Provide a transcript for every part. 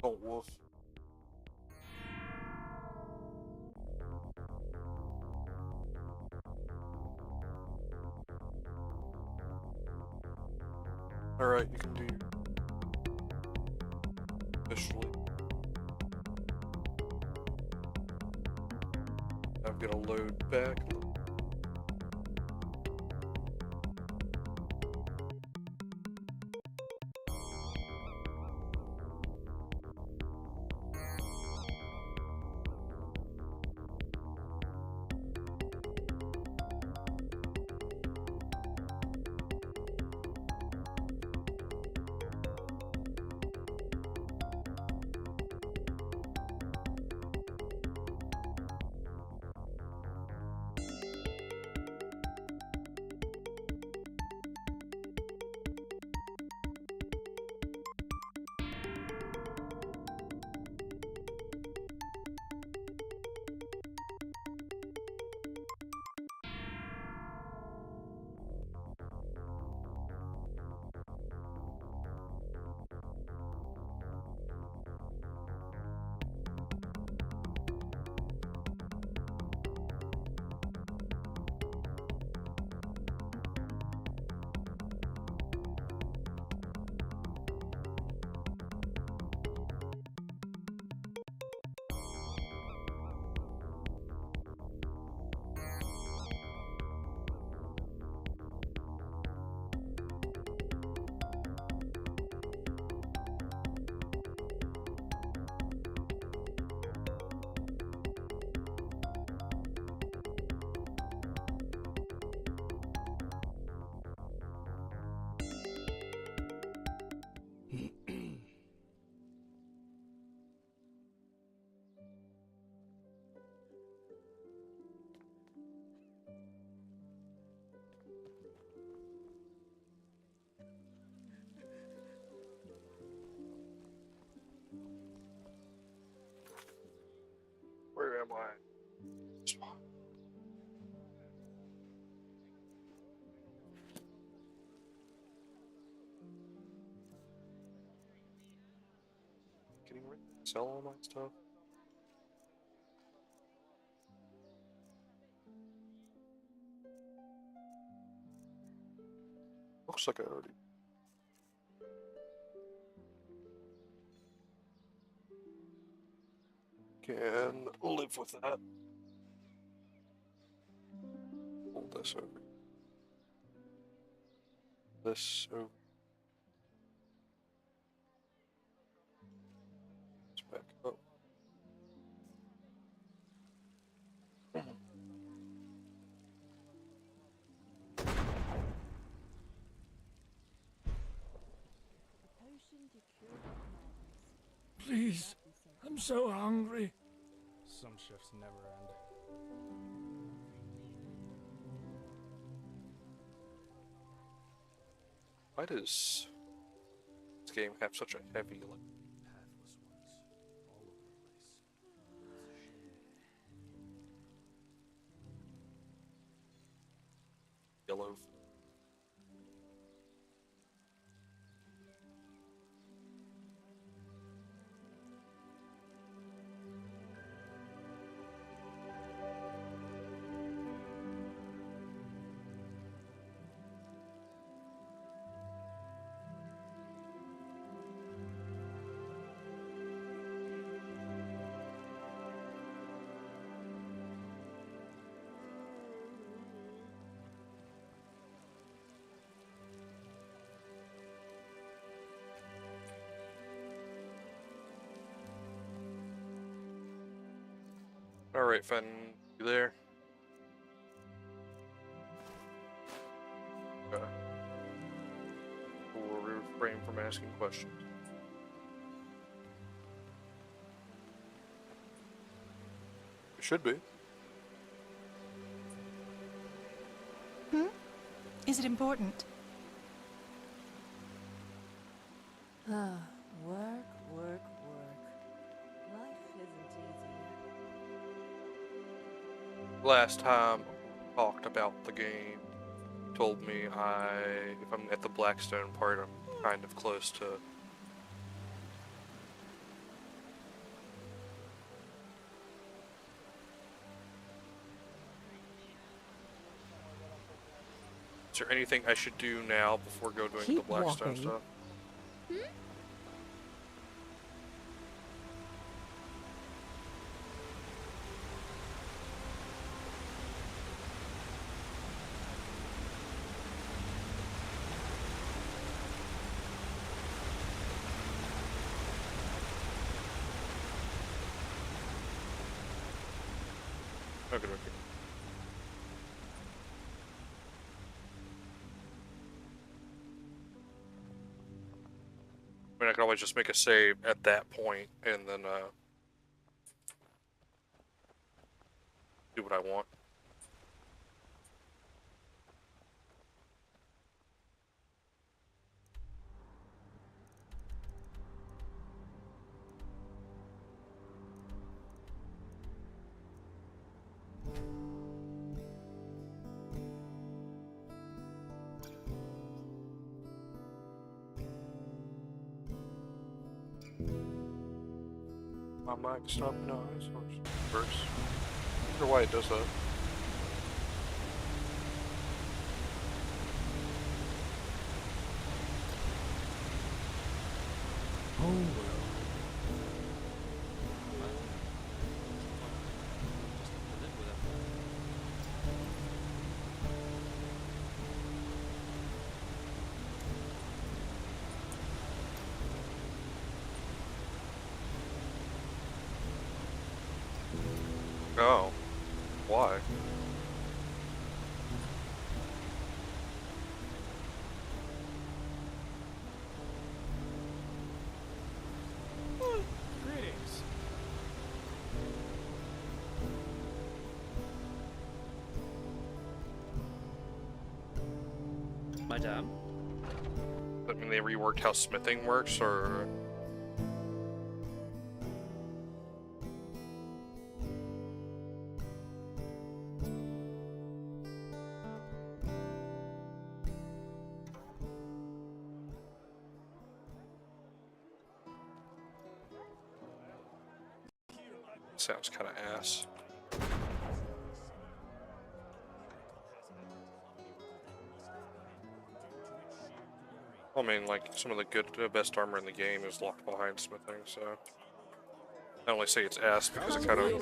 Oh, wolf. Alright, you can do your officially. I'm gonna load back. Where am I? Getting ready to sell all my stuff. Looks like I already. Can live with that. Hold this over. This over. Let's back up. Please, I'm so hungry. Some shifts never end. Why does this game have such a heavy, like, Pathless ones, all over the place. yellow? Alright, Fen, you there? Okay. We'll refrain from asking questions. It should be. Is it important? Work, work, work. Life isn't easy. Last time we talked about the game, told me if I'm at the Blackstone part, I'm kind of close to Is there anything I should do now before doing Keep the Blackstone walking. stuff? Okay, okay. I mean, I can always just make a save at that point and then do what I want. My mic stopped. No, it's first. I wonder why it does that. Oh well. Oh. Why? Greetings. Madame? I mean, they reworked how smithing works, or... Sounds kind of ass. I mean, like, some of the best armor in the game is locked behind smithing, so... I only say it's ass because it kind of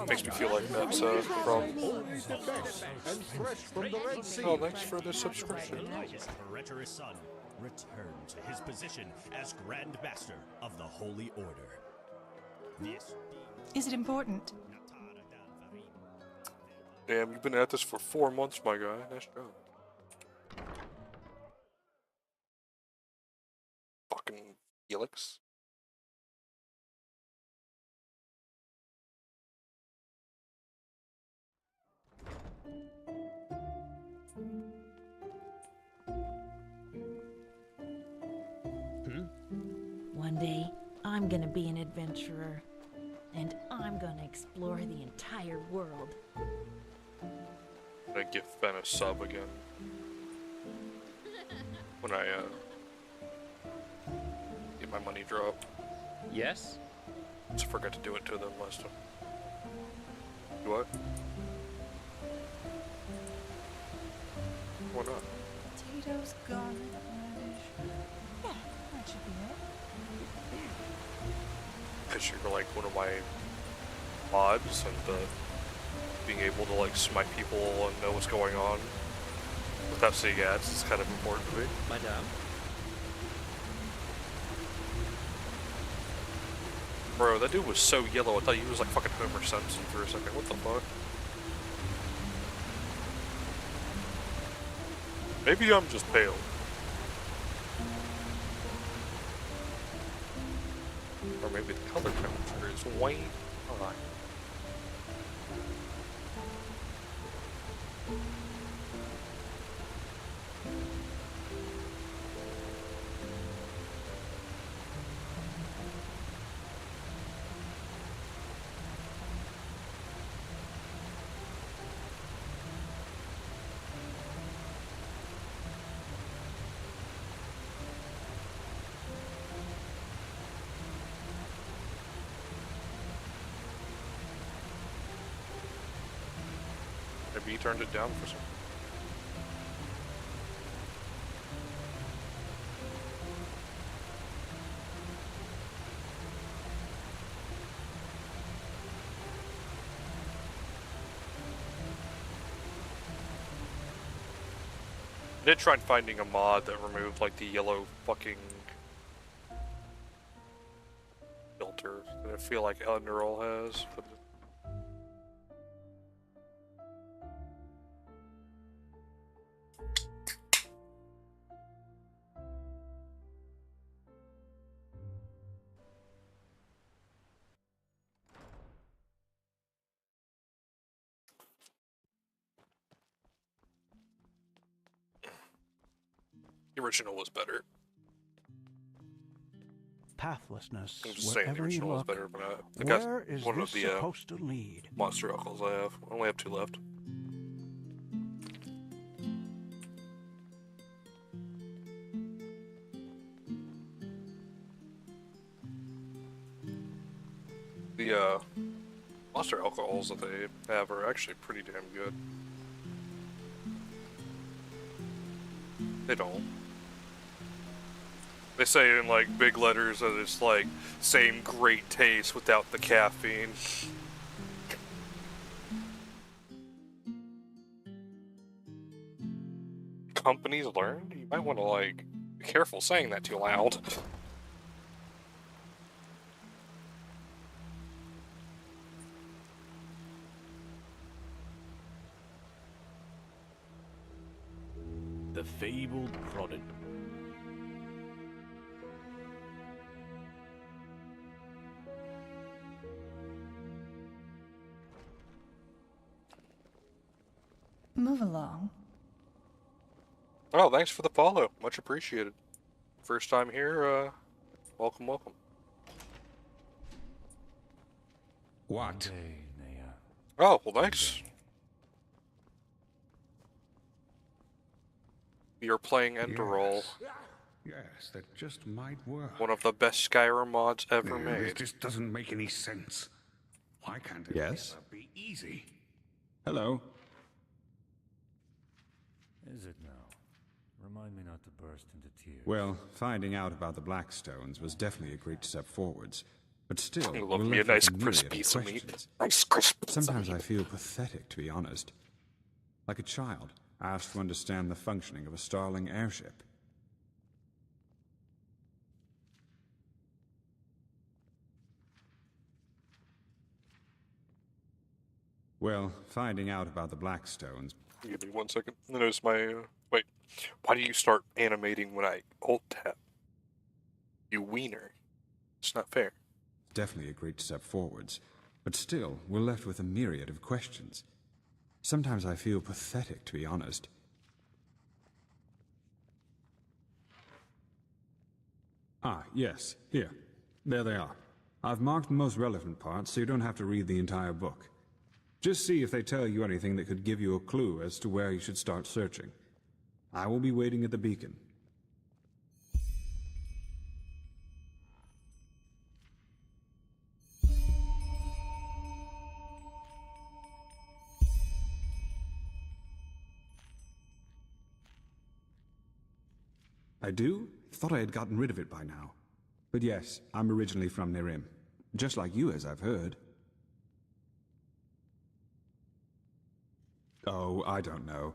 makes me feel like that's the problem. And fresh from the Red Sea. Oh, thanks for the subscription. Treacherous son returned to his position as Grand Master of the Holy Order. This Is it important? Damn, you've been at this for 4 months, my guy. Nice job. Fucking Felix. One day, I'm gonna be an adventurer. And I'm gonna explore the entire world. I give Ben a sub again. When I get my money drop. Yes? Just forgot to do it to them last time. What? Why not? Potatoes, garlic, radish. Yeah, that should be it. Because you're like one of my mods, and being able to like smite people and know what's going on without seeing ads is kind of important to me. Madame? Bro, that dude was so yellow, I thought he was like fucking Homer Simpson for a second. What the fuck? Maybe I'm just pale. Or maybe the color temperature is way high. Maybe he turned it down for some. did try finding a mod that removed like the yellow fucking filter that I feel like Enderal has. But the original was better. Pathlessness. I'm just saying the Wherever you original was look, better, but I think that's where is one this of the supposed to lead? monster alcohols I have. I only have 2 left. The monster alcohols that they have are actually pretty damn good. They don't. They say in like big letters that it's like same great taste without the caffeine. Companies learned? You might want to like be careful saying that too loud. The fabled prodigy. Move along. Oh, thanks for the follow. Much appreciated. First time here, welcome, welcome. What? Oh, well thanks. You're playing Enderal, Yes, that just might work. one of the best Skyrim mods ever This made. just doesn't make any sense. Why can't it Yes? ever be easy? Hello. Is it now? Remind me not to burst into tears. Well, finding out about the Blackstones was definitely a great step forwards. But still, You love we're me a left nice with crisp myriad of piece of meat. questions. Nice crisp piece of Sometimes I meat. feel pathetic, to be honest. Like a child asked to understand the functioning of a Starling airship. Well, finding out about the Blackstones... Give me 1 second. I noticed my, wait. Why do you start animating when I alt-tab? You wiener. It's not fair. Definitely a great step forwards. But still, we're left with a myriad of questions. Sometimes I feel pathetic, to be honest. Ah, yes. Here. There they are. I've marked the most relevant parts, so you don't have to read the entire book. Just see if they tell you anything that could give you a clue as to where you should start searching. I will be waiting at the beacon. I do? Thought I had gotten rid of it by now. But yes, I'm originally from Nirim. Just like you, as I've heard. Oh, I don't know.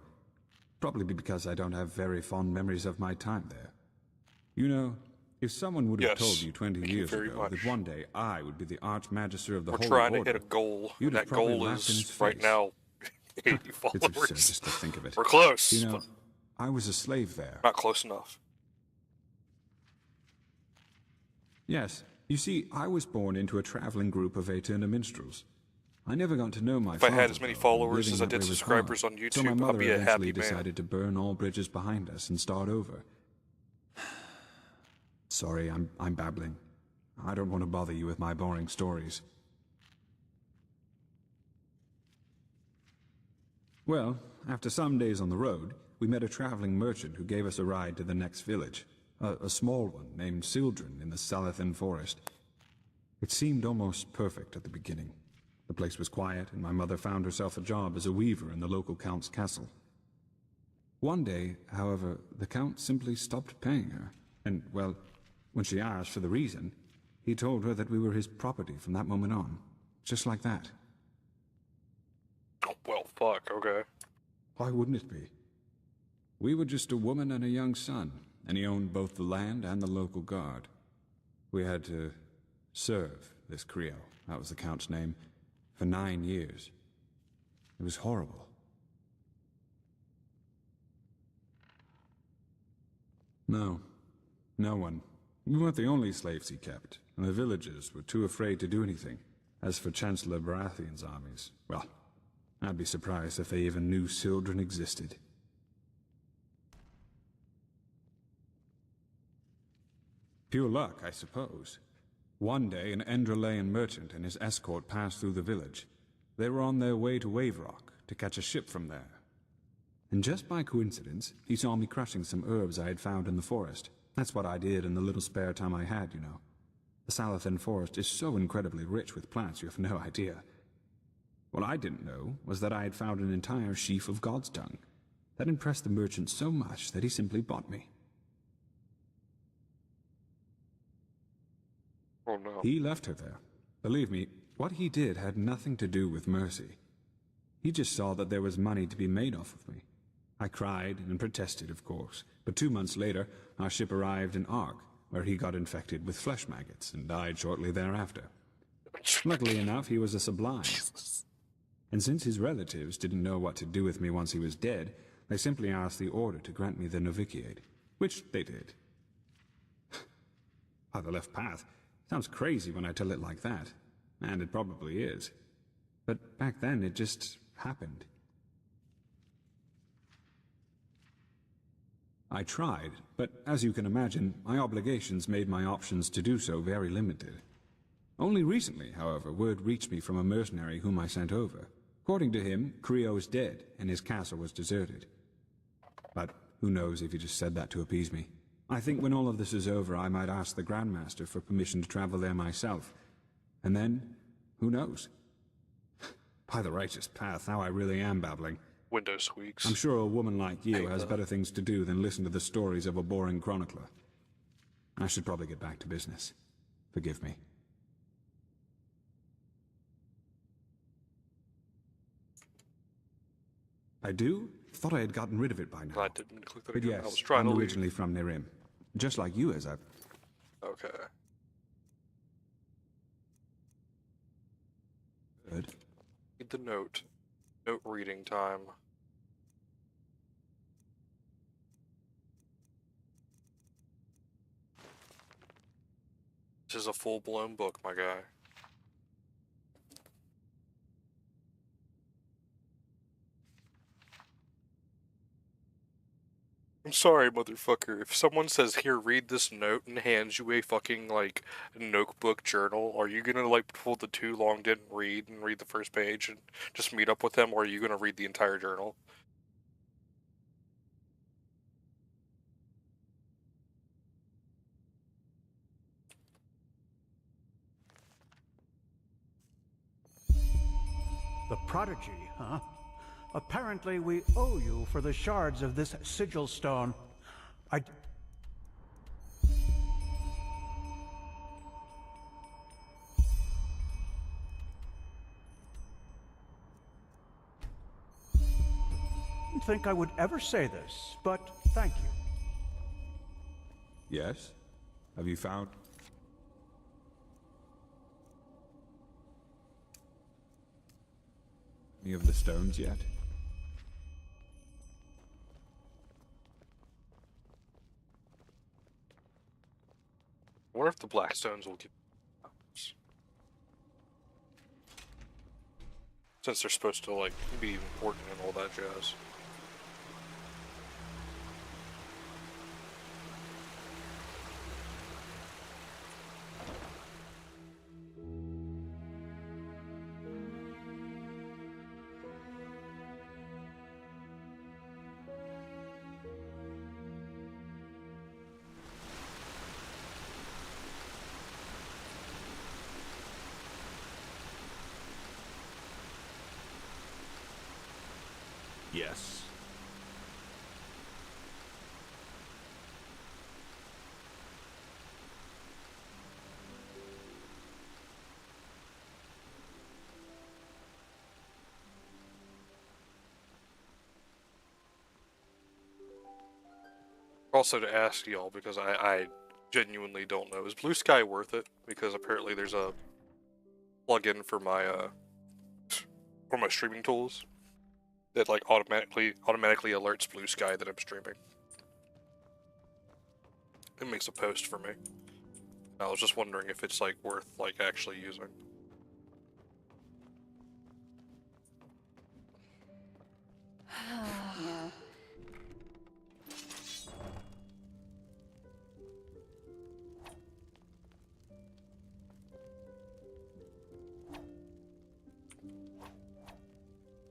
Probably because I don't have very fond memories of my time there. You know, if someone would have Yes, told you 20 thank you years very ago much. that one day I would be the Archmagister of the We're Holy trying to Order, hit a goal, you'd and have that probably goal laughed in is, his right face. now, 80 It's followers. absurd just to think of it. We're close, You know, but I was a slave there. not close enough. Yes, you see, I was born into a traveling group of Aeterna minstrels. I never got to know my If I father, had as many though, followers living as I that did way was subscribers hard. on So my YouTube, I'll mother be a eventually happy man. decided to burn all bridges behind us and start over. Sorry, I'm babbling. I don't want to bother you with my boring stories. Well, after some days on the road, we met a traveling merchant who gave us a ride to the next village. A small one named Sildren in the Salathan forest. It seemed almost perfect at the beginning. The place was quiet, and my mother found herself a job as a weaver in the local count's castle. One day, however, the count simply stopped paying her, and, well, when she asked for the reason, he told her that we were his property from that moment on. Just like that. Oh, well, fuck, okay. Why wouldn't it be? We were just a woman and a young son, and he owned both the land and the local guard. We had to serve this Creo, that was the Count's name, for 9 years. It was horrible. No. No one. We weren't the only slaves he kept, and the villagers were too afraid to do anything. As for Chancellor Baratheon's armies, well, I'd be surprised if they even knew Sildren existed. Pure luck, I suppose. One day, an Enderalian merchant and his escort passed through the village. They were on their way to Wave Rock to catch a ship from there. And just by coincidence, he saw me crushing some herbs I had found in the forest. That's what I did in the little spare time I had, you know. The Salathan forest is so incredibly rich with plants you have no idea. What I didn't know was that I had found an entire sheaf of God's Tongue. That impressed the merchant so much that he simply bought me. Oh no. He left her there. Believe me, what he did had nothing to do with mercy. He just saw that there was money to be made off of me. I cried and protested, of course, but 2 months later, our ship arrived in Ark, where he got infected with flesh maggots and died shortly thereafter. Luckily enough, he was a sublime. And since his relatives didn't know what to do with me once he was dead, they simply asked the Order to grant me the novitiate, which they did. By the left path. Sounds crazy when I tell it like that, and it probably is. But back then, it just happened. I tried, but as you can imagine, my obligations made my options to do so very limited. Only recently, however, word reached me from a mercenary whom I sent over. According to him, Creo is dead, and his castle was deserted. But who knows if he just said that to appease me. I think when all of this is over, I might ask the Grandmaster for permission to travel there myself. And then, who knows? By the righteous path, now I really am babbling. Window squeaks. I'm sure a woman like you has better things to do than listen to the stories of a boring chronicler. I should probably get back to business. Forgive me. I do? Thought I had gotten rid of it by now. I didn't click that But again. yes, I was trying to I'm leave. originally from Nirim. Just like you, as I've... Okay. heard. Read the note. Note reading time. This is a full-blown book, my guy. I'm sorry, motherfucker. If someone says, here, read this note and hands you a fucking, like, notebook journal, are you gonna, like, pull the too long didn't read and read the first page and just meet up with them, or are you gonna read the entire journal? The prodigy, huh? Apparently we owe you for the shards of this sigil stone. Didn't think I would ever say this, but thank you. Yes? Have you found... any of the stones yet? I wonder if the Blackstones will keep... since they're supposed to, like, be important and all that jazz. Yes. Also to ask y'all, because I genuinely don't know, is Blue Sky worth it? Because apparently there's a plugin for my streaming tools that like automatically alerts Blue Sky that I'm streaming. It makes a post for me. I was just wondering if it's like worth like actually using. Yeah.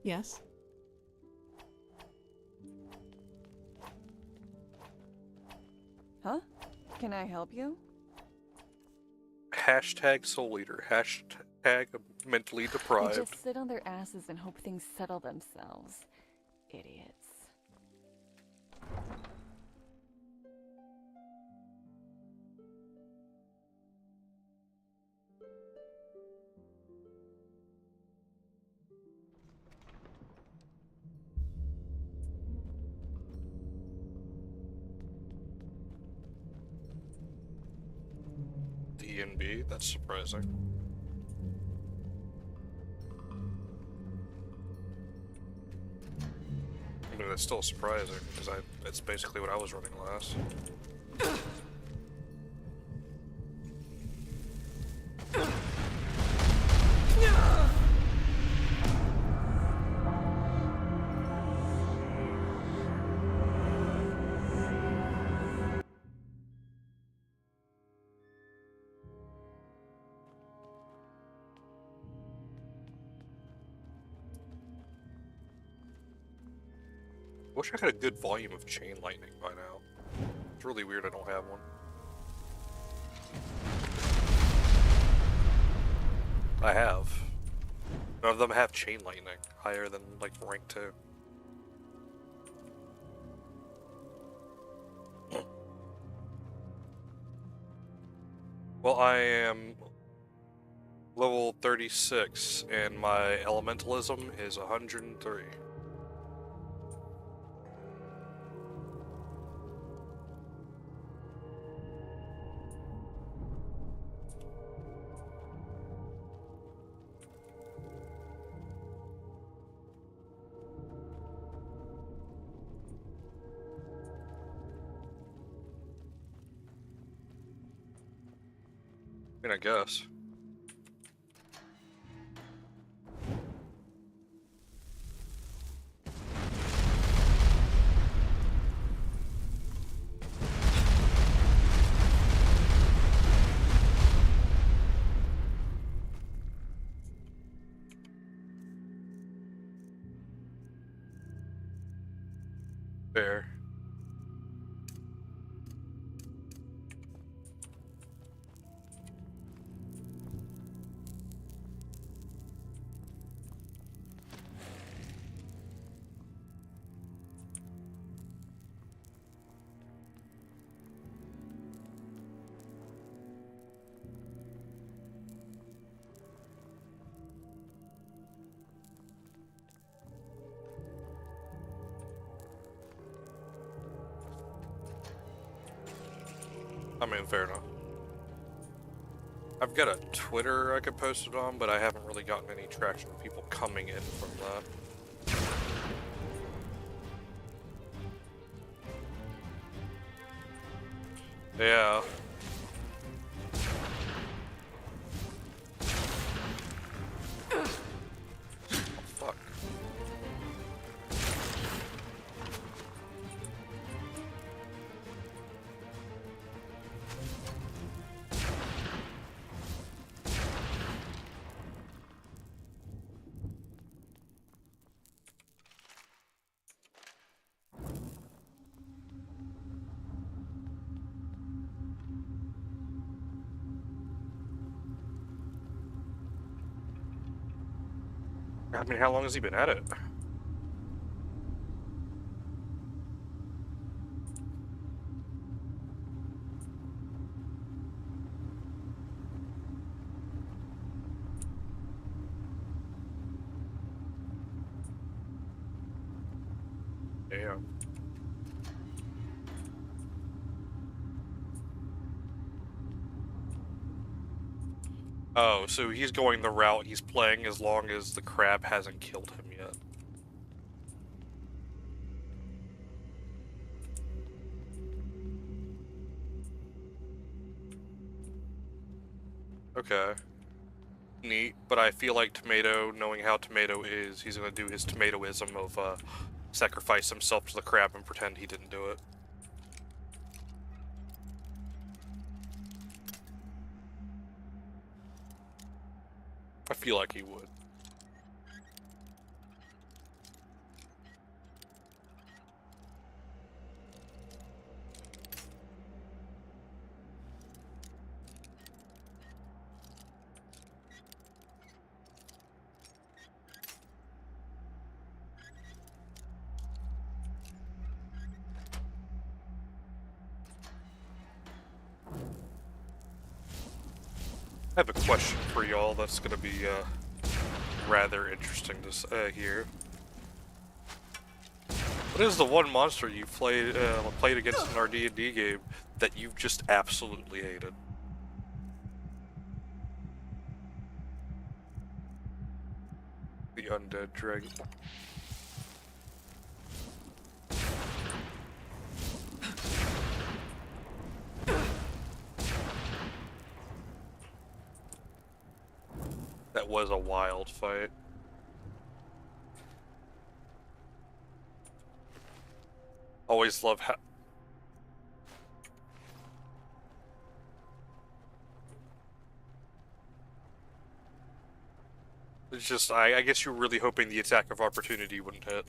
Yes? Huh? Can I help you? Hashtag Soul Eater. Hashtag mentally They deprived. just sit on their asses and hope things settle themselves. Idiots. DNB, that's surprising. I mean, that's still surprising, because that's basically what I was running last. Wish I had a good volume of chain lightning by now. It's really weird I don't have one. I have. None of them have chain lightning higher than like rank 2. Well, I am level 36 and my elementalism is 103. I mean, I guess. Fair. I mean, fair enough. I've got a Twitter I could post it on, but I haven't really gotten any traction with people coming in from that. Yeah. Oh, fuck. I mean, how long has he been at it? Damn. Oh, so he's going the route he's playing as long as the crab hasn't killed him yet. Okay. Neat, but I feel like Tomato, knowing how Tomato is, he's gonna do his tomatoism of, sacrifice himself to the crab and pretend he didn't do it. I feel like he would. I have a question for y'all that's gonna be, rather interesting to hear. What is the one monster you played against in our D&D game that you've just absolutely hated? The undead dragon. That was a wild fight. Always love how... It's just, I guess you were really hoping the attack of opportunity wouldn't hit.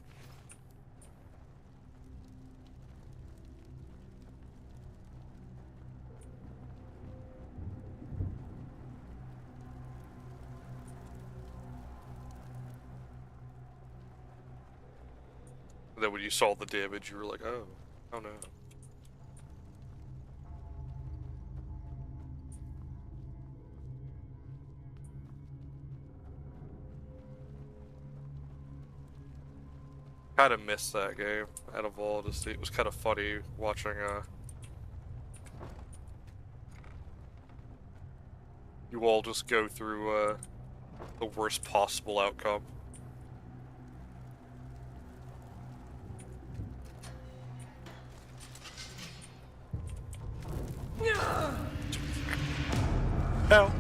And then when you saw the damage, you were like, oh no. Kind of missed that game out of all. Just it was kind of funny watching you all just go through the worst possible outcome. Hell.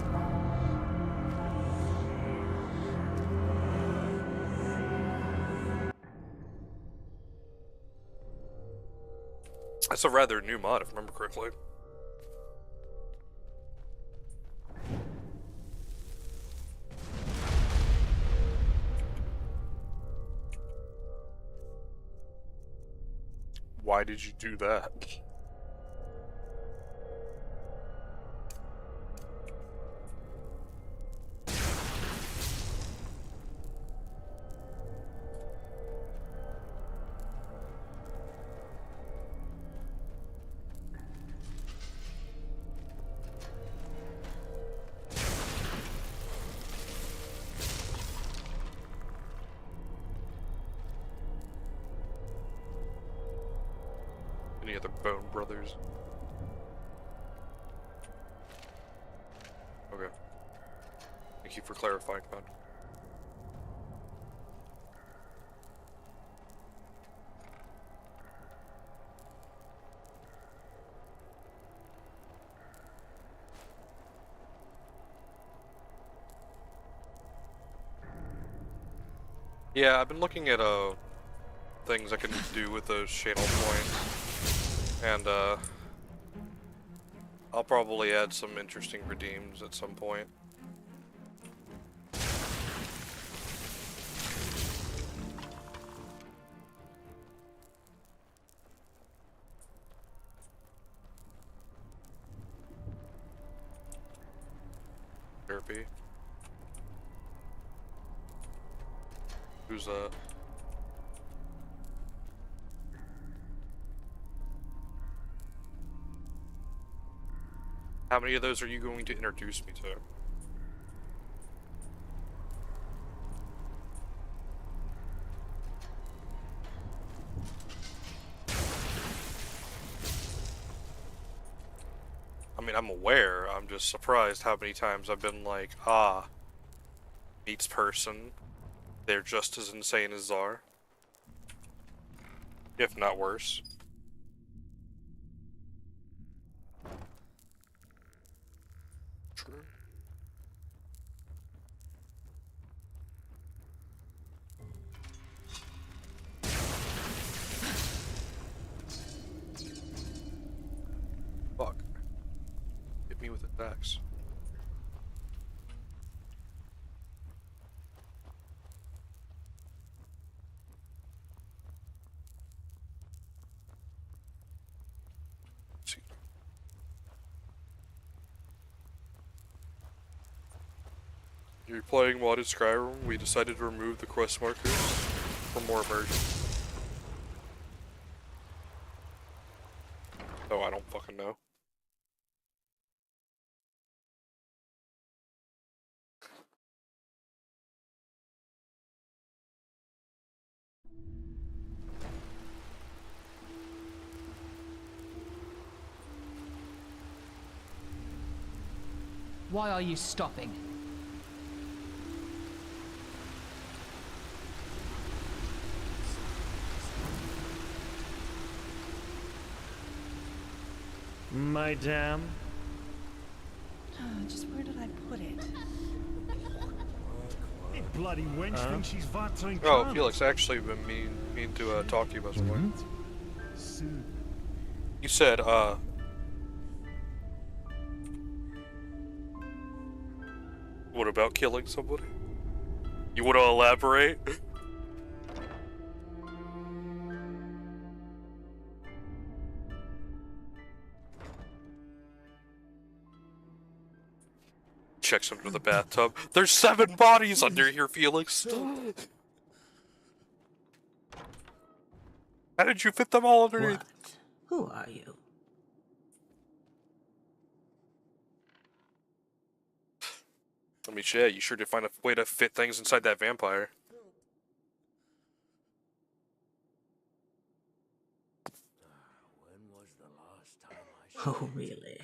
That's a rather new mod, if I remember correctly. Why did you do that? Any other Bone Brothers? Okay. Thank you for clarifying that. Yeah, I've been looking at things I can do with those channel points, and I'll probably add some interesting redeems at some point. Therapy. Who's that? How many of those are you going to introduce me to? I mean, I'm aware. I'm just surprised how many times I've been like, meets person. They're just as insane as Czar. If not worse. True. Fuck. Hit me with attacks. You're playing modded Skyrim, we decided to remove the quest markers for more immersion. Oh, I don't fucking know. Why are you stopping? Madame? Just where did I put it? That bloody wench thinks she's watering Oh, Felix, I actually been mean to talk to you about something. You said, what about killing somebody? You want to elaborate? Checks under the bathtub. There's 7 bodies under here, Felix. How did you fit them all underneath? What? Who are you? I mean, yeah, you sure did find a way to fit things inside that vampire. Oh, really?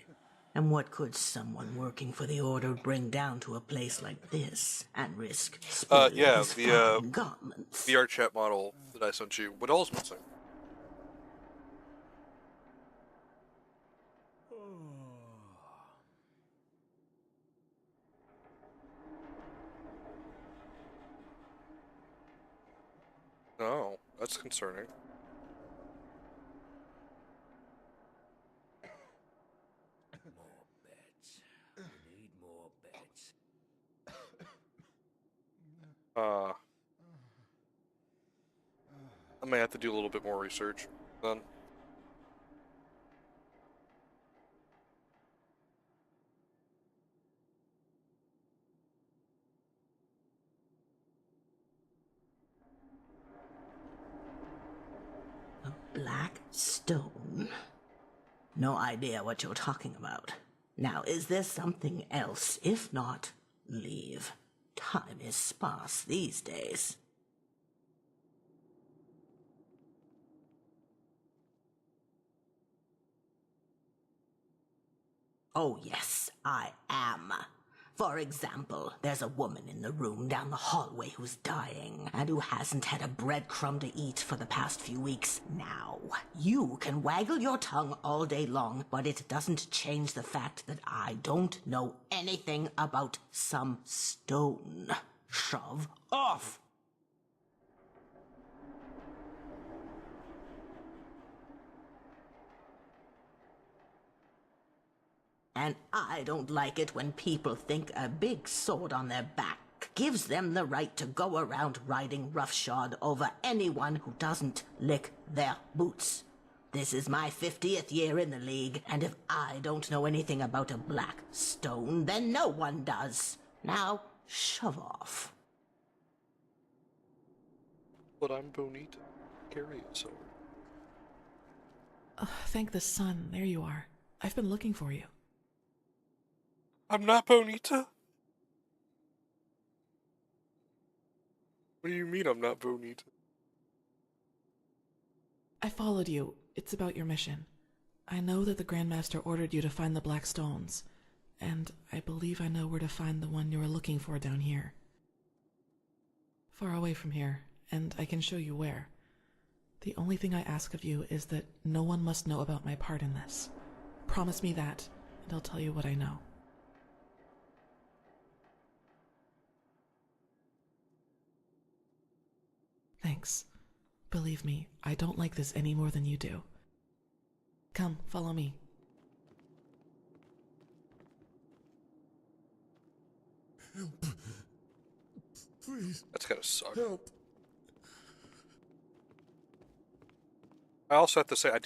And what could someone working for the Order bring down to a place like this and risk spoiling Yeah, his fine garments? the art chat model that I sent you. What else missing? Oh, that's concerning. I may have to do a little bit more research then. A black stone? No idea what you're talking about. Now, is there something else? If not, leave. Time is sparse these days. Oh, yes, I am. For example, there's a woman in the room down the hallway who's dying, and who hasn't had a breadcrumb to eat for the past few weeks. Now, you can waggle your tongue all day long, but it doesn't change the fact that I don't know anything about some stone. Shove off! And I don't like it when people think a big sword on their back gives them the right to go around riding roughshod over anyone who doesn't lick their boots. This is my 50th year in the League, and if I don't know anything about a black stone, then no one does. Now, shove off. But I'm Bonita. Carry a sword. Thank the sun. There you are. I've been looking for you. I'm not Bonita? What do you mean I'm not Bonita? I followed you. It's about your mission. I know that the Grandmaster ordered you to find the Black Stones, and I believe I know where to find the one you are looking for down here. Far away from here, and I can show you where. The only thing I ask of you is that no one must know about my part in this. Promise me that, and I'll tell you what I know. Thanks. Believe me, I don't like this any more than you do. Come, follow me. Help. Please. That's gotta suck. Help. I also have to say, I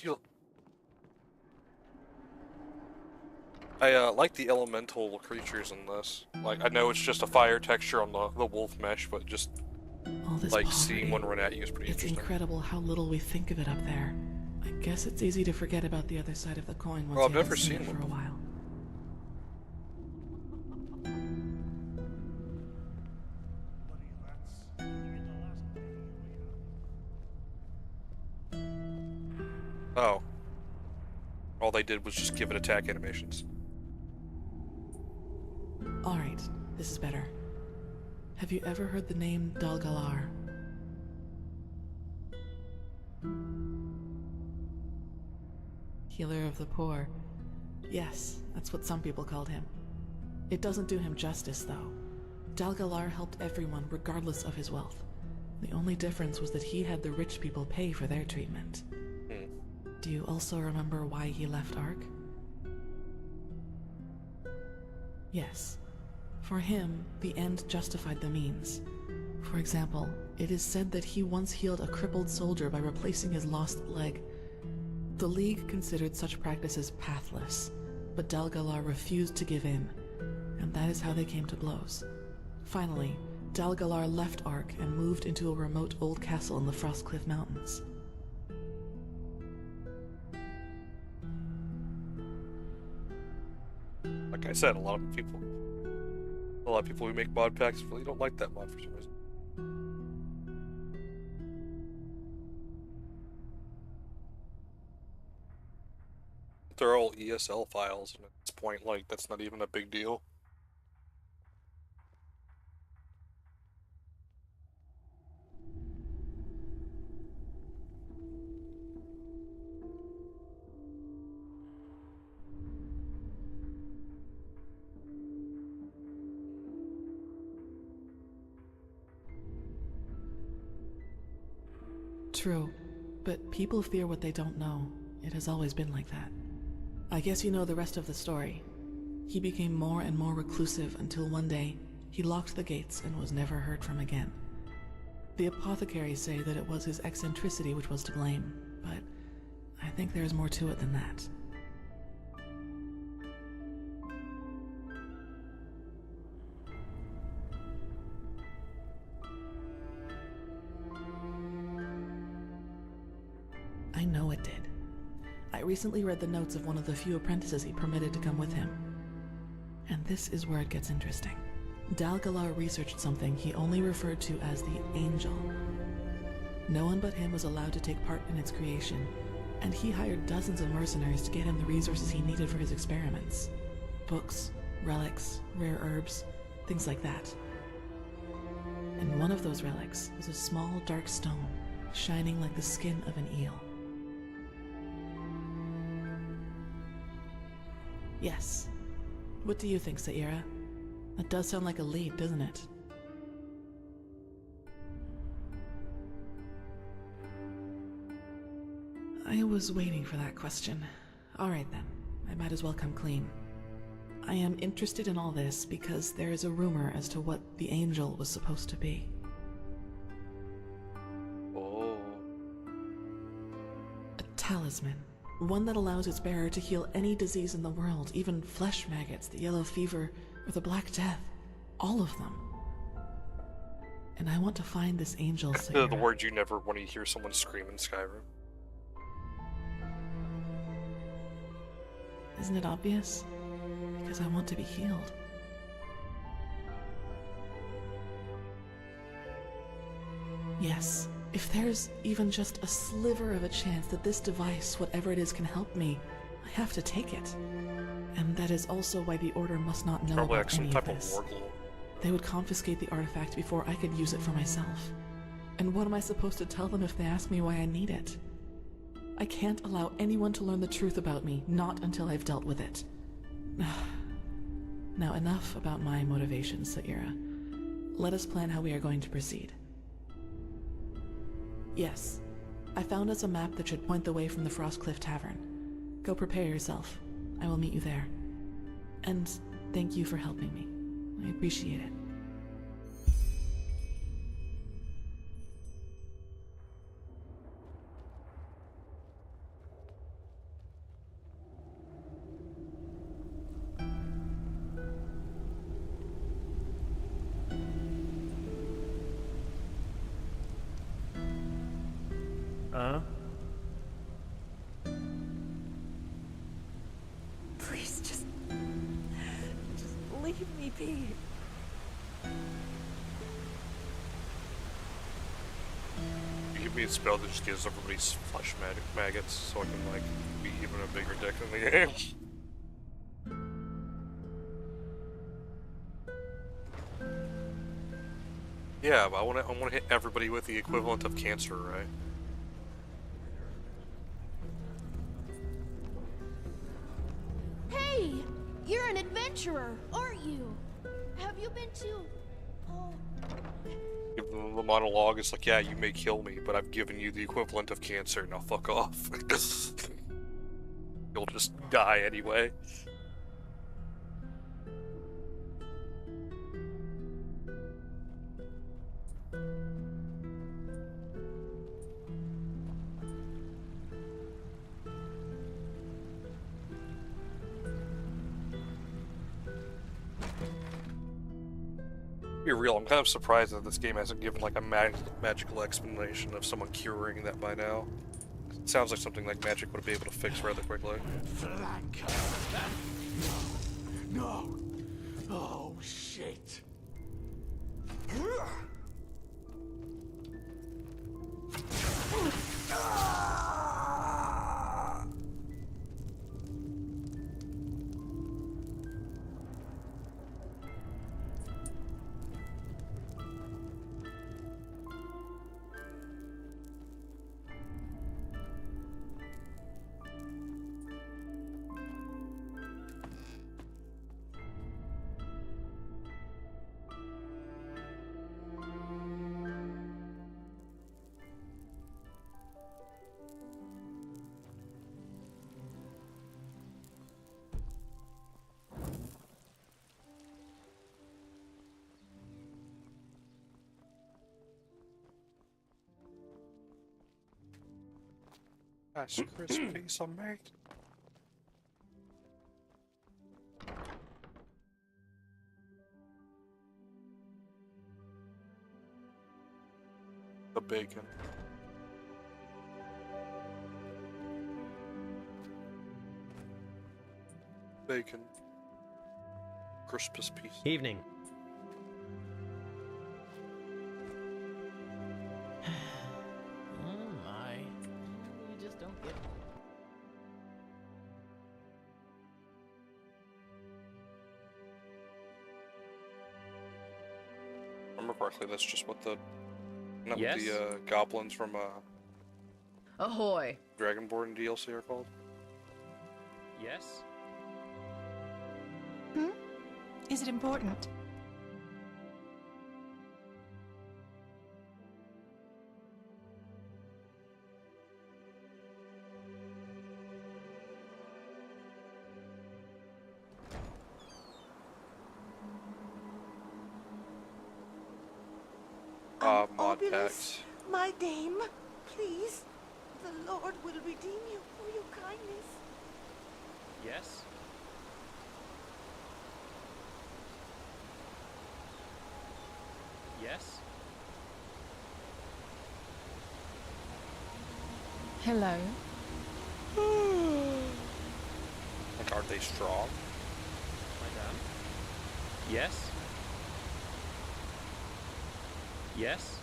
like the elemental creatures in this. Like, I know it's just a fire texture on the wolf mesh, but just All this like poverty, seeing one run at you is pretty it's interesting. incredible how little we think of it up there. I guess it's easy to forget about the other side of the coin once Well, I've you haven't never seen seen it for one. a while. Oh. All they did was just give it attack animations. Alright, this is better. Have you ever heard the name Dalgalar? Healer of the poor. Yes, that's what some people called him. It doesn't do him justice, though. Dalgalar helped everyone regardless of his wealth. The only difference was that he had the rich people pay for their treatment. Do you also remember why he left Ark? Yes. For him, the end justified the means. For example, it is said that he once healed a crippled soldier by replacing his lost leg. The League considered such practices pathless, but Dalgalar refused to give in, and that is how they came to blows. Finally, Dalgalar left Ark and moved into a remote old castle in the Frostcliff Mountains. Like I said, a lot of people who make mod packs really don't like that mod for some reason. They're all ESL files, and at this point, like, that's not even a big deal. True, but people fear what they don't know. It has always been like that. I guess you know the rest of the story. He became more and more reclusive until one day he locked the gates and was never heard from again. The apothecaries say that it was his eccentricity which was to blame, but I think there is more to it than that. I know it did. I recently read the notes of one of the few apprentices he permitted to come with him. And this is where it gets interesting. Dalgalar researched something he only referred to as the Angel. No one but him was allowed to take part in its creation, and he hired dozens of mercenaries to get him the resources he needed for his experiments. Books, relics, rare herbs, things like that. And one of those relics was a small dark stone, shining like the skin of an eel. Yes. What do you think, Saira? That does sound like a lead, doesn't it? I was waiting for that question. Alright then, I might as well come clean. I am interested in all this because there is a rumor as to what the Angel was supposed to be. Oh. A talisman. One that allows its bearer to heal any disease in the world, even flesh maggots, the yellow fever, or the Black Death. All of them. And I want to find this angel, Saira. The word you never want to hear someone scream in Skyrim. Isn't it obvious? Because I want to be healed. Yes, if there's even just a sliver of a chance that this device, whatever it is, can help me, I have to take it. And that is also why the Order must not know Probably about like some any type of of this. wargle. They would confiscate the artifact before I could use it for myself. And what am I supposed to tell them if they ask me why I need it? I can't allow anyone to learn the truth about me, not until I've dealt with it. Now enough about my motivations, Saira. Let us plan how we are going to proceed. Yes, I found us a map that should point the way from the Frostcliff Tavern. Go prepare yourself. I will meet you there. And thank you for helping me. I appreciate it. Please, just leave me be. You give me a spell that just gives everybody's flesh maggots so I can, like, be even a bigger dick in the game. Yeah, but I want to hit everybody with the equivalent of cancer, right? Hey! You're an adventurer, aren't you? Have you been to... Oh... Give them the monologue, it's like, yeah, you may kill me, but I've given you the equivalent of cancer, now fuck off. You'll just die anyway. Be real, I'm kind of surprised that this game hasn't given like a magical explanation of someone curing that by now. It sounds like something like magic would be able to fix rather quickly. No! Oh, shit! That's crispy, some mate. The bacon. Bacon. Crispest piece. Evening. Oh my. You just don't get... Remember correctly, that's just what the... Not Yes? what the goblins from Ahoy. Dragonborn DLC are called. Yes? Is it important? Mod packs. My dame, please. The Lord will redeem you for your kindness. Yes? Yes? Hello. Like, aren't they strong? Madame? Yes? Yes?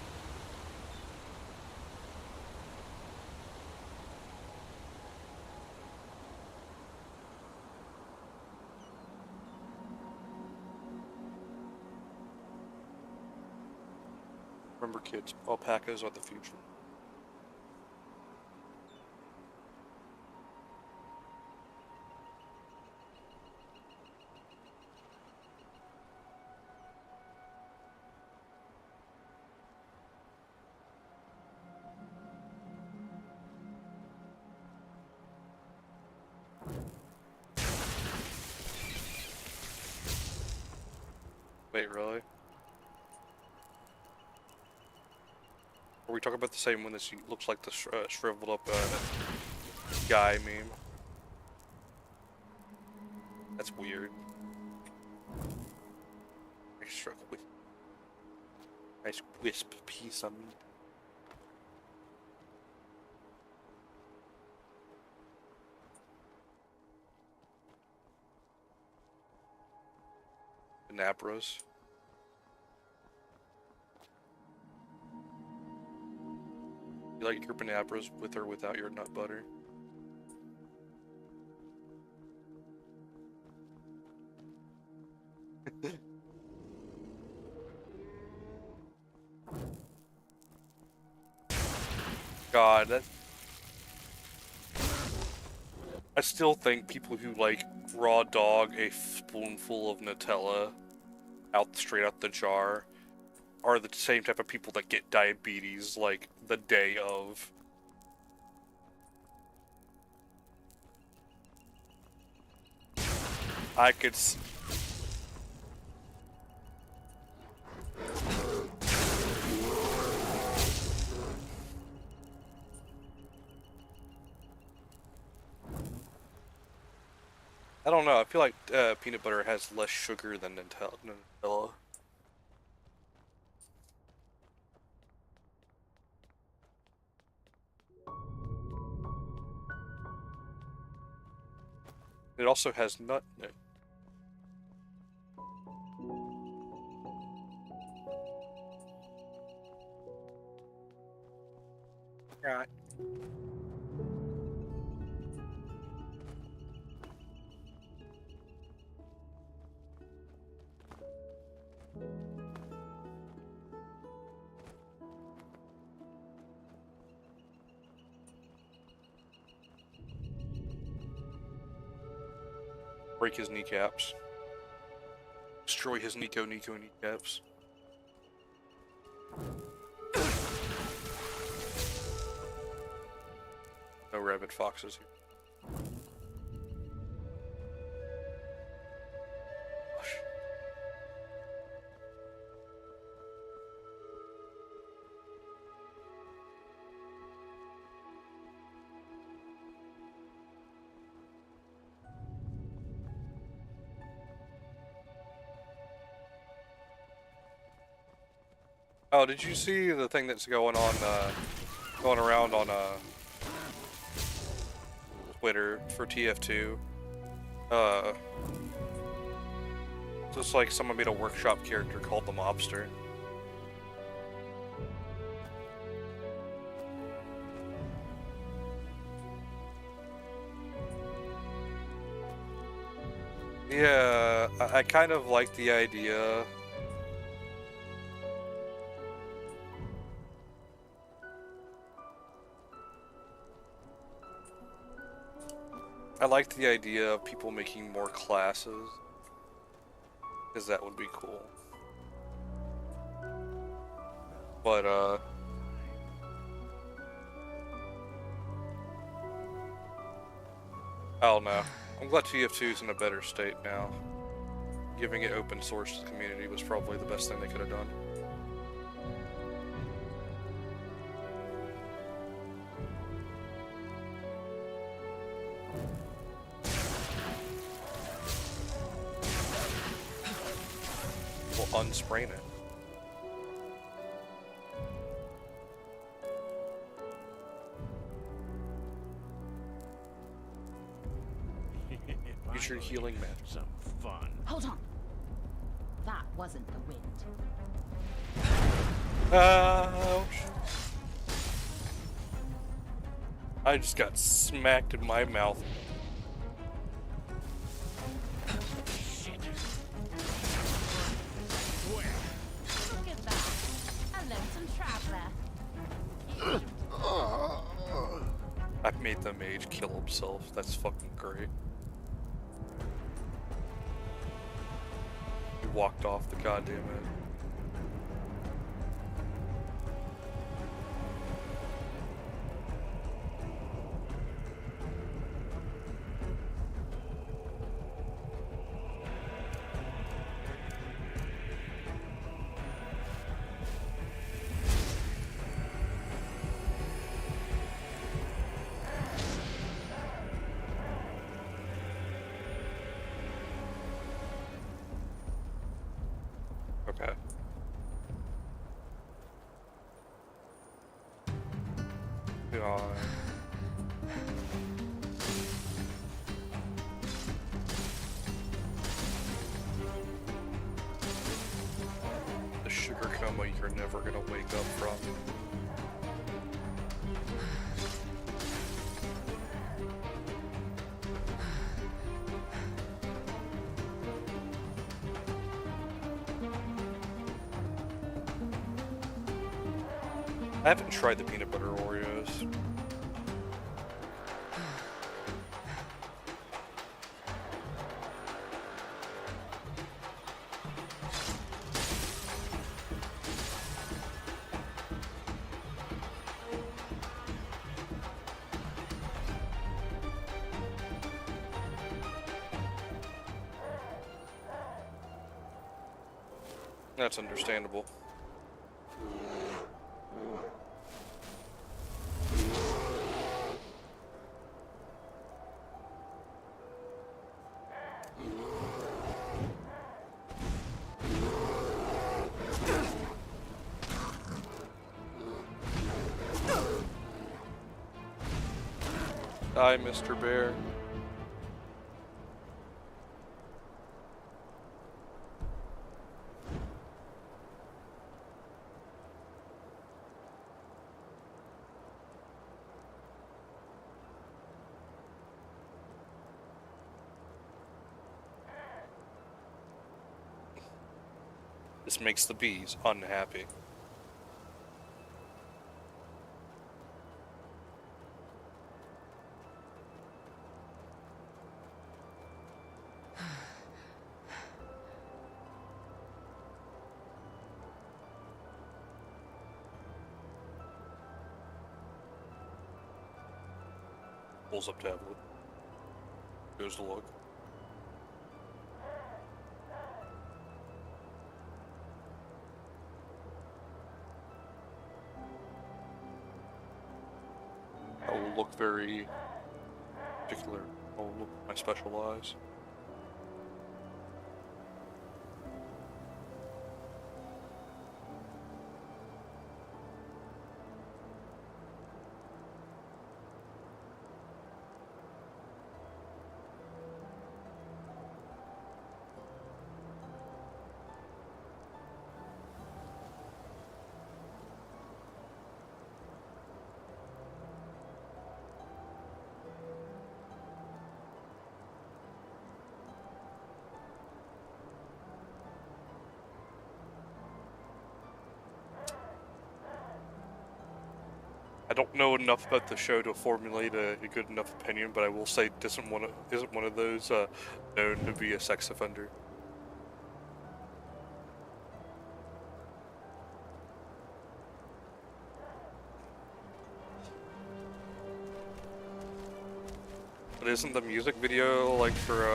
Remember, kids, alpacas are the future. Wait, really? Are we talking about the same one that looks like the shriveled up guy meme? That's weird. Nice wisp piece of meat. Napros. You like your panabras with or without your nut butter? God, that... I still think people who like raw dog a spoonful of Nutella straight out the jar are the same type of people that get diabetes like the day of. I could I don't know, I feel like peanut butter has less sugar than Nutella. It also has nut in it. Right. Break his kneecaps. Destroy his Nico kneecaps. No rabid foxes here. Oh, did you see the thing that's going around on Twitter for TF2? Just like someone made a workshop character called the Mobster. Yeah, I kind of like the idea. I like the idea of people making more classes, because that would be cool. But, I don't know. I'm glad TF2 is in a better state now. Giving it open source to the community was probably the best thing they could have done. We'll unsprain it. Use your healing magic. Some fun. Hold on. That wasn't the wind. Ouch. I just got smacked in my mouth. Shit. Look at that. I left some trash. made the mage kill himself. That's fucking great. He walked off the goddamn edge. Okay. God. The sugar coma you're never gonna wake up from. I haven't tried the peanut butter Oreos. That's understandable. Die, Mr. Bear. This makes the bees unhappy. Pulls up tablet. Goes to look. I will look very particular. I will look with my special eyes. I don't know enough about the show to formulate a good enough opinion, but I will say it isn't one of those known to be a sex offender. But isn't the music video like for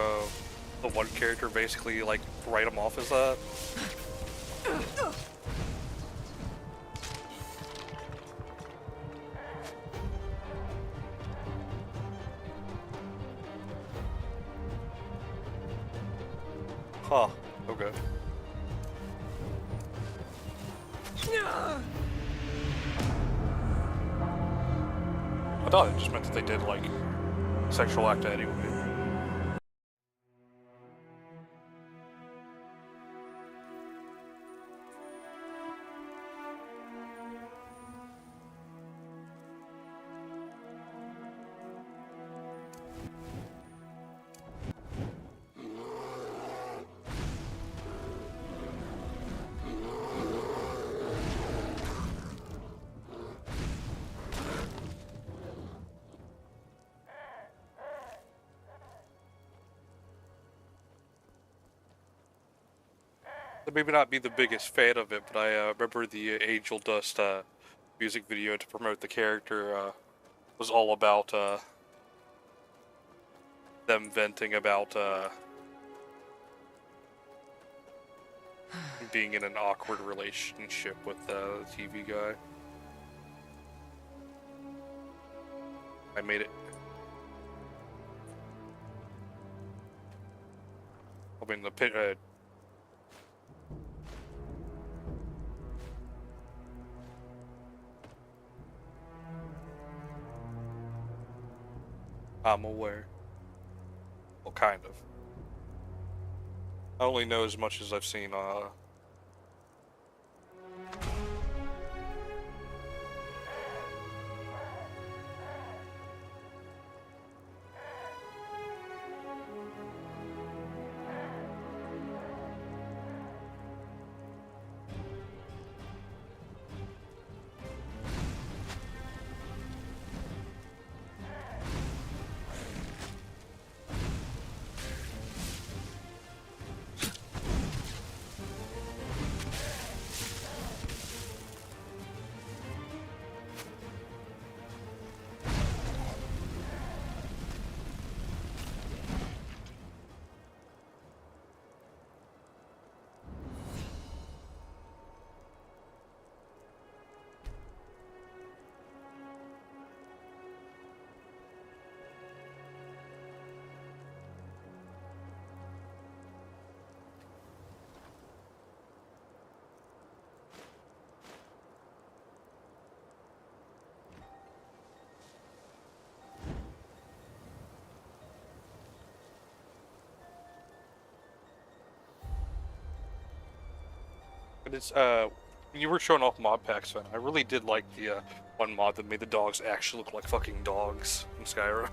the one character basically like write him off as that? Huh, okay. I thought it just meant that they did, like, sexual act anyway. maybe not be the biggest fan of it, but I remember the Angel Dust music video to promote the character was all about them venting about being in an awkward relationship with the TV guy. I made it. I mean, the pit. I'm aware. Well, kind of. I only know as much as I've seen. But it's when you were showing off mod packs, man, I really did like the one mod that made the dogs actually look like fucking dogs in Skyrim.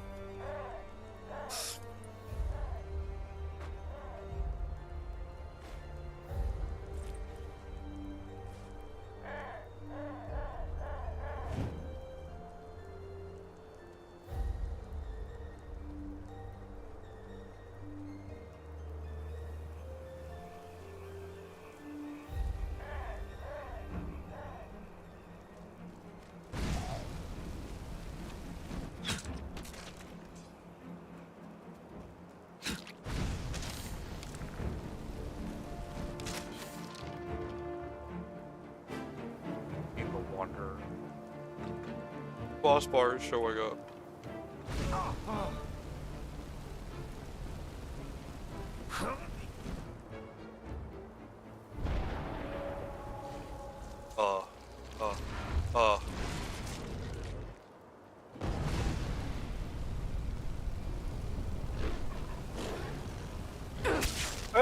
Boss bar is showing up.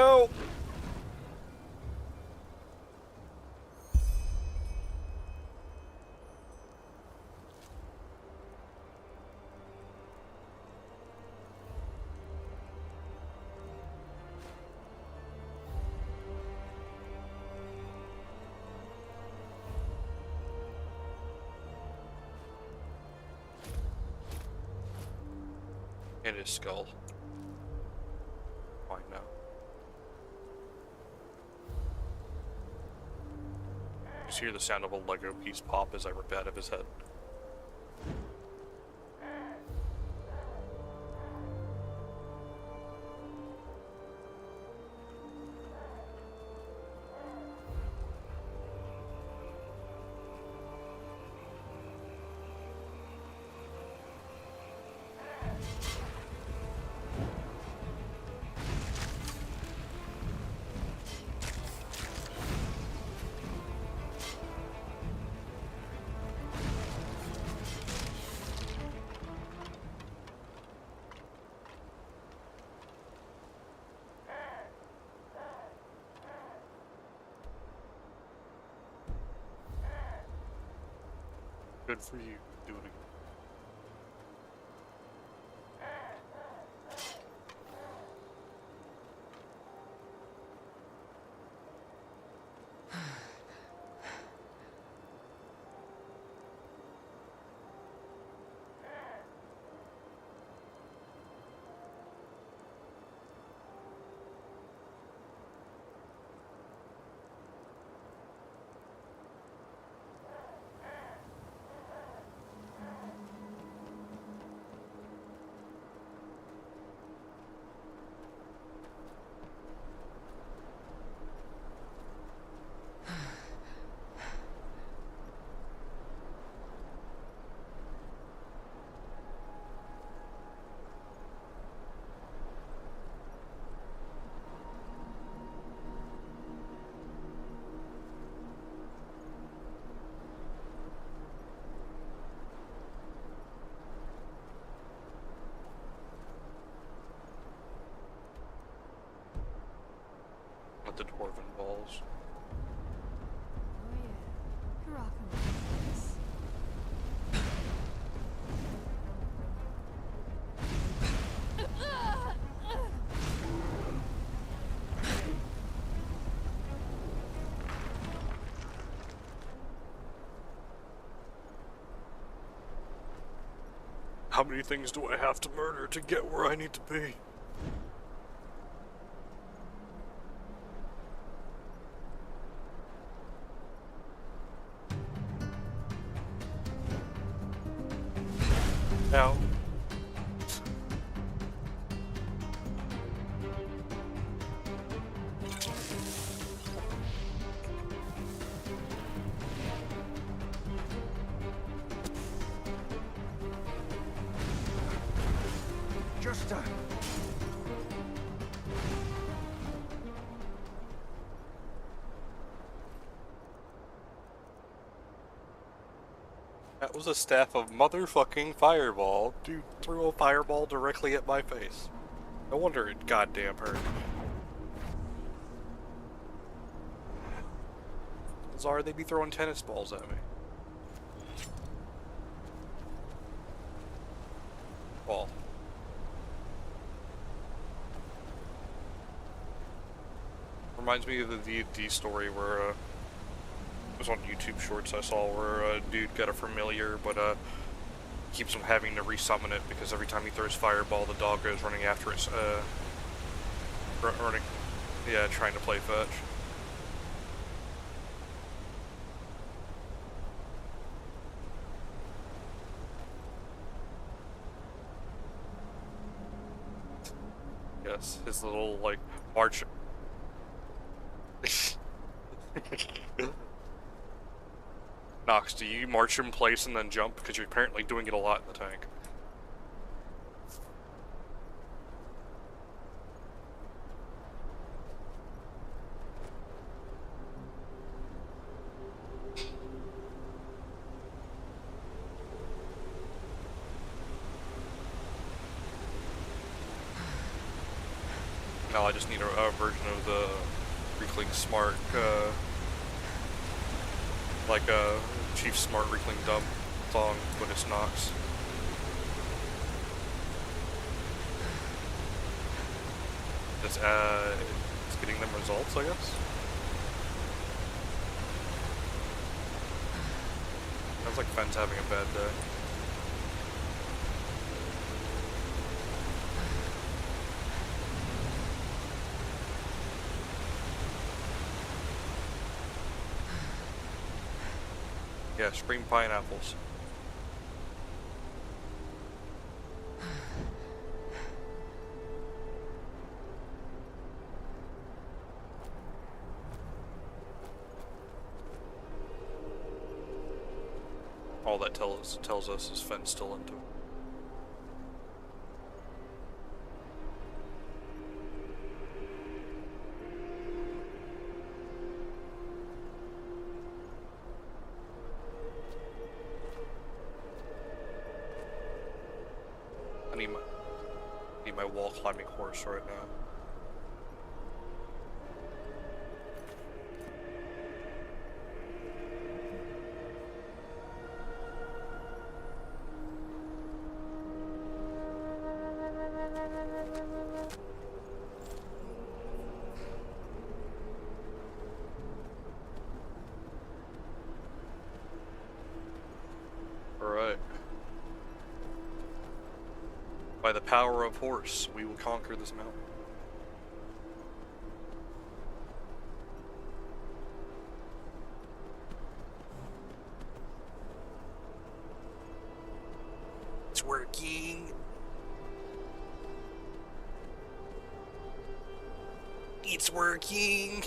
Oh! And his skull. Fine now. You just hear the sound of a Lego piece pop as I rip out of his head. Good for you, doing it. the dwarven balls. Oh yeah. You're rocking with this. How many things do I have to murder to get where I need to be? Now. Just That was a staff of motherfucking fireball. Dude threw a fireball directly at my face. No wonder it goddamn hurt. Zara, they be throwing tennis balls at me. Ball. Reminds me of the D&D story where, it was on YouTube Shorts I saw where a dude got a familiar, but, keeps him having to resummon it because every time he throws fireball, the dog goes running after it, running, yeah, trying to play fetch. Yes, his little, like, march. Nox, do you march in place and then jump? Because you're apparently doing it a lot in the tank. Now I just need a version of the Reekling Smart, like a Chief Smart Reekling Dumb song, but it's Nox. It's getting them results, I guess. Sounds like Fenn's having a bad day. Yeah, spring pineapples. All that tells us is Fenn's still into it. I need my wall climbing horse right now. Alright. By the power of horse, we will conquer this mountain. It's working. It's working.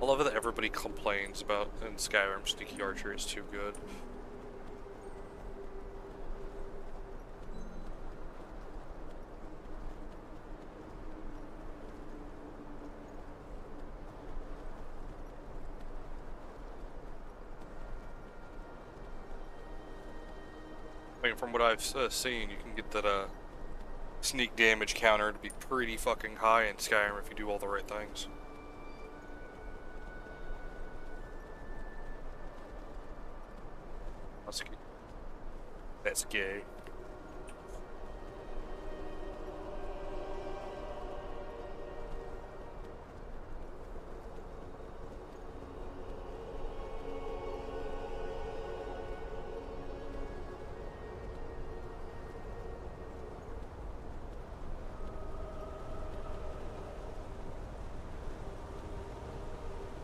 I love that everybody complains about in Skyrim Sneaky Archer is too good. I mean, from what I've seen, you can get that sneak damage counter to be pretty fucking high in Skyrim if you do all the right things. That's gay.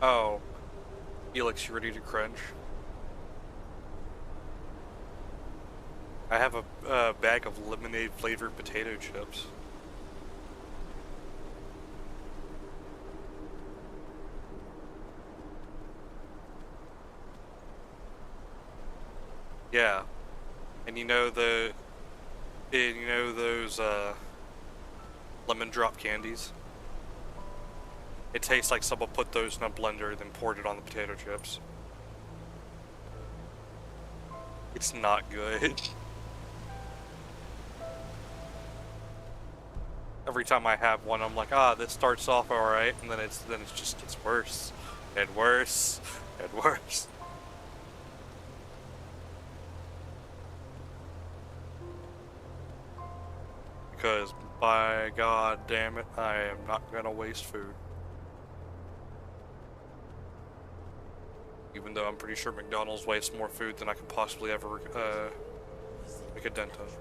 Oh, Felix, you ready to crunch? I have a bag of lemonade flavored potato chips. Yeah, and you know those lemon drop candies? It tastes like someone put those in a blender, then poured it on the potato chips. It's not good. Every time I have one, I'm like, this starts off alright, and then it just gets worse and worse and worse. Because by god damn it, I am not gonna waste food. Even though I'm pretty sure McDonald's wastes more food than I could possibly ever make a dent of.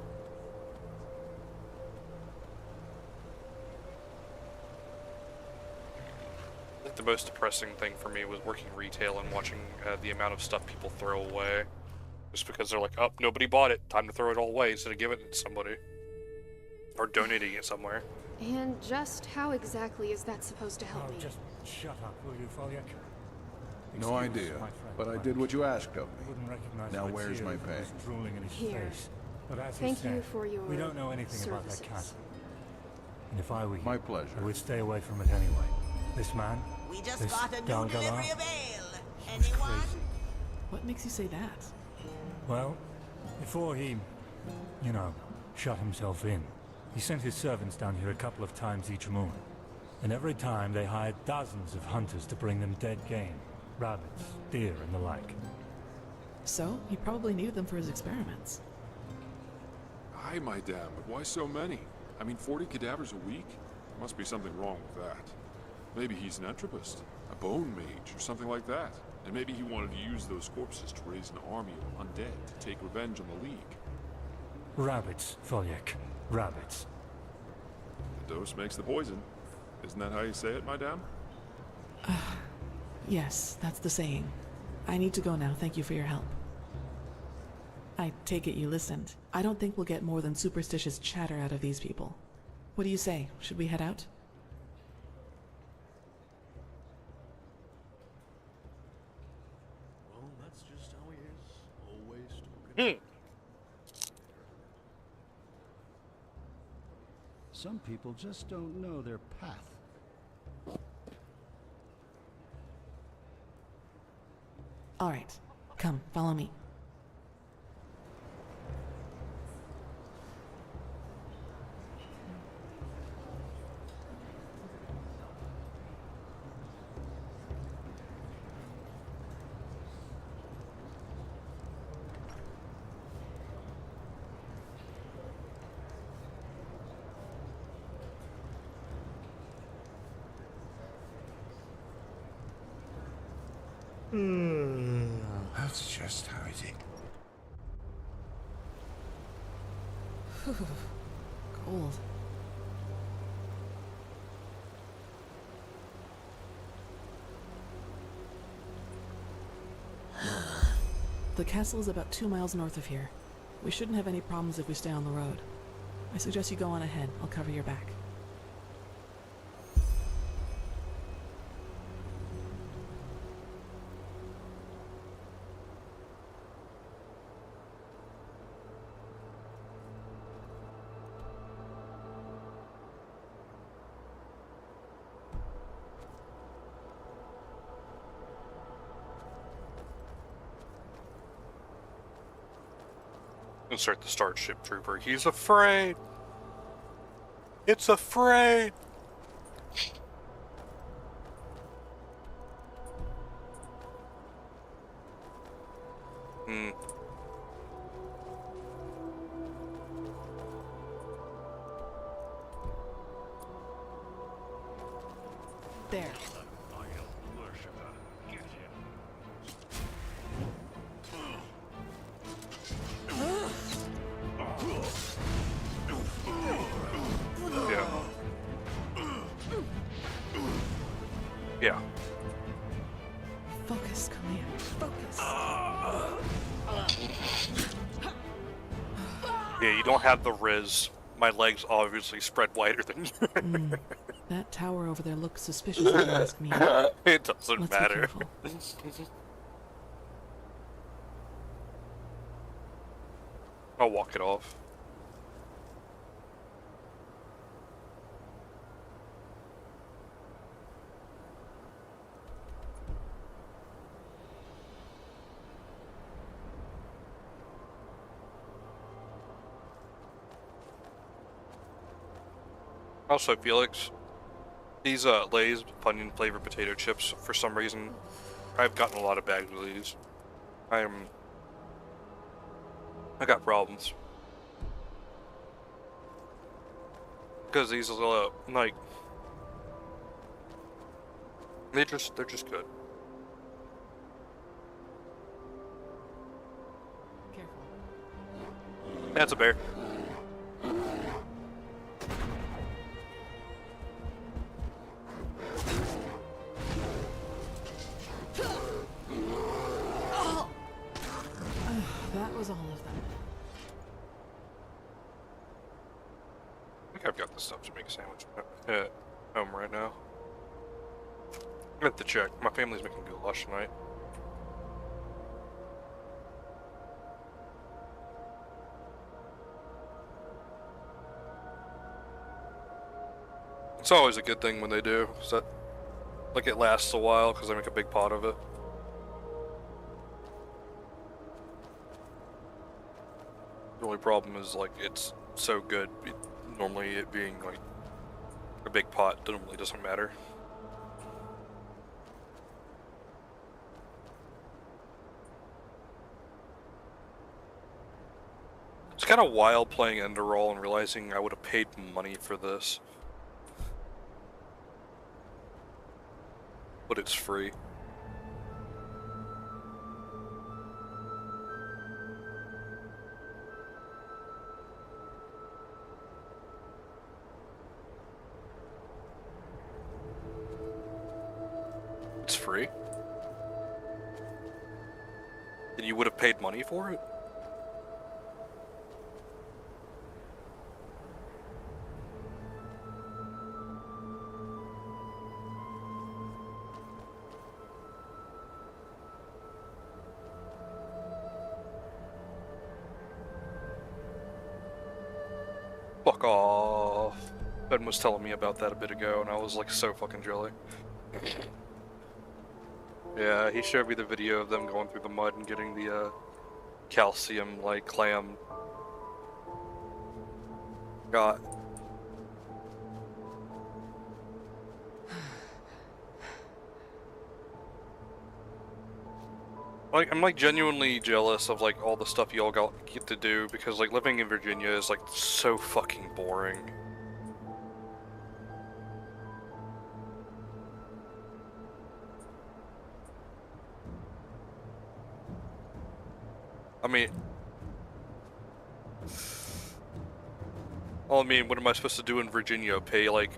I think the most depressing thing for me was working retail and watching the amount of stuff people throw away. Just because they're like, oh, nobody bought it, time to throw it all away instead of giving it to somebody. Or donating it somewhere. And just how exactly is that supposed to help me? Just shut up, will you, Folyak? No idea, but I did what you asked of me. Now where's my pay? Drooling in his Here. face. But as Thank he said, you for your we don't know anything about that services. castle. And if I were you, My pleasure. I would stay away from it anyway. This man, We just this got a new Dalgalar, delivery of ale. he was Anyone? crazy. What makes you say that? Well, before he, shut himself in, he sent his servants down here a couple of times each moon. And every time they hired dozens of hunters to bring them dead game. Rabbits, deer, and the like. So, he probably needed them for his experiments. Aye, my damn, but why so many? I mean, 40 cadavers a week? Must be something wrong with that. Maybe he's an entropist, a bone mage, or something like that. And maybe he wanted to use those corpses to raise an army of undead to take revenge on the League. Rabbits, Folyak. Rabbits. The dose makes the poison. Isn't that how you say it, my damn? Yes, that's the saying. I need to go now. Thank you for your help. I take it you listened. I don't think we'll get more than superstitious chatter out of these people. What do you say? Should we head out? Well, that's just how he is. Always talking. Some people just don't know their path. All right. Come, follow me. That's just how it is. Cold. The castle is about 2 miles north of here. We shouldn't have any problems if we stay on the road. I suggest you go on ahead. I'll cover your back. Insert the Starship Trooper. He's afraid. It's afraid. Hmm. There. Yeah. Yeah. Focus, Kalia. Focus. Yeah, you don't have the Riz. My legs obviously spread wider than you. That tower over there looks suspicious if you ask me. It doesn't Let's matter. Be careful. I'll walk it off. Also, Felix, these Lay's Funyun flavored potato chips, for some reason, I've gotten a lot of bags of these. I got problems. Because these like, they're just good. Careful. That's a bear. That was all of them. I think I've got the stuff to make a sandwich at home right now. I have to check. My family's making goulash tonight. It's always a good thing when they do, so that, like, it lasts a while because they make a big pot of it. The only problem is, like, it's so good, normally it being, like, a big pot normally doesn't matter. It's kind of wild playing Enderal and realizing I would have paid money for this. But it's free. It's free? And you would have paid money for it? Fuck off. Ben was telling me about that a bit ago, and I was like so fucking jelly. Yeah, he showed me the video of them going through the mud and getting the calcium like clam. Got. Like, I'm like genuinely jealous of like all the stuff y'all get to do because like living in Virginia is like so fucking boring. I mean, well, I mean, what am I supposed to do in Virginia? Pay like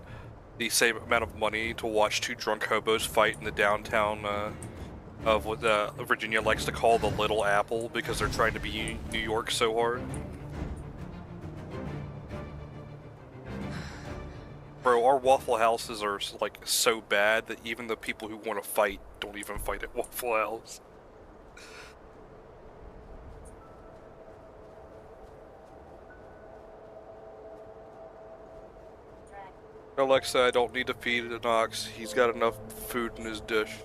the same amount of money to watch two drunk hobos fight in the downtown of what Virginia likes to call the Little Apple because they're trying to be New York so hard? Bro, our Waffle Houses are like so bad that even the people who want to fight don't even fight at Waffle House. Alexa, I don't need to feed Nox. He's got enough food in his dish.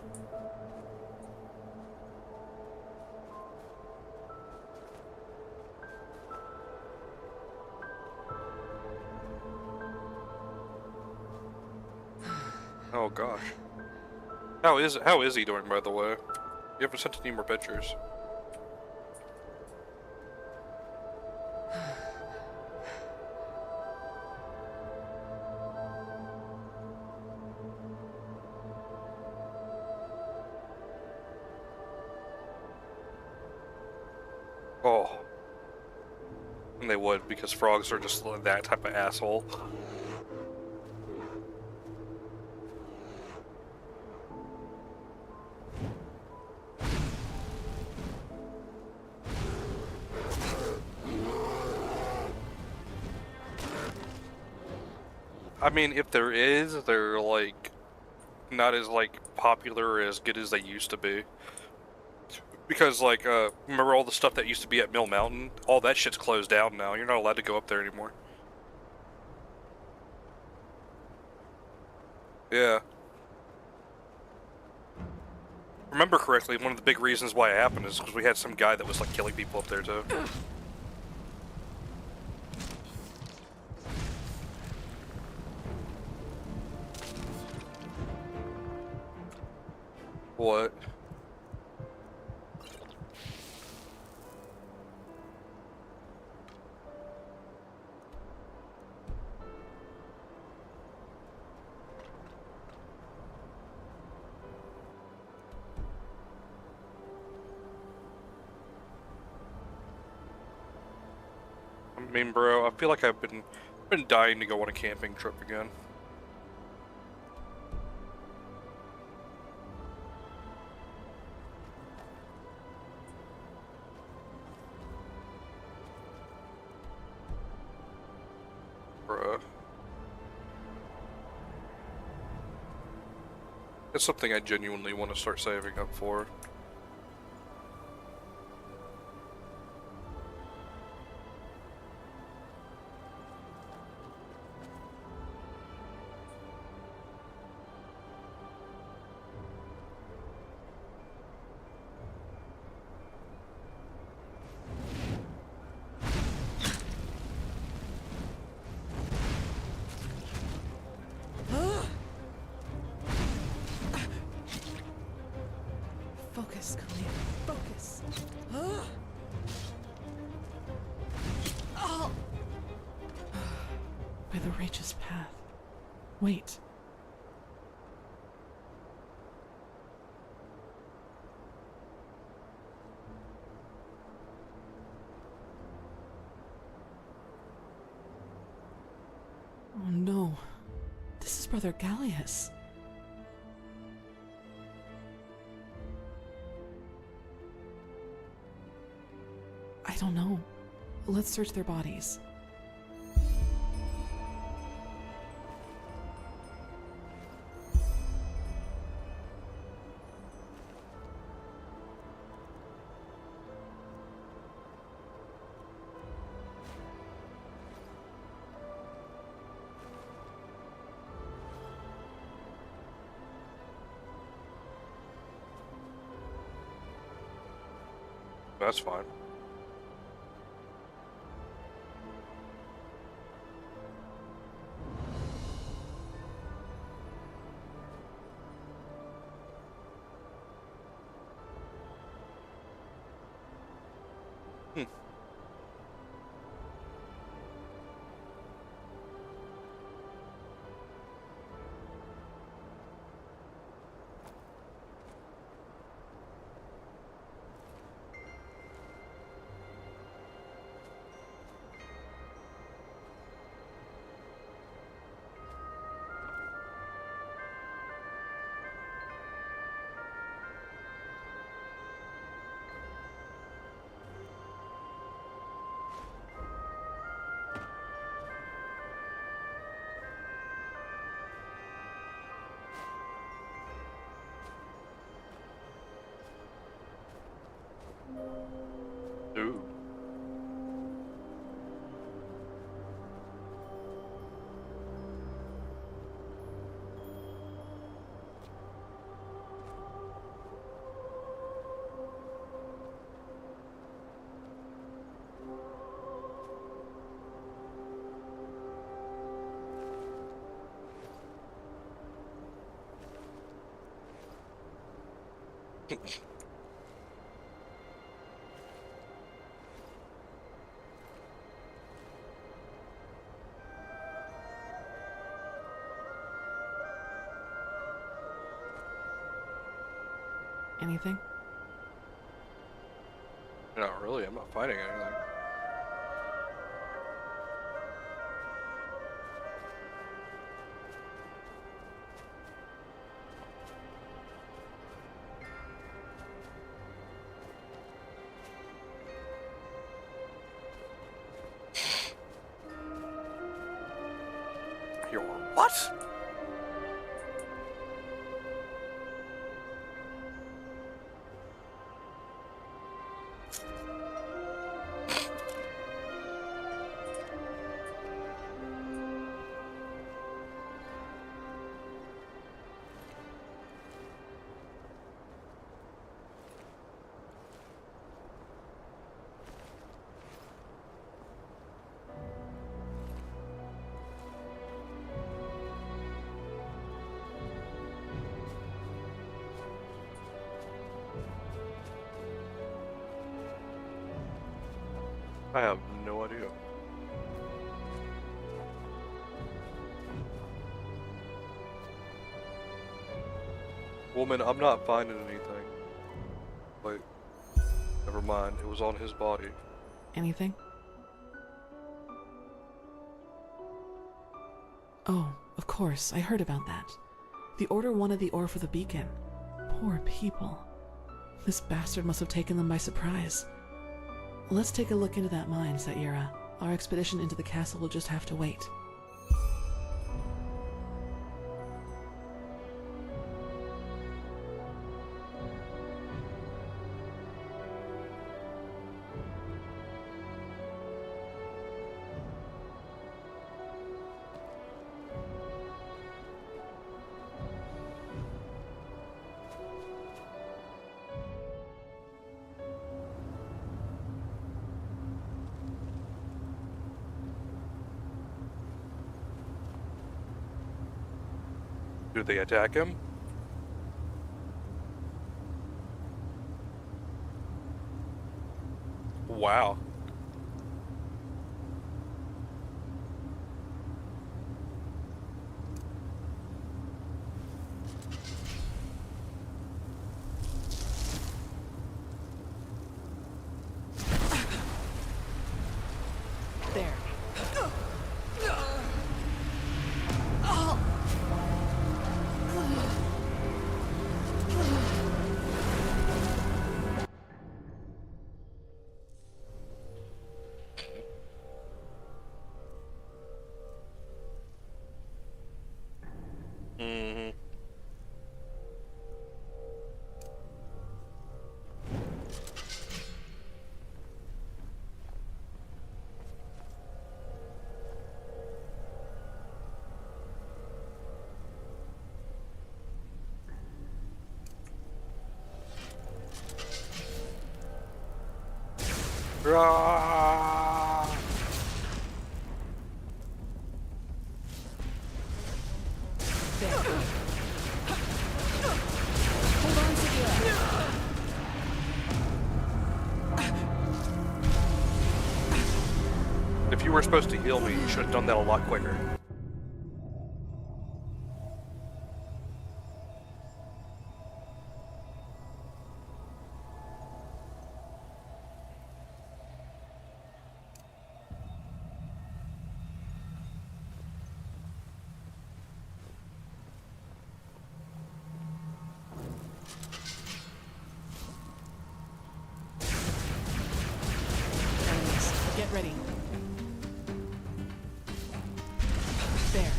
Oh gosh. How is he doing, by the way? You haven't sent any more pictures. Oh. And they would, because frogs are just that type of asshole. I mean, if there is, they're like not as like popular or as good as they used to be. Because like, remember all the stuff that used to be at Mill Mountain? All that shit's closed down now. You're not allowed to go up there anymore. Yeah. Remember correctly, one of the big reasons why it happened is because we had some guy that was like killing people up there too. What? I mean, bro, I feel like I've been dying to go on a camping trip again. Bruh. It's something I genuinely want to start saving up for. Focus, Kalia. Focus. By the righteous path. Wait. Oh no. This is Brother Gallius. I don't know. Let's search their bodies. That's fine. Ooh. Anything? Not really, I'm not finding anything. Your what? I have no idea. Woman, I'm not finding anything. Wait. Never mind, it was on his body. Anything? Oh, of course, I heard about that. The Order wanted the ore for the beacon. Poor people. This bastard must have taken them by surprise. Let's take a look into that mine, Saira. Our expedition into the castle will just have to wait. Do they attack him? Wow. There. Rah! Hold on, Sagira. If you were supposed to heal me, you should have done that a lot quicker. Get ready. There.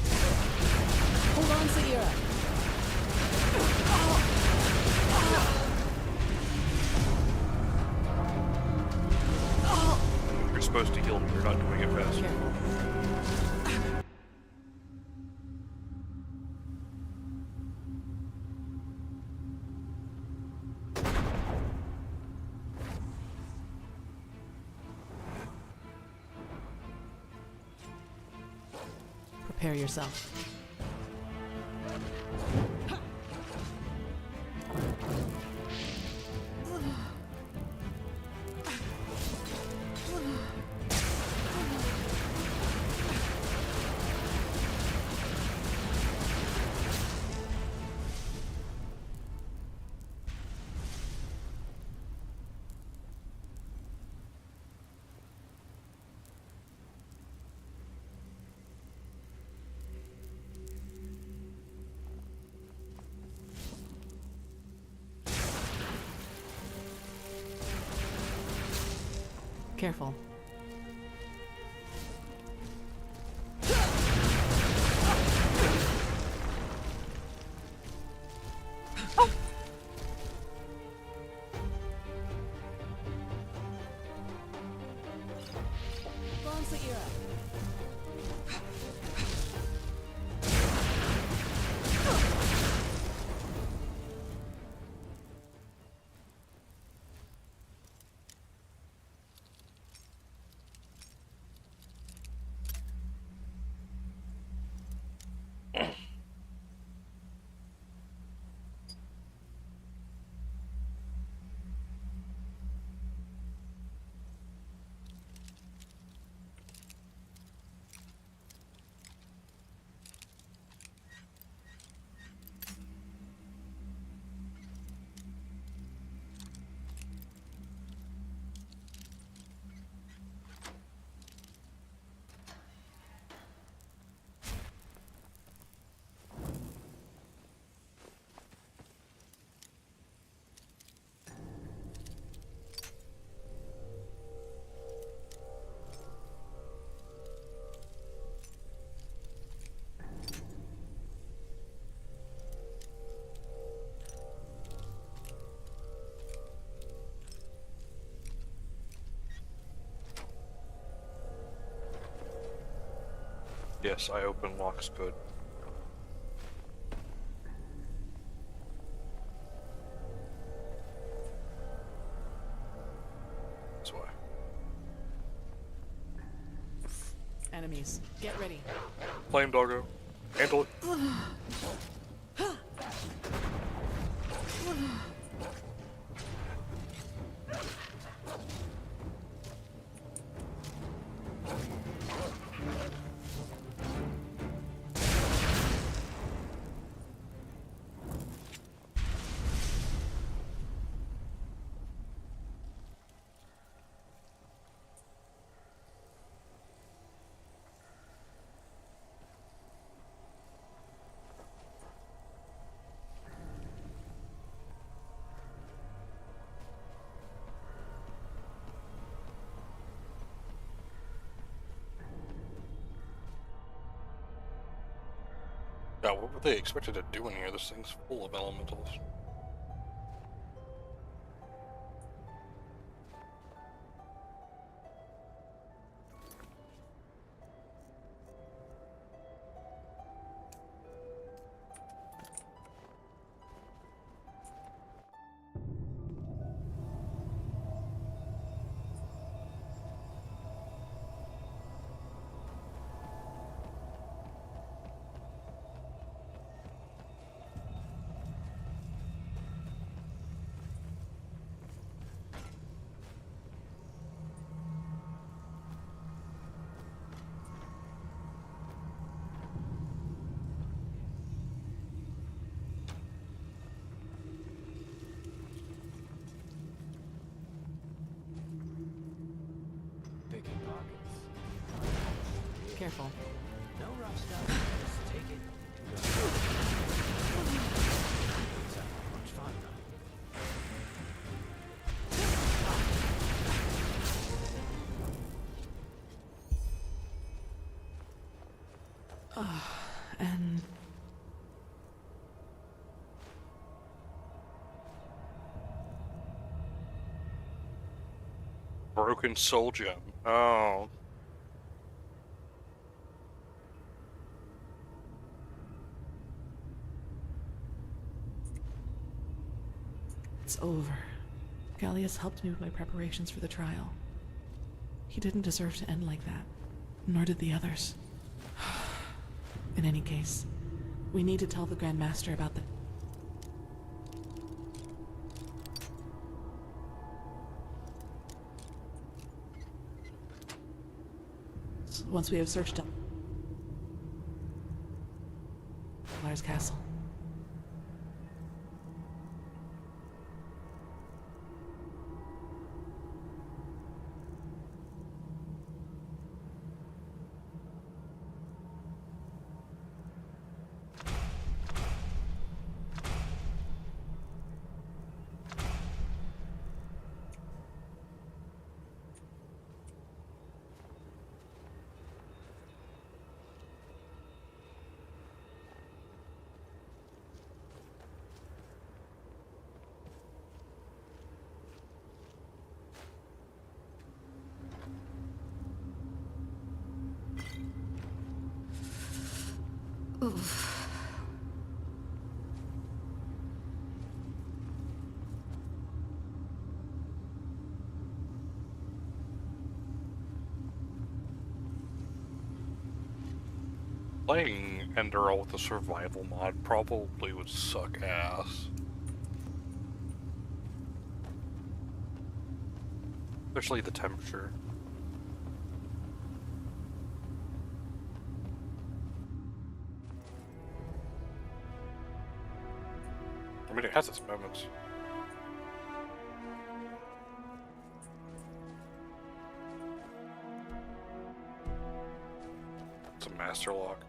Hold on, Sagira. You're supposed to heal me, you're not doing it fast. Careful. Prepare yourself. Careful. Yes, I open locks good. That's why. Enemies, get ready. Flame doggo. Handle it. Yeah, what were they expected to do in here? This thing's full of elementals. Picking pockets. Careful. No rough stuff. Just take it. It's much fun though. And Broken soul gem. Oh. it's over. Gallius helped me with my preparations for the trial. He didn't deserve to end like that, nor did the others. In any case, we need to tell the Grand Master about the... Once we have searched up Lars Castle. Playing Enderal with a survival mod probably would suck ass. Especially the temperature. I mean, it has its moments. It's a master lock.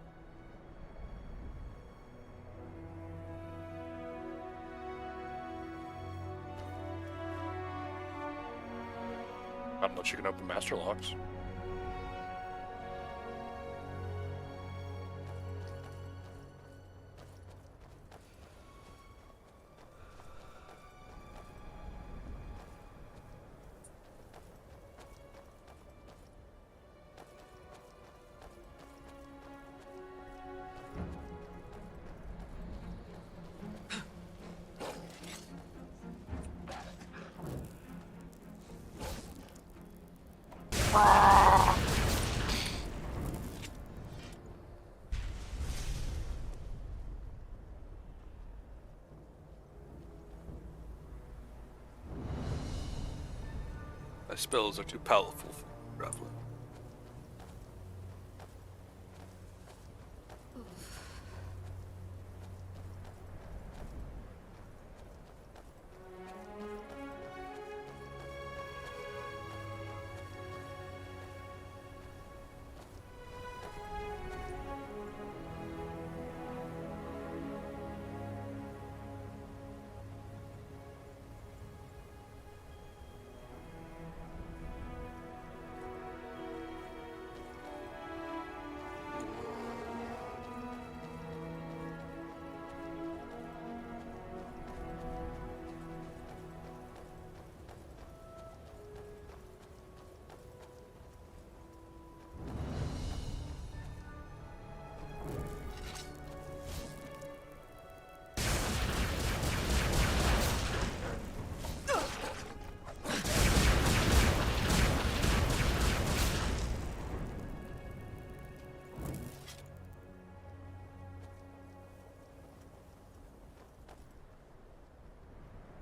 Not much you can open master locks. My spells are too powerful for traveler.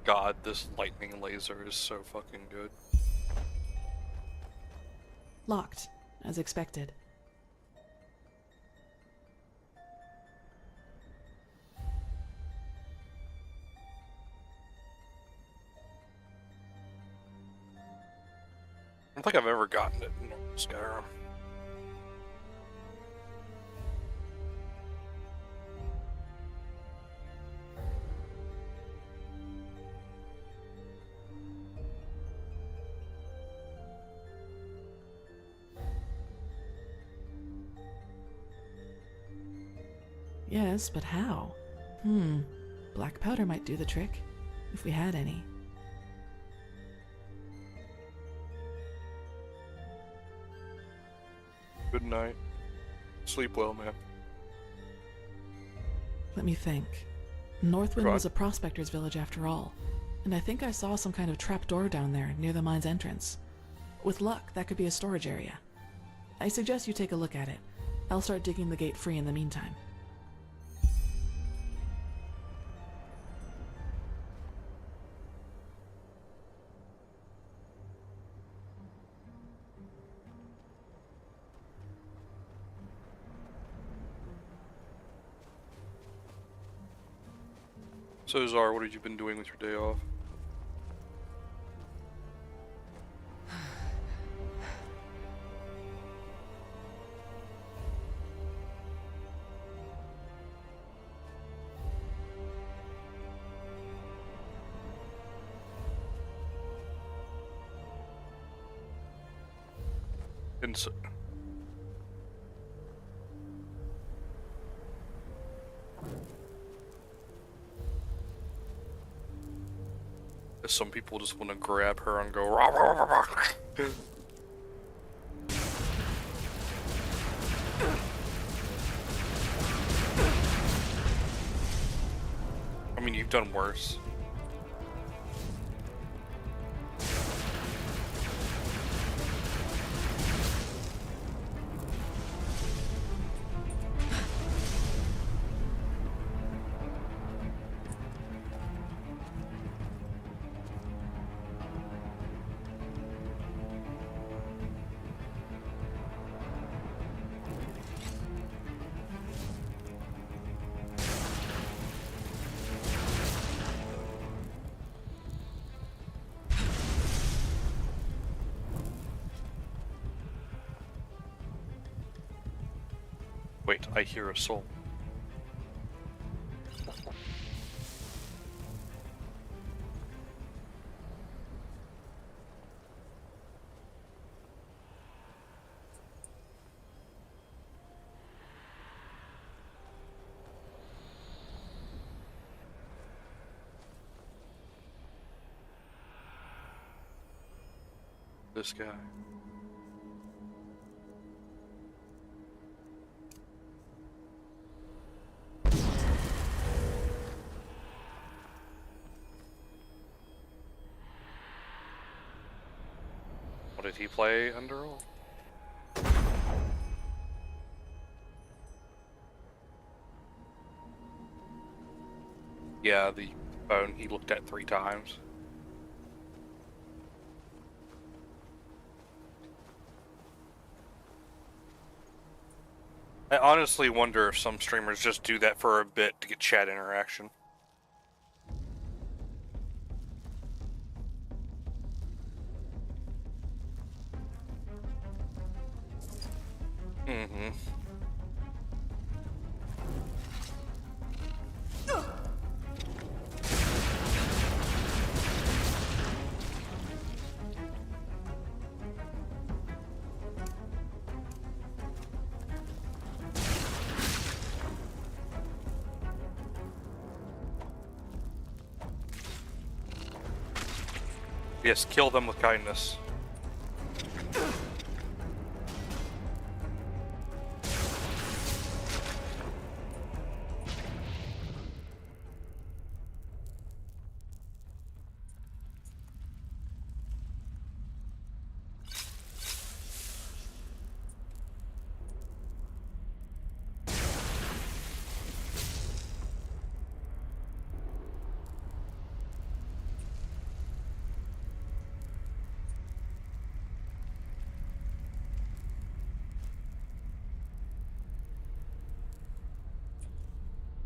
God, this lightning laser is so fucking good. Locked, as expected. I don't think I've ever gotten it in Skyrim. Yes, but how? Black powder might do the trick, if we had any. Good night. Sleep well, man. Let me think. Northwind was a prospector's village after all, and I think I saw some kind of trapdoor down there near the mine's entrance. With luck, that could be a storage area. I suggest you take a look at it. I'll start digging the gate free in the meantime. So Zara, what have you been doing with your day off? Some people just want to grab her and go rah, rah, rah, rah. I mean, you've done worse. I hear a soul. This guy. What did he play, Enderal? Yeah, the phone he looked at 3 times. I honestly wonder if some streamers just do that for a bit to get chat interaction. Mm-hmm. Yes, kill them with kindness.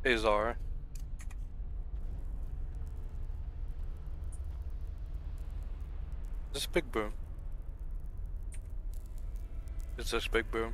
Azar. Is this Big Boom? Is this Big Boom?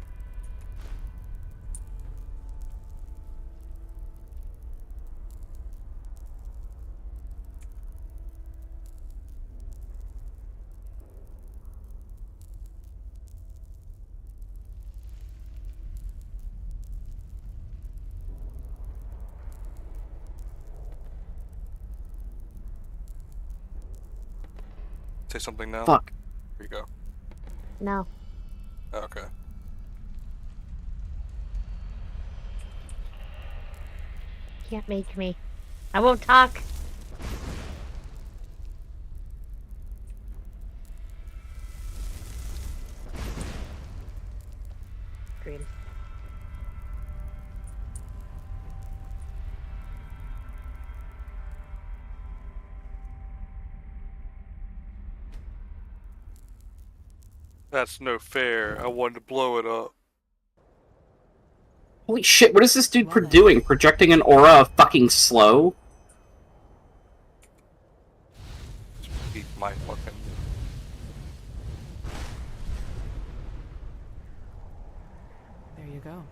Say something now? Fuck. Here you go. No. Okay. Can't make me. I won't talk. Green. That's no fair. I wanted to blow it up. Holy shit, what is this dude doing? Projecting an aura of fucking slow? Eat my fucking... There you go.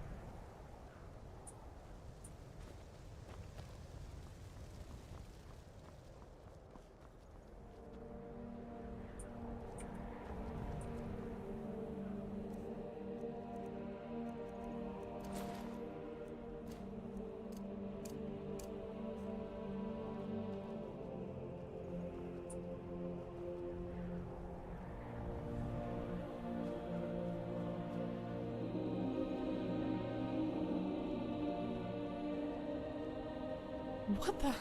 What the?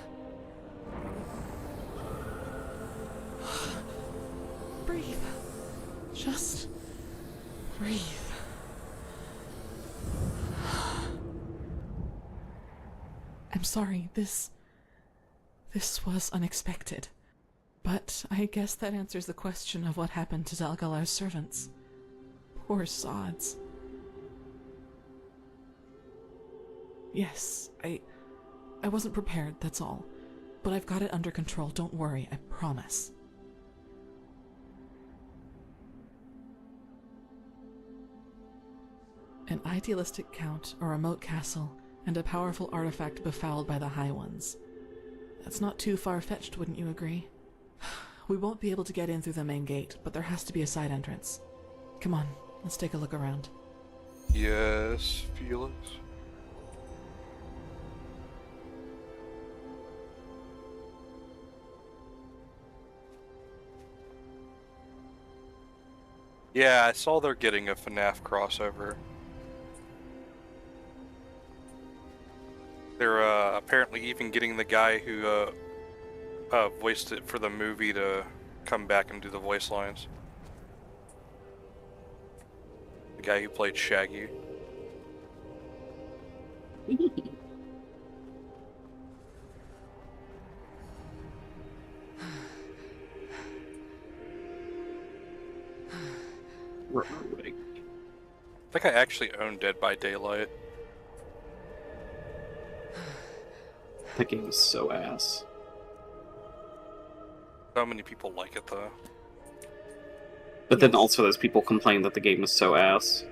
Breathe. Just breathe. I'm sorry, this was unexpected. But I guess that answers the question of what happened to Dalgalar's servants. Poor sods. Yes, I wasn't prepared, that's all. But I've got it under control, don't worry, I promise. An idealistic count, a remote castle, and a powerful artifact befouled by the High Ones. That's not too far-fetched, wouldn't you agree? We won't be able to get in through the main gate, but there has to be a side entrance. Come on, let's take a look around. Yes, Felix. Yeah, I saw they're getting a FNAF crossover. They're apparently even getting the guy who voiced it for the movie to come back and do the voice lines. The guy who played Shaggy. Where are we? I think I actually own Dead by Daylight. That game is so ass. So many people like it though. But then also those people complain that the game is so ass.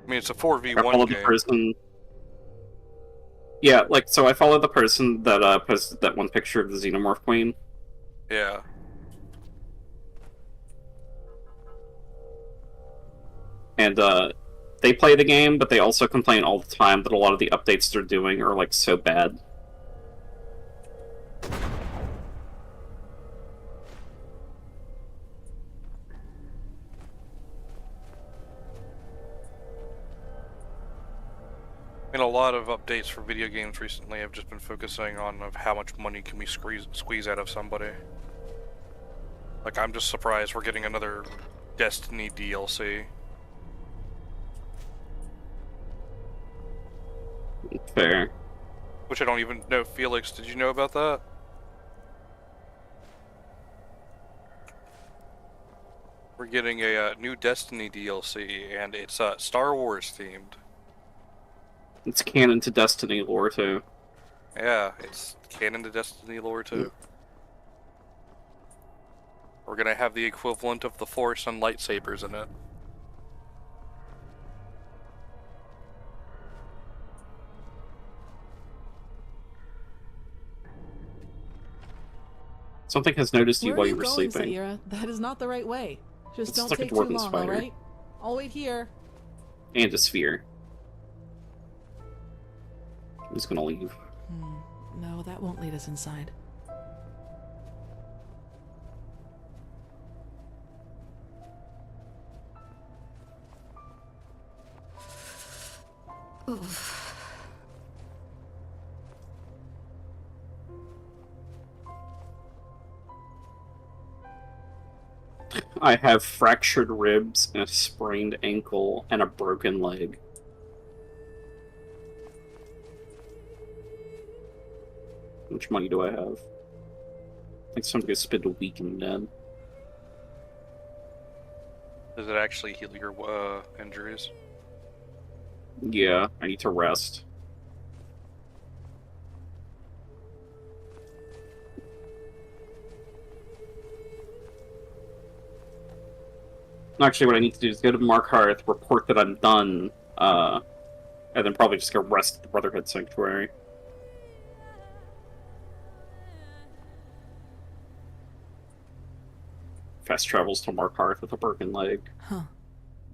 I mean, it's a 4v1 I followed game. the person. Yeah, like, so I followed the person that posted that one picture of the Xenomorph Queen. Yeah. And, they play the game, but they also complain all the time that a lot of the updates they're doing are, like, so bad. I mean, a lot of updates for video games recently have just been focusing on how much money can we squeeze out of somebody. Like, I'm just surprised we're getting another Destiny DLC. Fair. Which I don't even know. Felix, did you know about that? We're getting a new Destiny DLC, and it's Star Wars themed. It's canon to Destiny lore, too. Yeah, it's canon to Destiny lore, too. We're gonna have the equivalent of the Force and lightsabers in it. Something has noticed you Where while are you were going, sleeping. Saira? That is not the right way. Just It's don't like a take too dwarven long, spider. alright? I'll wait here. And a sphere. I'm just gonna leave. No, that won't lead us inside. Oof. I have fractured ribs and a sprained ankle and a broken leg. How much money do I have? I think so I'm gonna spend a week in bed. Does it actually heal your injuries? Yeah, I need to rest. Actually, what I need to do is go to Markarth, report that I'm done, and then probably just go rest at the Brotherhood Sanctuary. Fast travels to Markarth with a broken leg. Huh.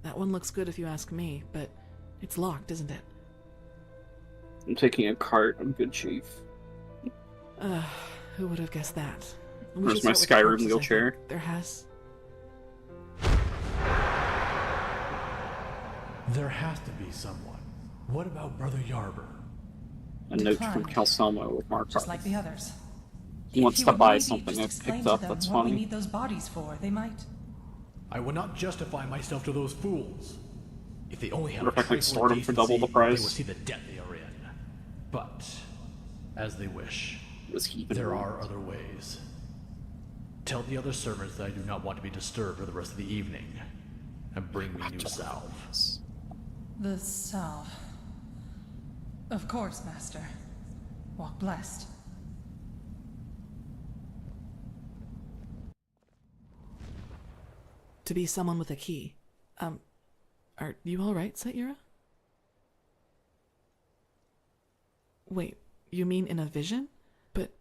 That one looks good if you ask me, but it's locked, isn't it? I'm taking a cart. I'm good, Chief. Who would have guessed that? We Where's should my start with the Skyrim corpses, I wheelchair? think. There has... There has to be someone. What about Brother Yarber? A note from Calcelmo with Markarth. Just like the others. He wants If to would buy maybe something just I've explain picked to up, them that's what we funny. need those bodies for, they might. I will not justify myself to those fools. If they only had What a if I could trifle store of them for double the decency, price? they will see the debt they are in. But, as they wish, Was he even there wrong? are other ways. Tell the other servants that I do not want to be disturbed for the rest of the evening, and bring me new salve. The salve. Of course, Master. Walk blessed. to be someone with a key. Are you alright, Satyura? Wait, you mean in a vision? But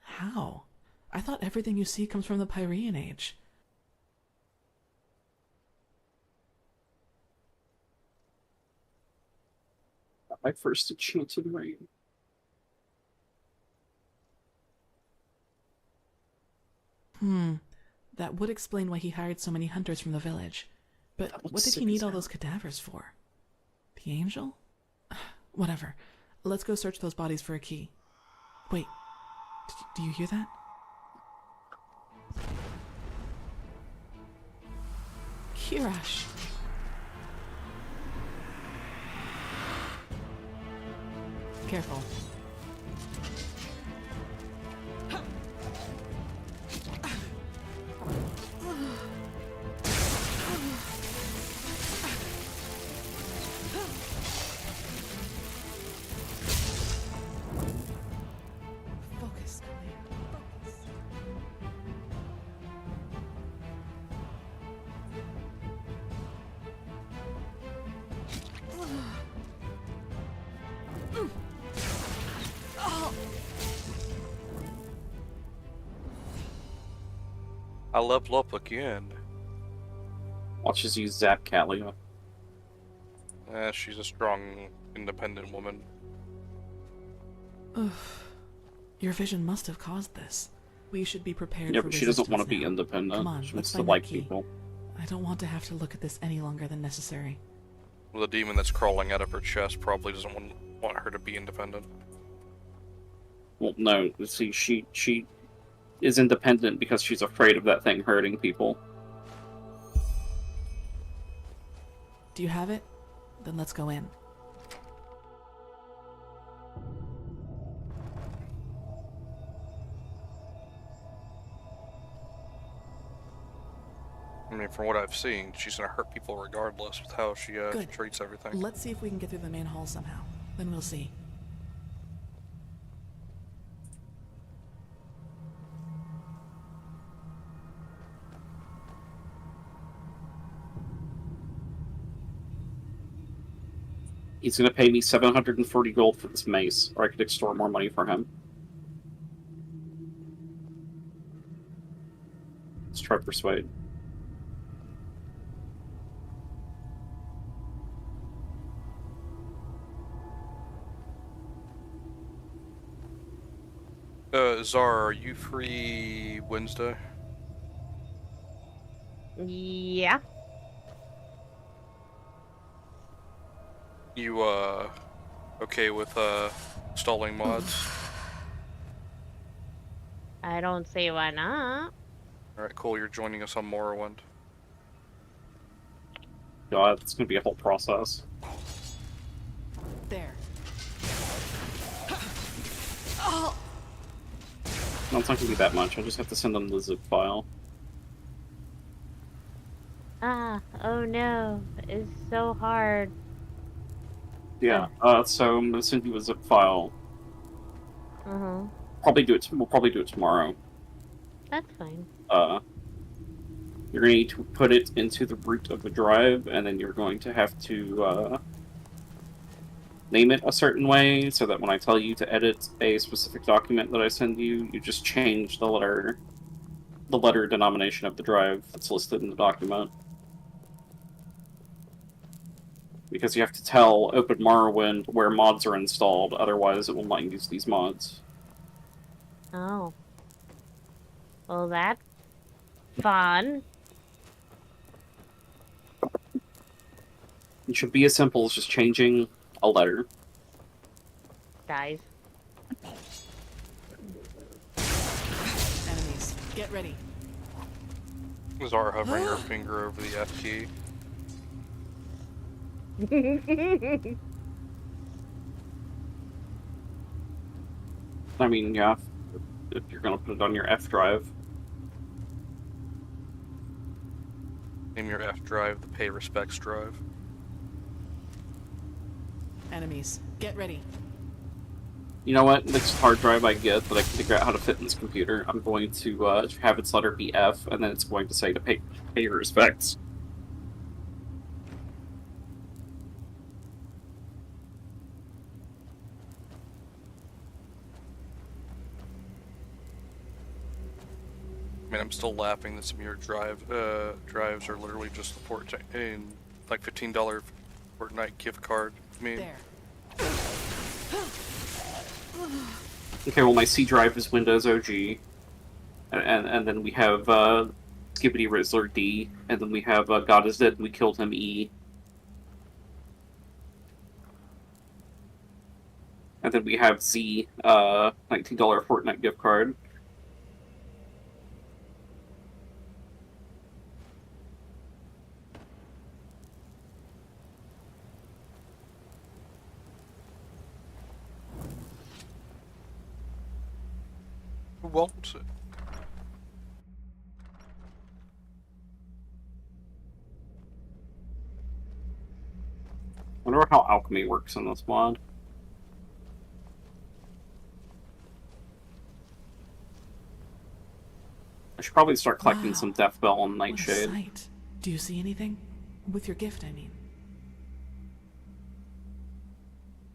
how? I thought everything you see comes from the Pyrean Age. My first enchanted ring. That would explain why he hired so many hunters from the village. But what did he need all those cadavers for? The angel? Whatever. Let's go search those bodies for a key. Wait, do you hear that? Kirash! Careful. Focus, Kalia. Focus. I level up again. Watches you zap Kalia. She's a strong, independent woman. Ugh. Your vision must have caused this. We should be prepared Yeah, for but she doesn't want to resistance be now. independent. Come on, She let's wants to find like that key. people. I don't want to have to look at this any longer than necessary. Well, the demon that's crawling out of her chest probably doesn't want her to be independent. Well, no. See, she is independent because she's afraid of that thing hurting people. Do you have it? Then let's go in. I mean, from what I've seen, she's gonna hurt people regardless with how she Good. treats everything. Let's see if we can get through the main hall somehow. Then we'll see. He's gonna pay me 740 gold for this mace, or I could extort more money from him. Let's try persuade. Zara, are you free Wednesday? Yeah. You, okay with, stalling mods? I don't see why not. Alright, cool, you're joining us on Morrowind. God, it's gonna be a whole process. There. No, it's not gonna be that much. I just have to send them the zip file. Oh no. It's so hard. Yeah, so I'm gonna send you a zip file. Uh-huh. We'll probably do it tomorrow. That's fine. You're gonna need to put it into the root of the drive, and then you're going to have to, name it a certain way, so that when I tell you to edit a specific document that I send you, you just change the letter denomination of the drive that's listed in the document. Because you have to tell Open Morrowind where mods are installed, otherwise it will not use these mods. Oh. Well, that's fun. It should be as simple as just changing a letter. Guys. Enemies, get ready. Zara hovering her finger over the F key. I mean, yeah, if you're gonna put it on your F drive. Name your F drive the pay respects drive. Enemies, get ready. You know what? Next hard drive I get that I can figure out how to fit in this computer, I'm going to have its letter be F, and then it's going to say to pay your respects. I mean, I'm still laughing that some of your drives are literally just the in like $15 Fortnite gift card. I mean, okay, well my C drive is Windows OG, and then we have Skibbity Rizzler D, and then we have God is Dead and We Killed Him E, and then we have Z $19 Fortnite gift card. who wants it? I wonder how alchemy works in this mod. I should probably start collecting some Death Bell and Nightshade. What a sight. Do you see anything? With your gift, I mean.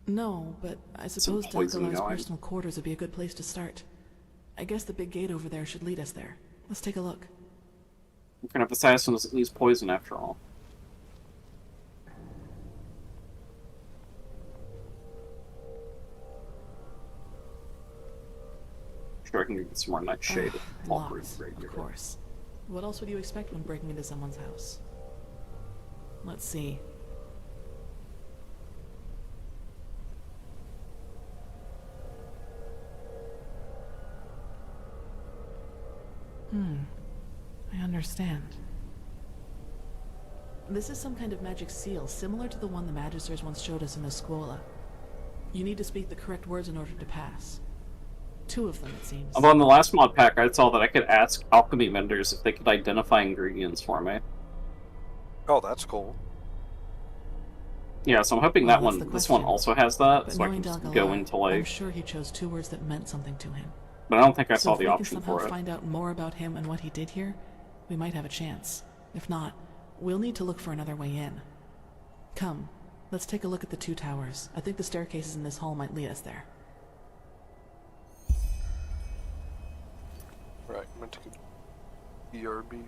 No, but I suppose Dalgalar's personal quarters would be a good place to start. I guess the big gate over there should lead us there. Let's take a look. What kind of assassin is at least poison after all? Sure, I can get some more Nightshade. Locked, of course. What else would you expect when breaking into someone's house? Let's see. I understand. This is some kind of magic seal, similar to the one the Magisters once showed us in the Scuola. You need to speak the correct words in order to pass. 2 of them, it seems. Although in the last mod pack, I saw that I could ask alchemy vendors if they could identify ingredients for me. Oh, that's cool. Yeah, so I'm hoping that one, this one also has that, But so I can just go into like. I'm sure he chose 2 words that meant something to him. But I don't think I saw if the we option can somehow for it. find out more about him and what he did here, we might have a chance. If not, we'll need to look for another way in. Come, let's take a look at the 2 towers. I think the staircases in this hall might lead us there. Right, I'm gonna take a ERB.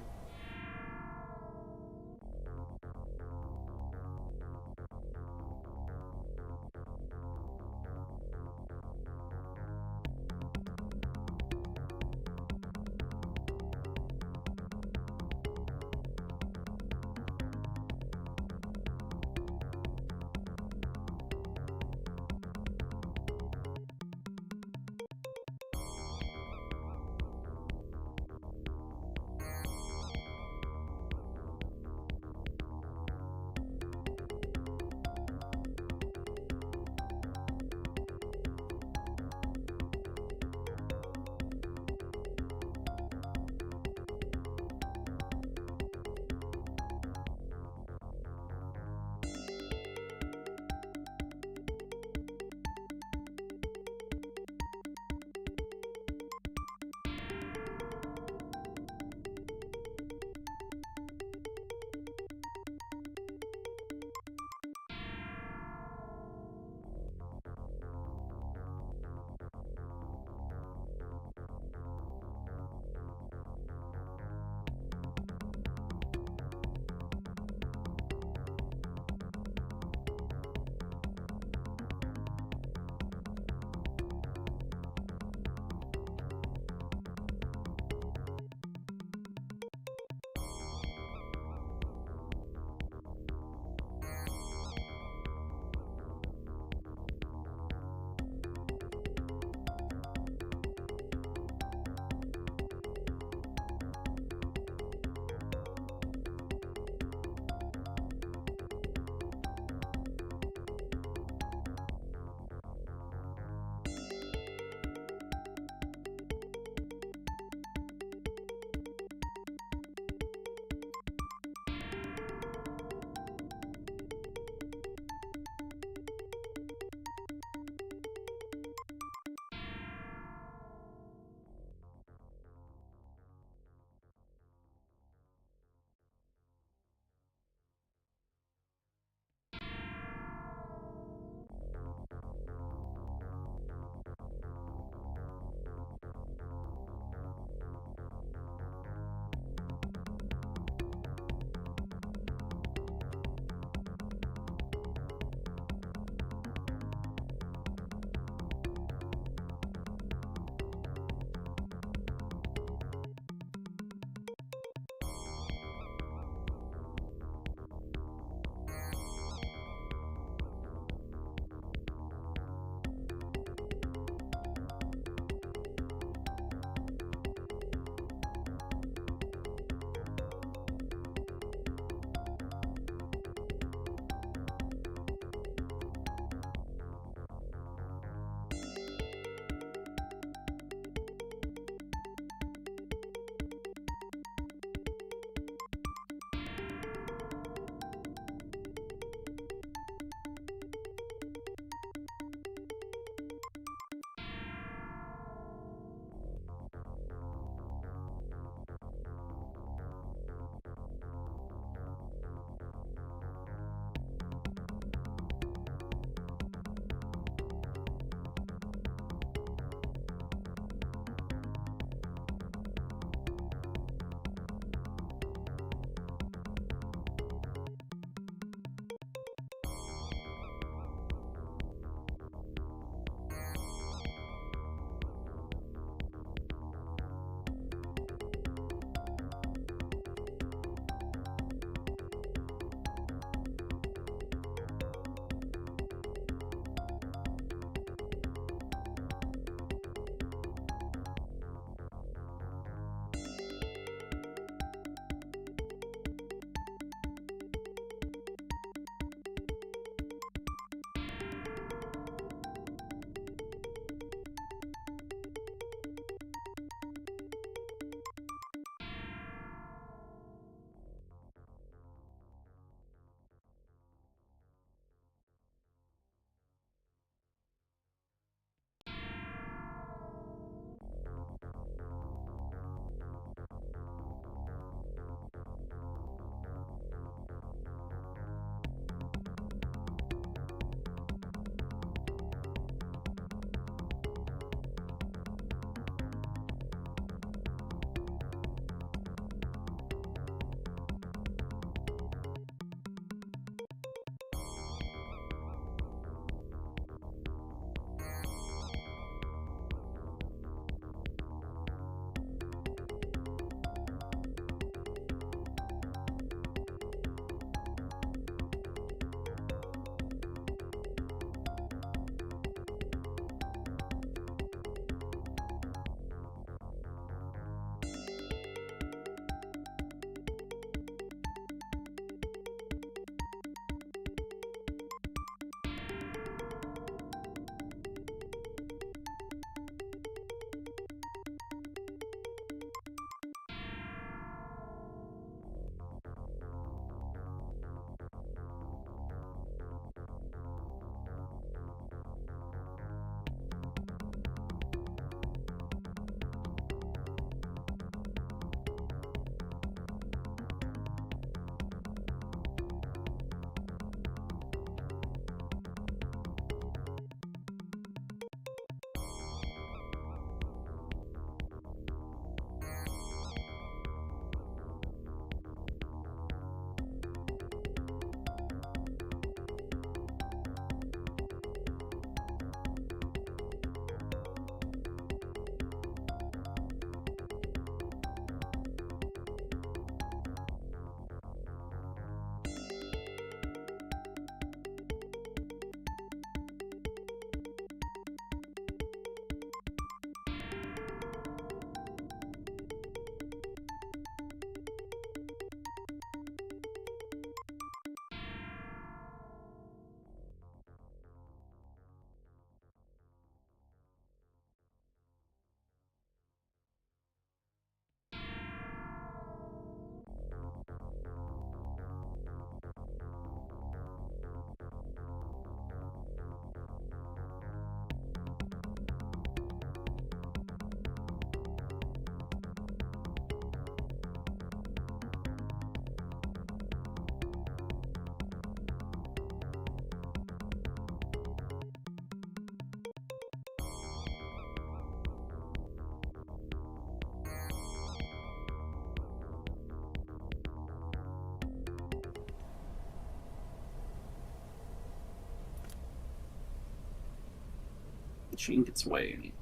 Machine gets away.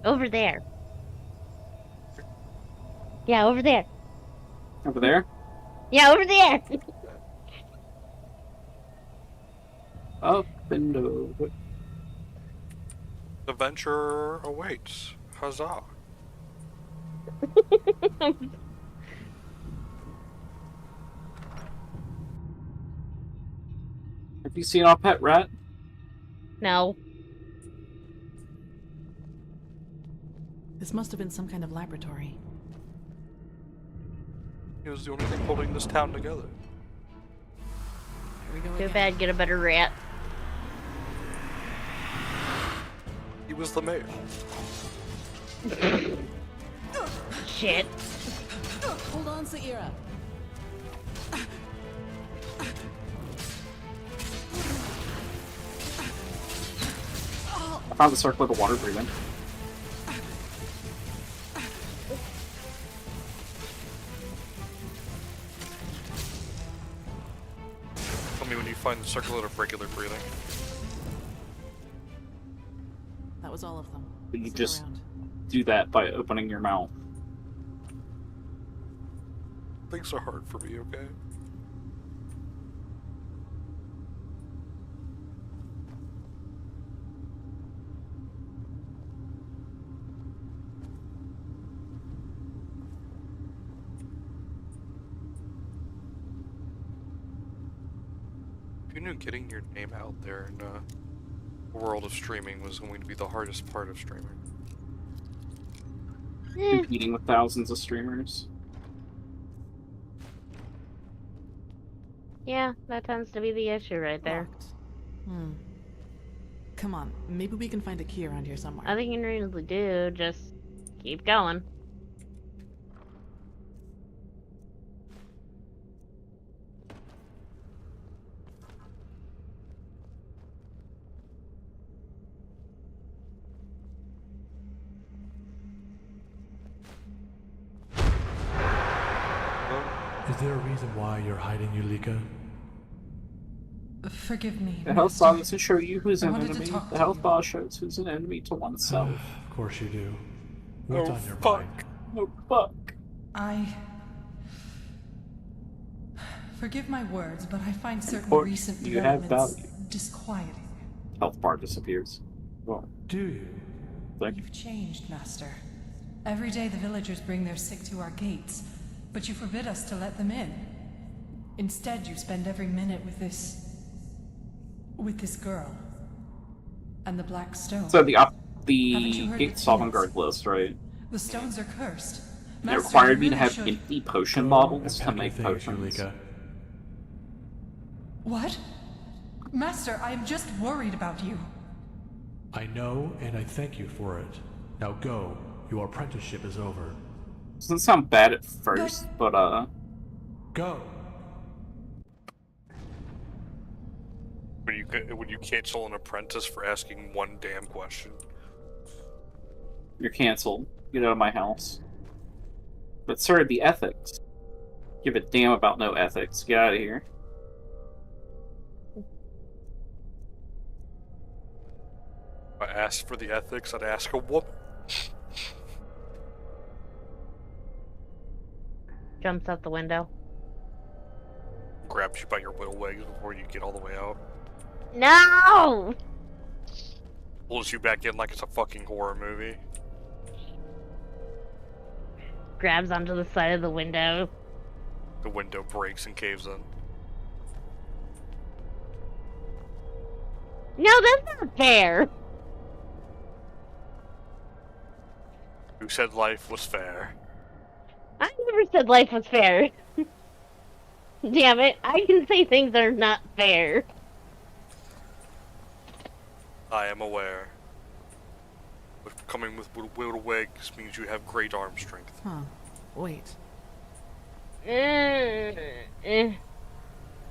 Over there. Yeah, over there. Over there? Yeah, over there. Up and over. The venture awaits. Huzzah. Have you seen our pet rat? No. This must have been some kind of laboratory. He was the only thing holding this town together. Here we go Too again. bad, get a better rat. He was the mayor. Shit. Hold on, Saira. I found the circle of the water breathing. Tell me when you find the circlet of regular breathing. That was all of them. You Sit just around. do that by opening your mouth. Things are hard for me, okay? If you knew getting your name out there in the world of streaming was going to be the hardest part of streaming. Competing with thousands of streamers. Yeah, that tends to be the issue right there. Locked. Come on, maybe we can find a key around here somewhere. I think you really do. Just keep going. Is there a reason why you're hiding, Yulika? Forgive me. The health bar doesn't show you who's I an wanted to enemy. talk The to health you. bar shows who's an enemy to oneself. Of course you do. What's Oh, on your fuck. mind? Oh, fuck. Forgive my words, but I find certain Important. recent You have developments value. disquieting. Health bar disappears. Well, Do you? You've changed, Master. Every day the villagers bring their sick to our gates, but you forbid us to let them in. Instead, you spend every minute with this girl. And the black stone. so the Haven't you heard gate the avant-garde list, right? The stones are cursed. It Master, required you me to really have should- empty potion Go bottles and to pack make your things, potions. Yulika. What? Master, I am just worried about you. I know, and I thank you for it. Now go. Your apprenticeship is over. Doesn't sound bad at first, but Go. When you cancel an apprentice for asking one damn question. you're canceled. Get out of my house. But sir, the ethics. Give a damn about no ethics. Get out of here. If I asked for the ethics, I'd ask a woman. Jumps out the window. Grabs you by your little legs before you get all the way out. No! Pulls you back in like it's a fucking horror movie. Grabs onto the side of the window. The window breaks and caves in. No, that's not fair. Who said life was fair? I never said life was fair. Damn it, I can say things that are not fair. I am aware. But coming with little legs means you have great arm strength. Huh. Wait. I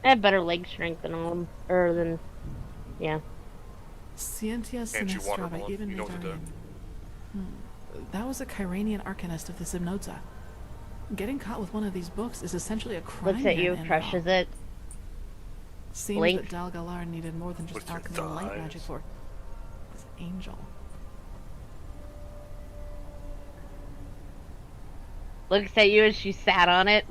have better leg strength than all or than, yeah. Scientia And you Sinistra by watermelon, even you know what to do. That was a Kyranian arcanist of the Simnoza. Getting caught with one of these books is essentially a crime. Looks at you, here, crushes it. Seems Blink. that Dal Galar needed more than just alchemy and light magic for his angel. Looks at you as she sat on it.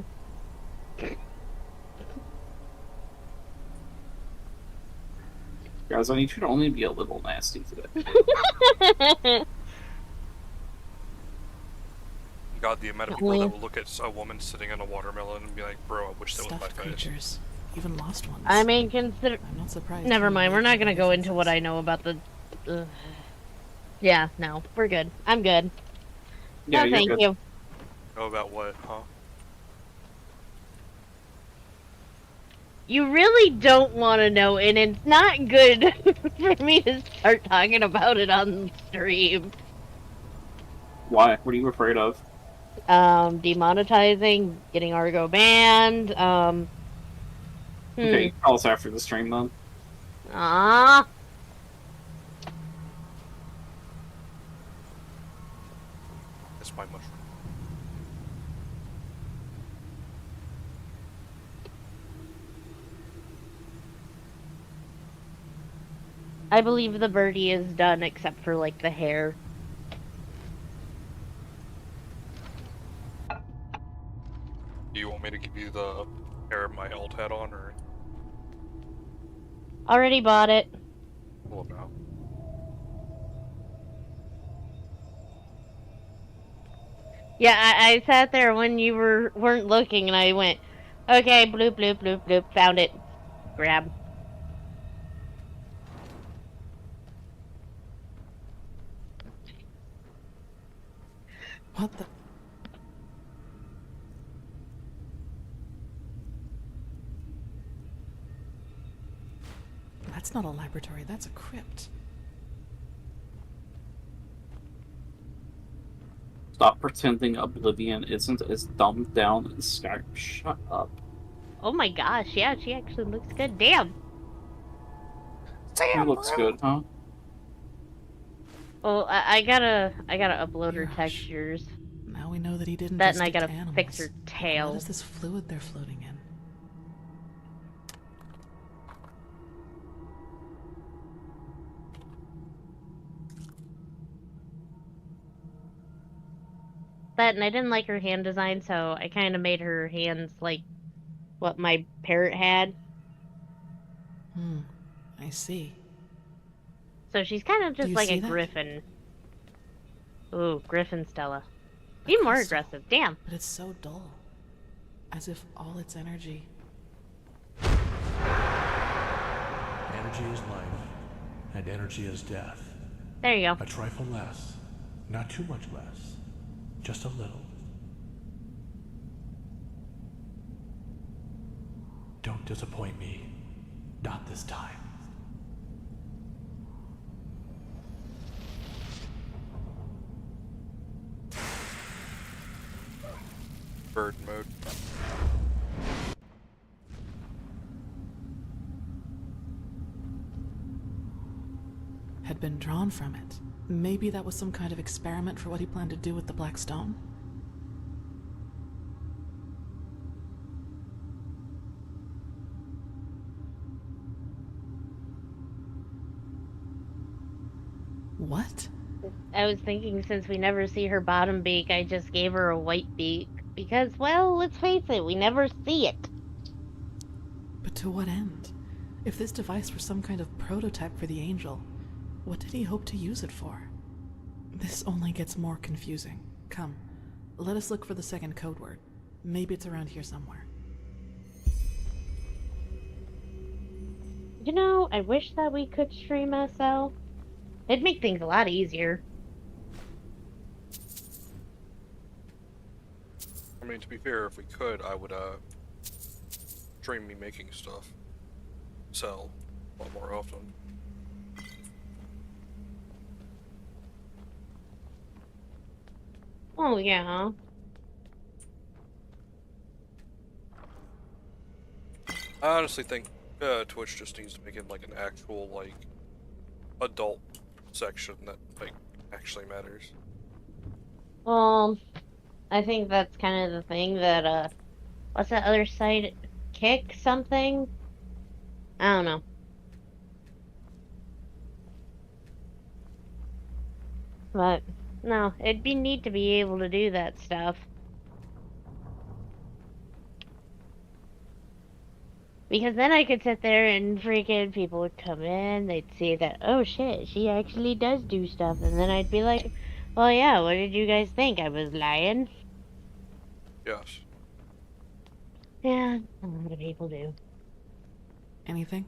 Guys, I need you to only be a little nasty today. God, the amount of people that will look at a woman sitting on a watermelon and be like, bro, I wish that was my Stuffed face. creatures, even lost ones. I mean, consider. I'm not surprised. Never mind. We're not gonna go into what I know about the. Yeah, no, we're good. I'm good. Yeah, no, thank you. Know about what, huh? You really don't want to know, and it's not good for me to start talking about it on stream. Why? What are you afraid of? Demonetizing, getting Argo banned. Okay, call us after the stream then. Ah. That's my mushroom. I believe the birdie is done except for like the hair. Do you want me to give you the hair of my alt hat on, or? Already bought it. Well, no. Yeah, I sat there when you weren't looking, and I went, okay, bloop, bloop, bloop, bloop, found it. Grab. What the? That's not a laboratory, that's a crypt. Stop pretending Oblivion isn't as dumbed down as Skyrim. Shut up. Oh my gosh, yeah, she actually looks good. Damn. She looks good, huh? Well, I gotta upload her textures. Now we know that he didn't That just and I stick to gotta animals. fix her What tail. is this fluid they're floating in? That and I didn't like her hand design, so I kind of made her hands like what my parrot had. I see. So she's kind of Do just you like see a that? griffin. Ooh, griffin Stella. Be more crystal. aggressive. Damn. But it's so dull. As if all its energy... Energy is life, and energy is death. There you go. A trifle less, not too much less, just a little. Don't disappoint me. Not this time. Bird mode. had been drawn from it. Maybe that was some kind of experiment for what he planned to do with the Black Stone? What? I was thinking since we never see her bottom beak, I just gave her a white beak. Because, well, let's face it, we never see it. But to what end? If this device were some kind of prototype for the Angel, what did he hope to use it for? This only gets more confusing. Come, let us look for the second code word. Maybe it's around here somewhere. You know, I wish that we could stream SL. It'd make things a lot easier. I mean, to be fair, if we could, I would, stream me making stuff. Sell a lot more often. Oh, yeah. I honestly think, Twitch just needs to make it, like, an actual, like, adult section that, like, actually matters. I think that's kind of the thing that, what's that other site? Kick something? I don't know. But, no, it'd be neat to be able to do that stuff. Because then I could sit there and freaking people would come in, they'd see that, oh shit, she actually does do stuff. And then I'd be like, well, yeah, what did you guys think? I was lying? Yes. Yeah, a lot of people do. Anything?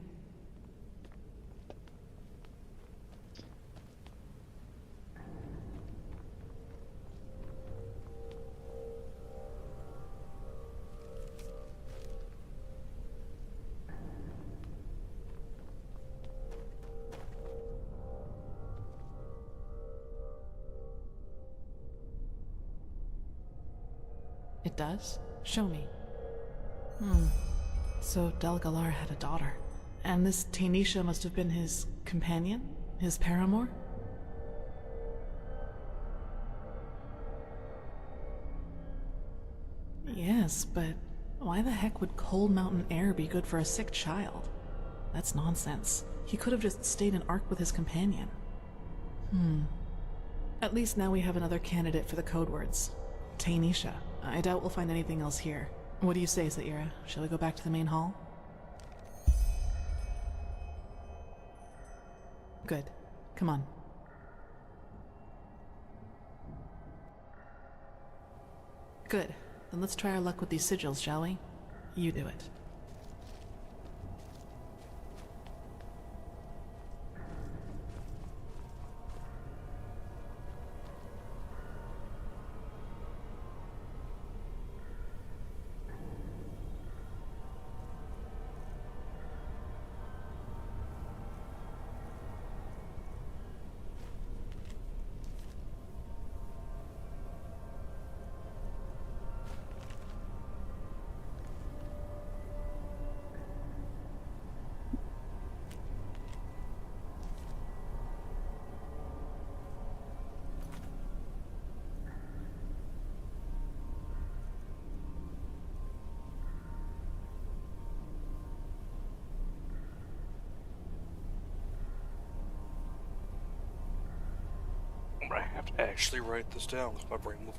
It does? Show me. So Delgalar had a daughter. And this Tainisha must have been his companion? His paramour? Yes, but why the heck would cold mountain air be good for a sick child? That's nonsense. He could have just stayed in Ark with his companion. At least now we have another candidate for the code words. Tainisha. I doubt we'll find anything else here. What do you say, Zaira? Shall we go back to the main hall? Good. Come on. Good. Then let's try our luck with these sigils, shall we? You do it. I have to actually write this down because my brain will.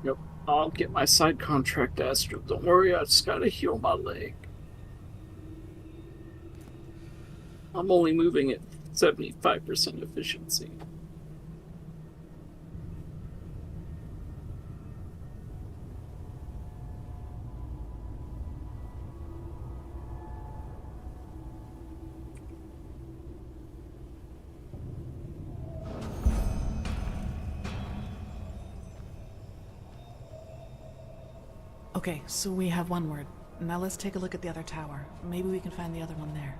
Yep, I'll get my side contract Astro. Don't worry, I just gotta heal my leg. I'm only moving at 75% efficiency. Okay, so we have one word. Now let's take a look at the other tower. Maybe we can find the other one there.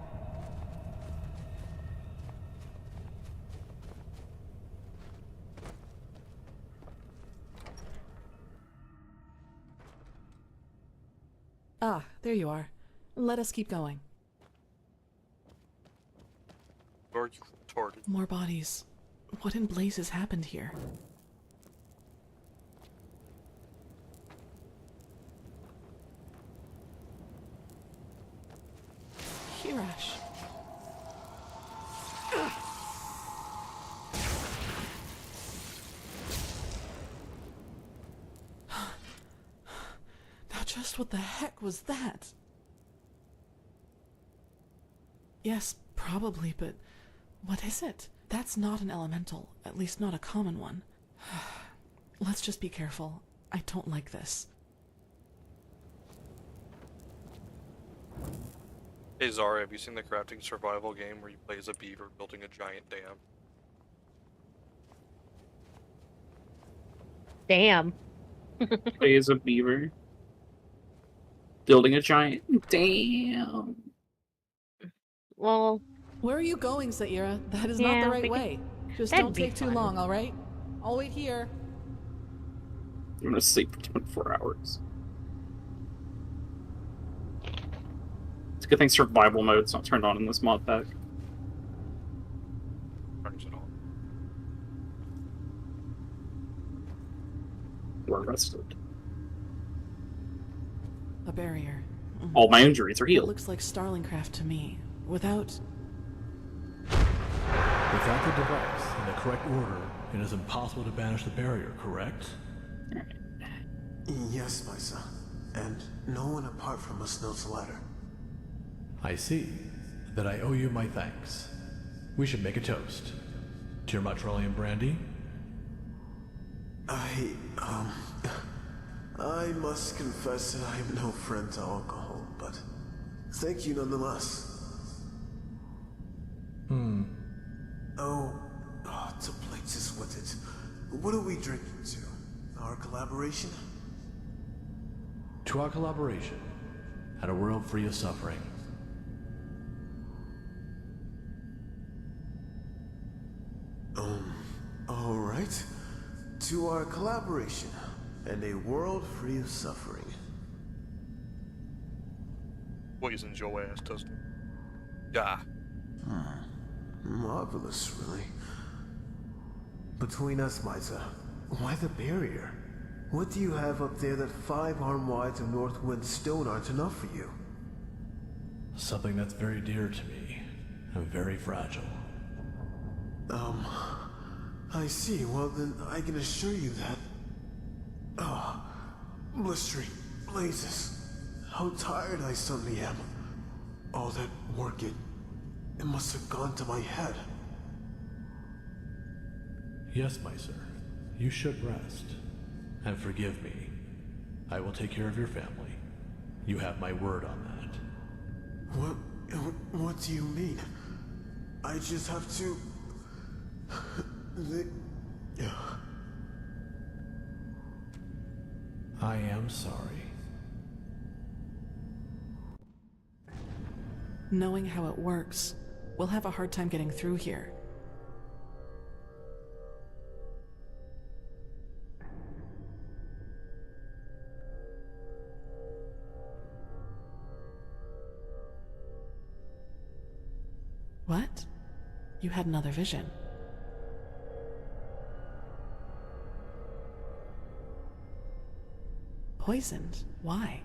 Ah, there you are. Let us keep going. Are you retarded? More bodies. What in blazes happened here? Hirash. Now just what the heck was that? Yes, probably, but what is it? That's not an elemental, at least not a common one. Let's just be careful. I don't like this. Hey Zara, have you seen the crafting survival game where you play as a beaver building a giant dam? Damn. Play as a beaver. Building a giant. Damn. Well. Where are you going, Saira? That is not Yeah, the right way. Just don't take too long, alright? I'll wait here. I'm gonna sleep for 24 hours. It's a good thing survival mode's not turned on in this mod pack. Turns it on. We're rested. A barrier. All my injuries are It healed. looks like Starlingcraft to me. Without the device in the correct order, it is impossible to banish the barrier, correct? Yes, my son. And no one apart from us knows the latter. I see. That I owe you my thanks. We should make a toast. To your Matrolian brandy? I must confess that I am no friend to alcohol, but thank you nonetheless. Oh, to places with it. What are we drinking to? Our collaboration? To our collaboration, and a world free of suffering. All right. To our collaboration, and a world free of suffering. Poisons your ass, doesn't it? Yeah. Marvelous, really. Between us, Misa, why the barrier? What do you have up there that 5 arm wides of Northwind stone aren't enough for you? Something that's very dear to me, and very fragile. I see. Well, then I can assure you that... blistering blazes. How tired I suddenly am. All that work, it must have gone to my head. Yes, my sir. You should rest. And forgive me. I will take care of your family. You have my word on that. What do you mean? I just have to... I am sorry. knowing how it works, we'll have a hard time getting through here. What? You had another vision. Poisoned? Why?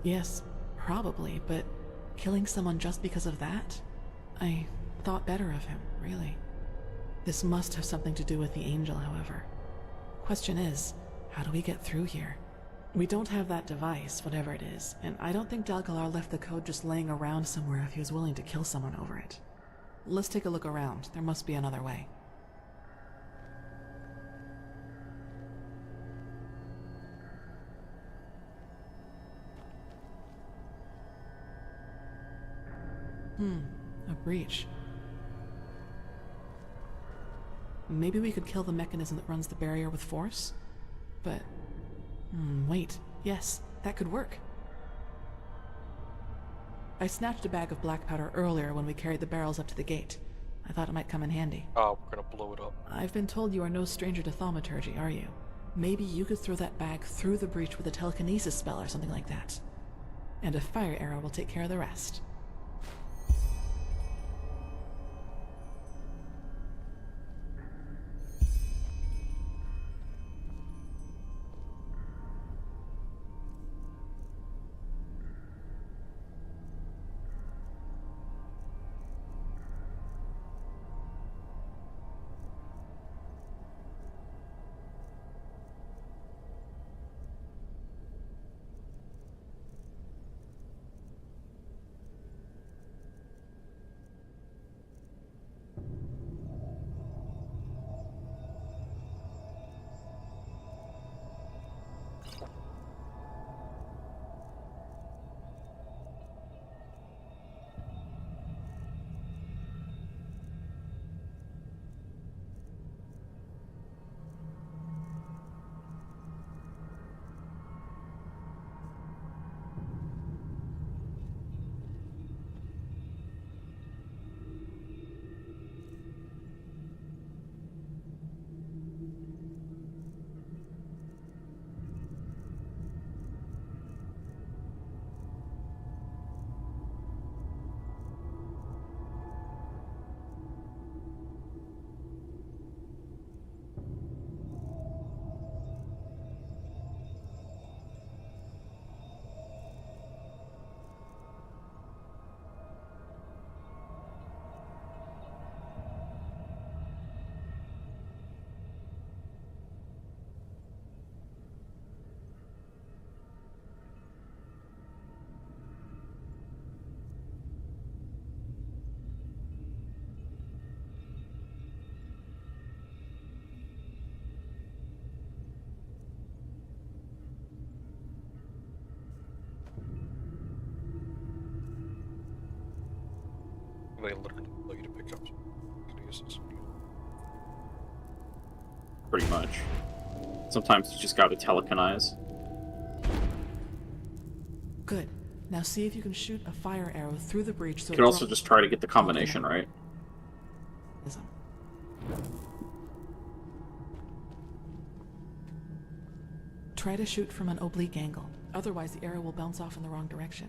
Yes, probably, but killing someone just because of that? I thought better of him, really. This must have something to do with the angel, however. Question is, how do we get through here? We don't have that device, whatever it is, and I don't think Dalgalar left the code just laying around somewhere if he was willing to kill someone over it. Let's take a look around. There must be another way. A breach. Maybe we could kill the mechanism that runs the barrier with force? But... wait. Yes, that could work. I snatched a bag of black powder earlier when we carried the barrels up to the gate. I thought it might come in handy. Oh, we're gonna blow it up. I've been told you are no stranger to thaumaturgy, are you? Maybe you could throw that bag through the breach with a telekinesis spell or something like that. And a fire arrow will take care of the rest. they literally tell you to pick up idiots. Pretty much. Sometimes you just gotta telekinize. Good. Now see if you can shoot a fire arrow through the breach so You could also just try to get the combination right. Try to shoot from an oblique angle. Otherwise, the arrow will bounce off in the wrong direction.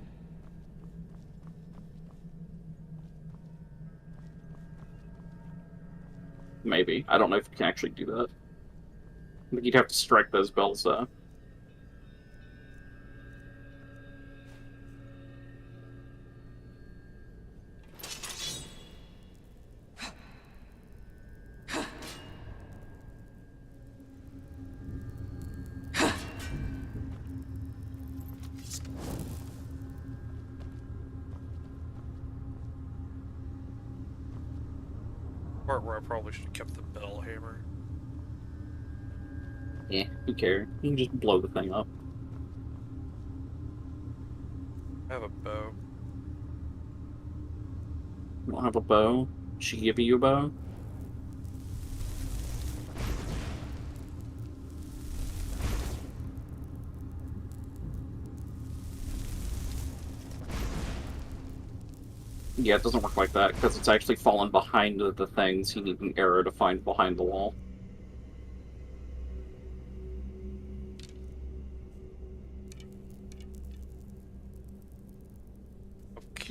Maybe. I don't know if you can actually do that. I think you'd have to strike those bells, though. Part where I probably should have kept the bell hammer. Yeah, who cares? You can just blow the thing up. I have a bow. You don't have a bow? She give you a bow? Yeah, it doesn't work like that, because it's actually fallen behind the things. You need an arrow to find behind the wall.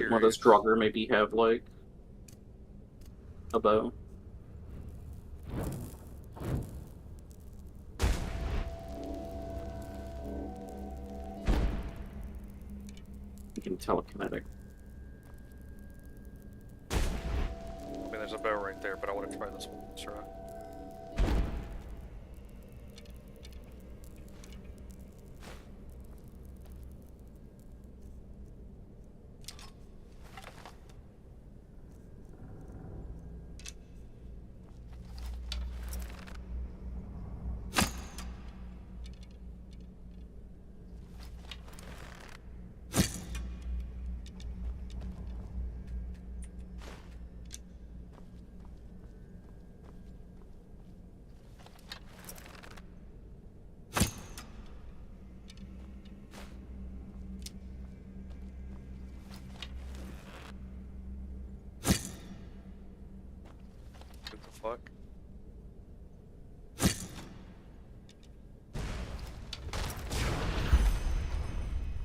One of those Draugr maybe have, like, a bow. You can telekinetic. I mean, there's a bow right there, but I want to try this one. That's right. What the fuck?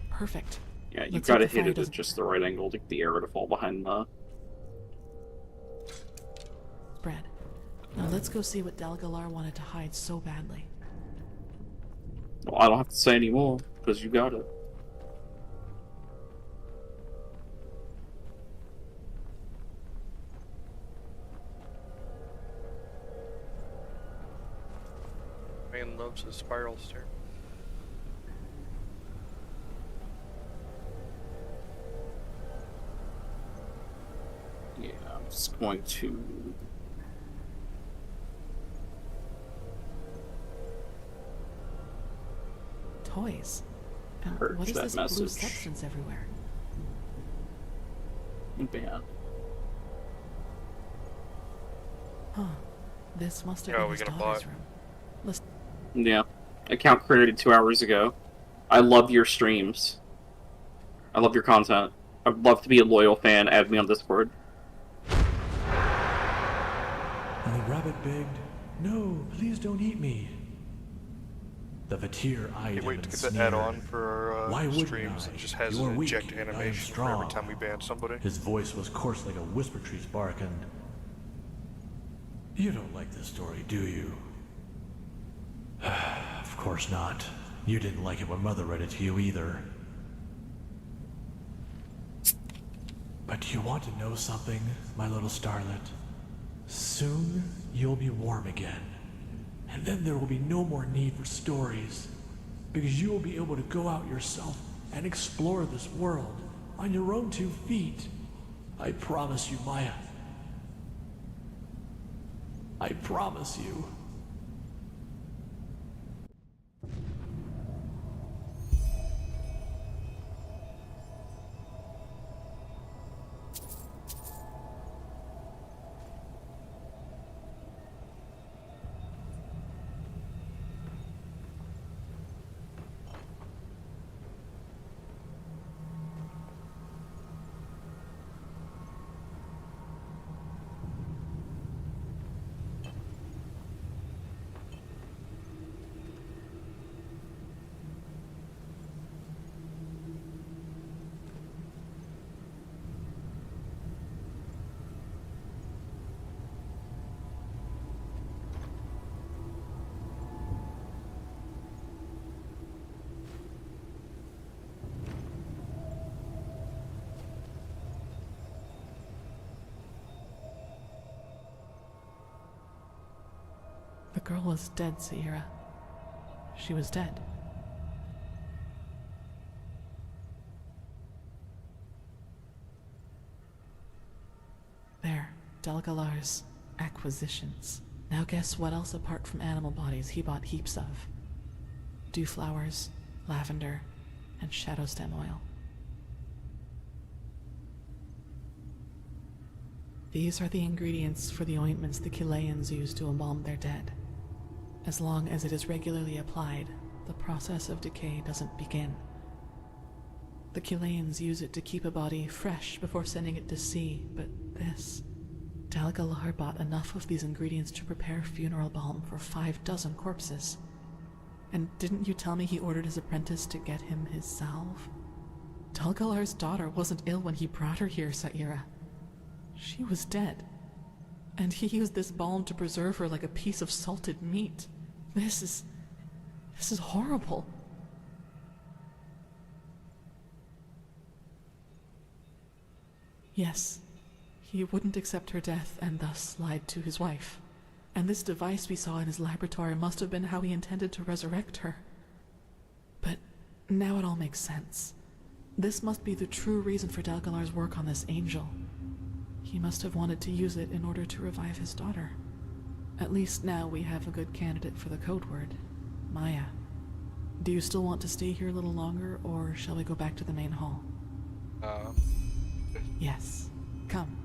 Perfect. Yeah, you've got to hit it at just the right angle to get the arrow to fall behind the... spread. Now let's go see what Dalgalar wanted to hide so badly. Well, I don't have to say any more, because you got it. Man loves his spiral stair. Yeah, I'm just going to... Toys. Purge What is that this message. blue substance everywhere? Bad. Huh. This must have Yeah, been we his gonna daughter's buy it? room. Let's... Yeah. Account created 2 hours ago. I love your streams. I love your content. I'd love to be a loyal fan. Add me on Discord. And the rabbit begged, "No, please don't eat me." The Vatir eyed Can't him wait and to get the sneered. add-on for our Why wouldn't streams. I? It just has You're an weak, eject and I am animation for every strong. time we ban somebody. His voice was coarse like a whisper tree's bark, and... You don't like this story, do you? Of course not. You didn't like it when Mother read it to you either. But do you want to know something, my little starlet? Soon, you'll be warm again. And then there will be no more need for stories. Because you will be able to go out yourself and explore this world on your own 2 feet. I promise you, Maya. I promise you. The girl was dead, Sierra. She was dead. There, Dalgalar's acquisitions. Now guess what else apart from animal bodies he bought heaps of? Dewflowers, lavender, and shadow stem oil. These are the ingredients for the ointments the Chileans use to embalm their dead. As long as it is regularly applied, the process of decay doesn't begin. The Chileans use it to keep a body fresh before sending it to sea, but this... Dalgalar bought enough of these ingredients to prepare funeral balm for 6 corpses. And didn't you tell me he ordered his apprentice to get him his salve? Dalgalar's daughter wasn't ill when he brought her here, Saira. She was dead. And he used this balm to preserve her like a piece of salted meat. This is horrible. Yes, he wouldn't accept her death and thus lied to his wife. And this device we saw in his laboratory must have been how he intended to resurrect her. But now it all makes sense. This must be the true reason for Dalgalar's work on this angel. He must have wanted to use it in order to revive his daughter. At least now we have a good candidate for the code word, Maya. Do you still want to stay here a little longer, or shall we go back to the main hall? Yes. Come.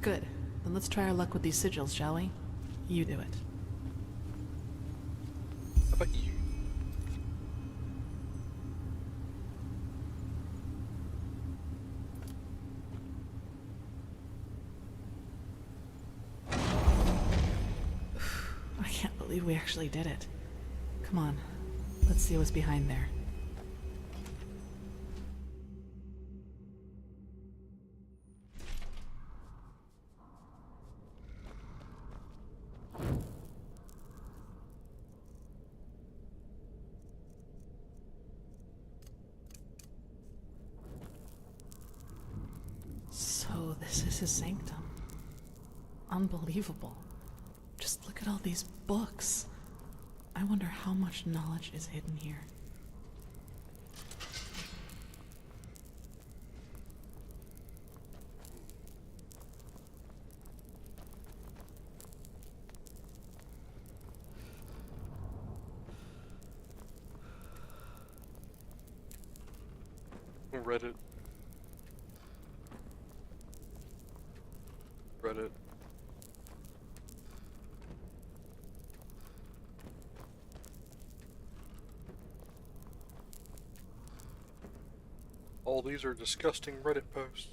Good. Then let's try our luck with these sigils, shall we? You do it. How about you? I can't believe we actually did it. Come on. Let's see what's behind there. So this is his sanctum. Unbelievable. Just look at all these books. I wonder how much knowledge is hidden here. Reddit. Reddit. All these are disgusting Reddit posts.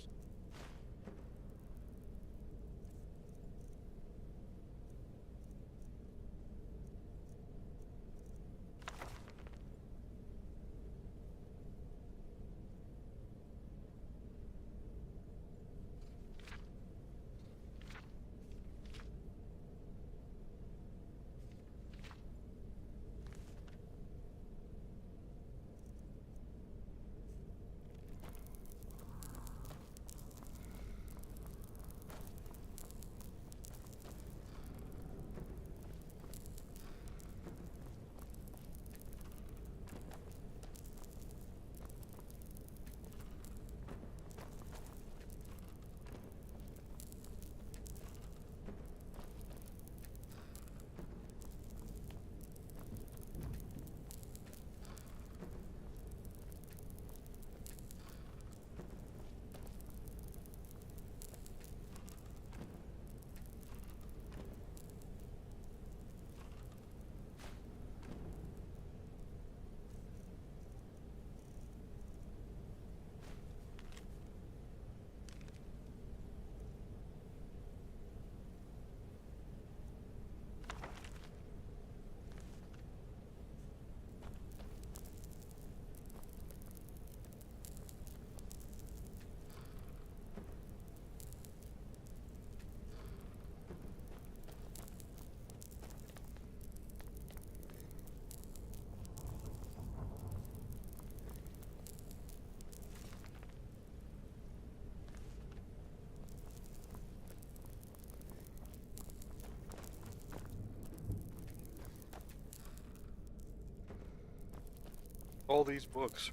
all these books.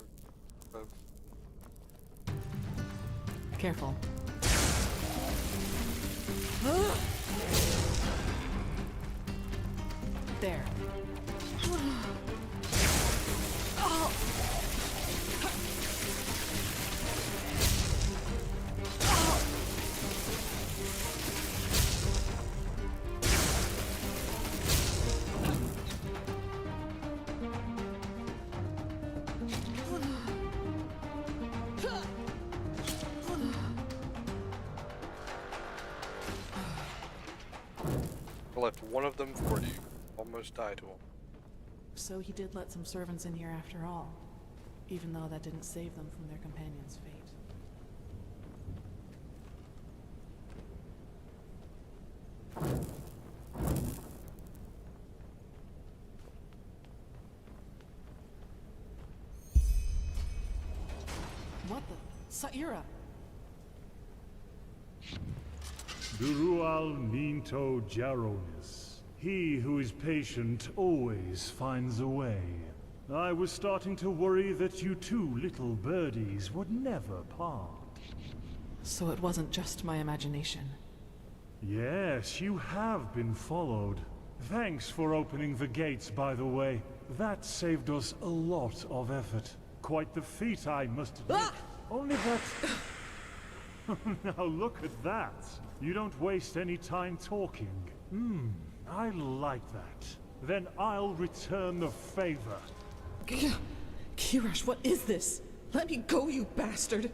Careful. There. I left one of them for you. Almost died to him. So he did let some servants in here after all, even though that didn't save them from their companion's fate. What the? Saira! Durual Minto Jaronis. He who is patient always finds a way. I was starting to worry that you two little birdies would never part. So it wasn't just my imagination. Yes, you have been followed. Thanks for opening the gates, by the way. That saved us a lot of effort. Quite the feat, I must admit. Only that... Now look at that. You don't waste any time talking. I like that. Then I'll return the favor. Kirash, what is this? Let me go, you bastard!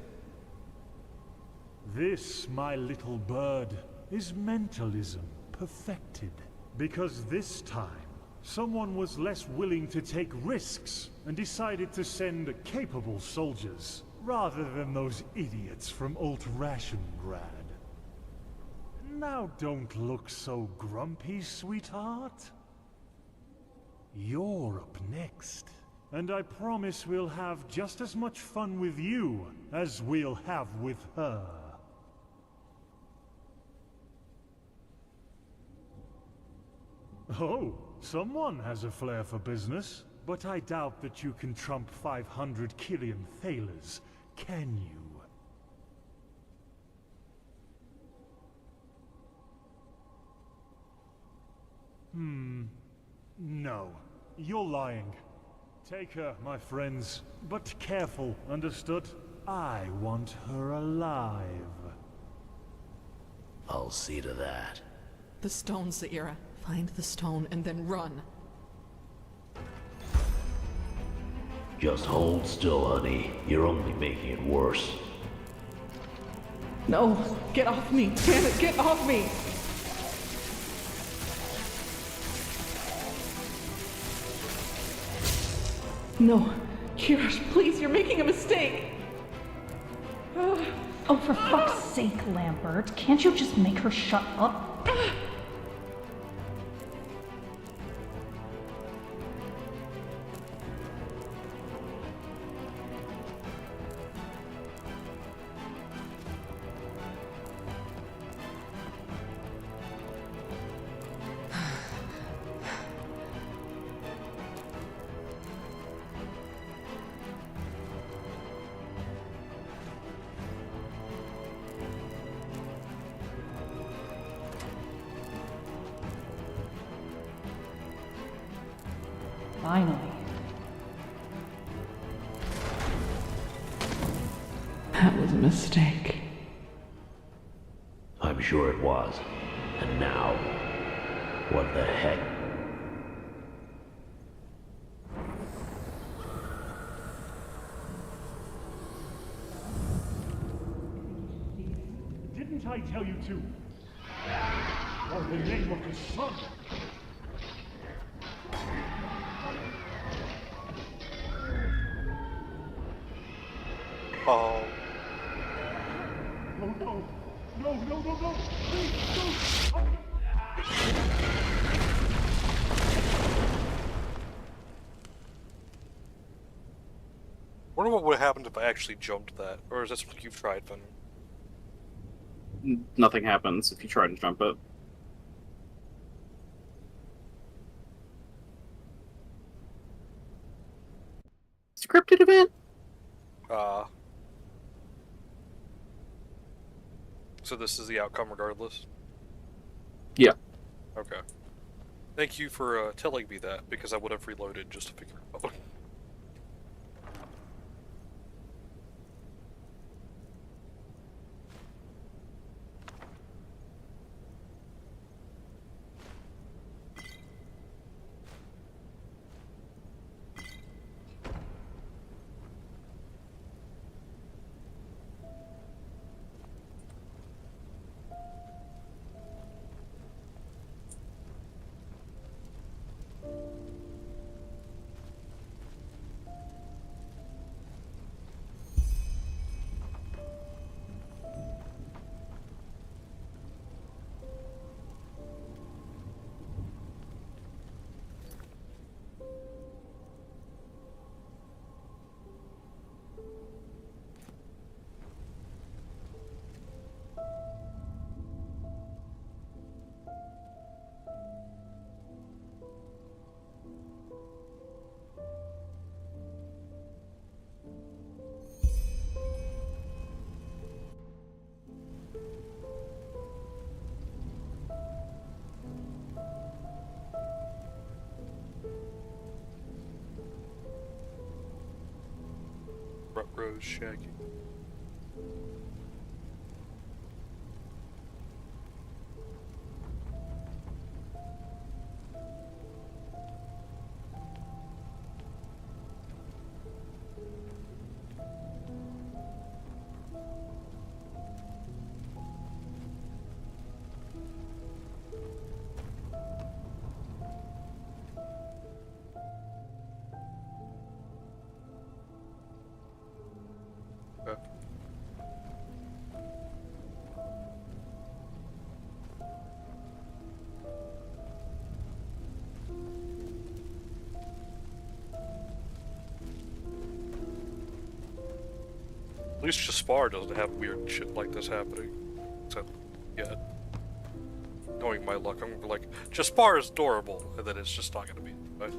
This, my little bird, is mentalism perfected. Because this time, someone was less willing to take risks and decided to send capable soldiers, rather than those idiots from Alt-Rationgrad. Now don't look so grumpy, sweetheart. You're up next. And I promise we'll have just as much fun with you as we'll have with her. Oh, someone has a flair for business. But I doubt that you can trump 500 Killian thalers, can you? No. You're lying. Take her, my friends. But careful, understood? I want her alive. I'll see to that. The stone, Saira. Find the stone and then run. Just hold still, honey. You're only making it worse. No! Get off me! Damn it, get off me! No. Kirash, please, you're making a mistake! Oh, for fuck's sake, Lambert. Can't you just make her shut up? Finally. That was a mistake. I'm sure it was. And now, what the heck? Didn't I tell you to? For the name of the sun! Oh. Oh no! No, no, no, no! Please, no! Wonder what would have happened if I actually jumped that, or is that something you've tried, Finn? Nothing happens if you try to jump it. cryptid event? So this is the outcome regardless? Yeah. Okay. Thank you for telling me that, because I would have reloaded just to figure it out. Rose Shaggy. At least Jaspar doesn't have weird shit like this happening. So, yeah. Knowing my luck, I'm gonna be like, Jaspar is adorable, and then it's just not gonna be. Right?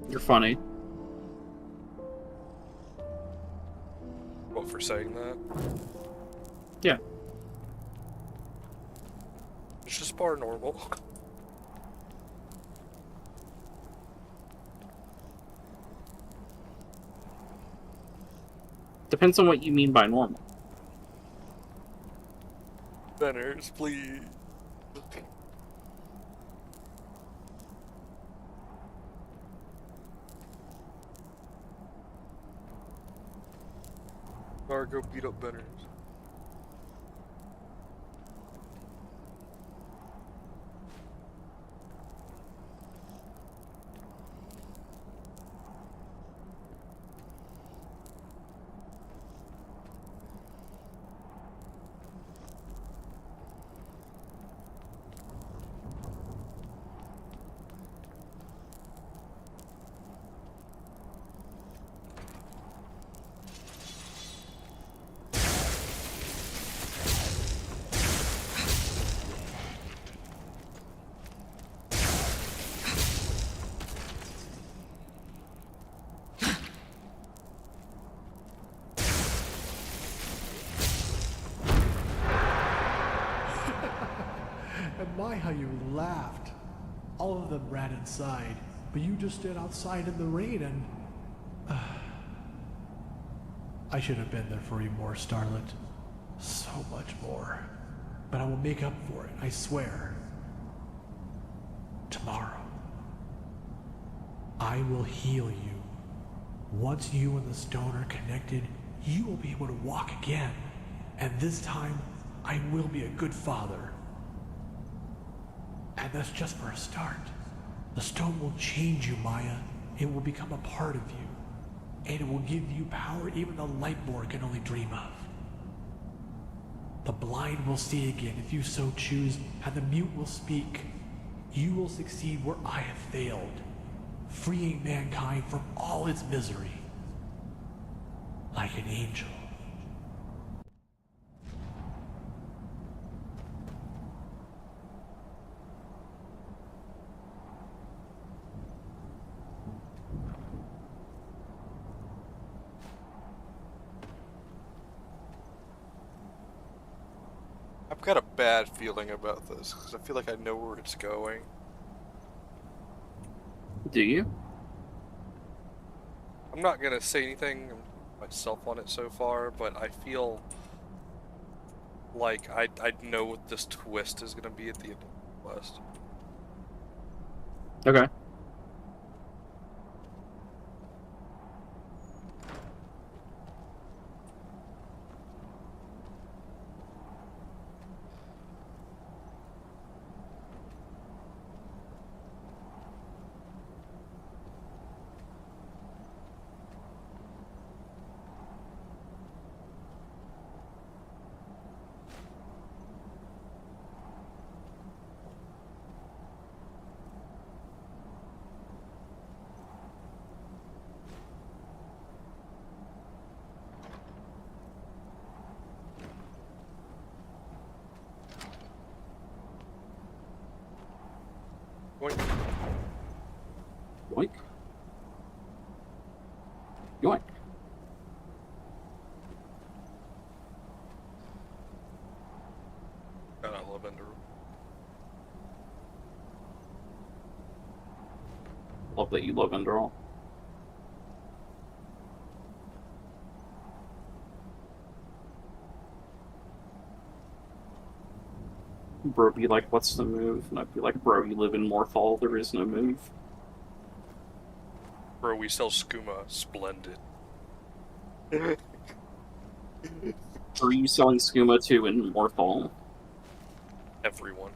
You're funny. What, for saying that? Yeah. Is Jaspar normal? Depends on what you mean by normal. Benners, please. Or go beat up Benners. And my, how you laughed. All of them ran inside, but you just stood outside in the rain and... I should have been there for you more, Starlet. So much more. But I will make up for it, I swear. Tomorrow. I will heal you. Once you and the stone are connected, you will be able to walk again. And this time, I will be a good father. And that's just for a start. The stone will change you, Maya. It will become a part of you. And it will give you power even the Lightborn can only dream of. The blind will see again if you so choose, and the mute will speak. You will succeed where I have failed, freeing mankind from all its misery. Like an angel. I've got a bad feeling about this, because I feel like I know where it's going. Do you? I'm not gonna say anything myself on it so far, but I feel like I know what this twist is gonna be at the end of the quest. Okay. Yoink. Yoink. Yoink. God, I love Enderal. Love that you love Enderal. Bro be like, what's the move? And I'd be like, bro, you live in Morthal, there is no move. Bro, we sell skooma. Splendid. Are you selling skooma to in Morthal? Everyone.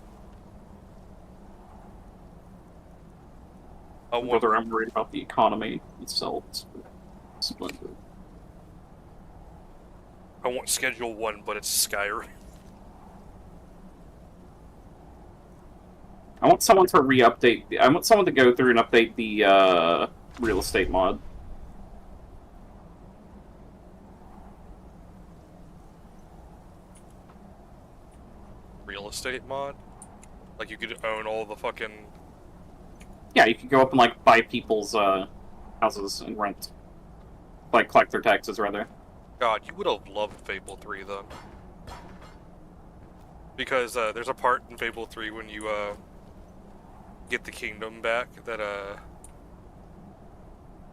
Brother, I'm worried about the economy itself. Splendid. I want Schedule 1, but it's Skyrim. I want someone to re-update. I want someone to go through and update the real estate mod. Real estate mod? Like you could own all the fucking... Yeah, you could go up and like buy people's houses and rent. Like collect their taxes, rather. God, you would have loved Fable 3 then. Because there's a part in Fable 3 when you get the kingdom back that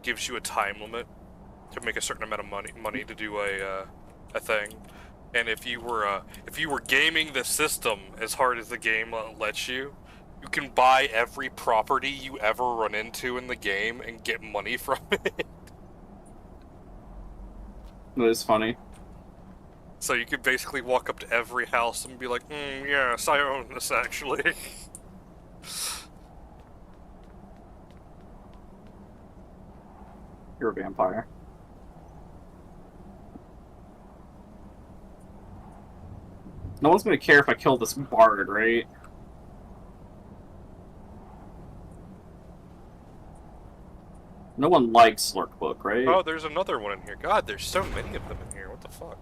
gives you a time limit to make a certain amount of money to do a thing. And if you were gaming the system as hard as the game lets you, you can buy every property you ever run into in the game and get money from it. That is funny. So you could basically walk up to every house and be like, yes, I own this actually. You're a vampire. No one's gonna care if I kill this bard, right? No one likes Slurkbook, right? Oh, there's another one in here. God, there's so many of them in here. What the fuck?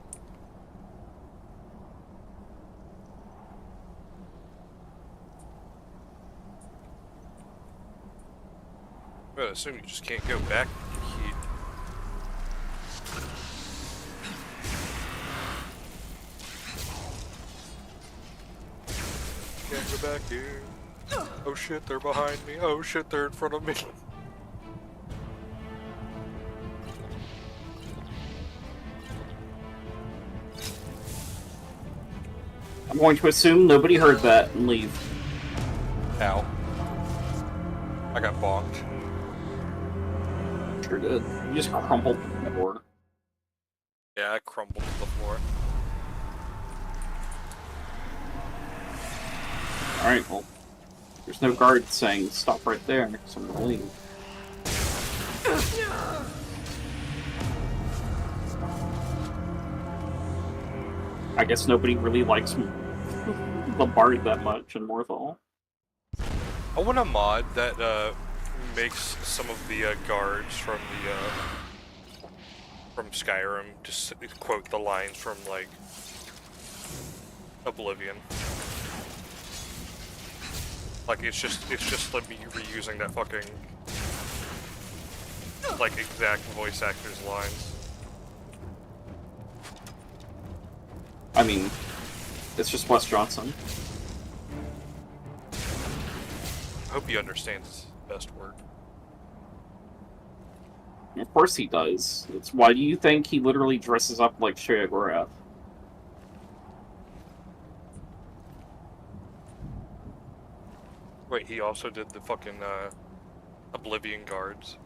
I assume you just can't go back. Can't go back here. Oh shit, they're behind me. Oh shit, they're in front of me. I'm going to assume nobody heard that and leave. Ow. I got bonked. Sure did. You just crumpled the floor. Yeah, I crumbled to the floor. Alright, well, there's no guard saying stop right there, so I'm gonna leave. I guess nobody really likes the bard that much in Morthal. I want a mod that makes some of the guards from the from Skyrim just quote the lines from like Oblivion. Like it's just like me reusing that fucking like exact voice actors' lines. I mean, It's just Wes Johnson. I hope he understands his best work. Of course he does. It's why do you think he literally dresses up like Shea Gorath? Wait, he also did the fucking Oblivion Guards.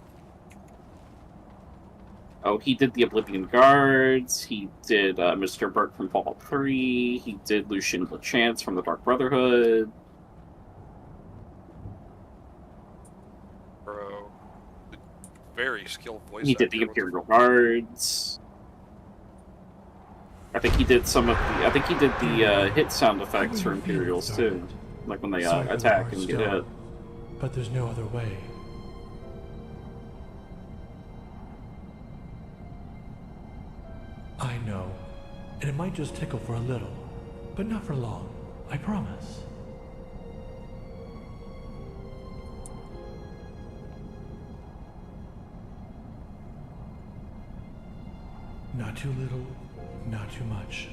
Oh, he did the Oblivion Guards, he did Mr. Burke from Fallout 3, he did Lucian LeChance from the Dark Brotherhood. Bro. Very skilled voice He did the Imperial Guards. I think he did some of the. I think he did the hit sound effects for Imperials too, like when they attack and get hit. But there's no other way. I know, and it might just tickle for a little, but not for long. I promise. Not too little, not too much.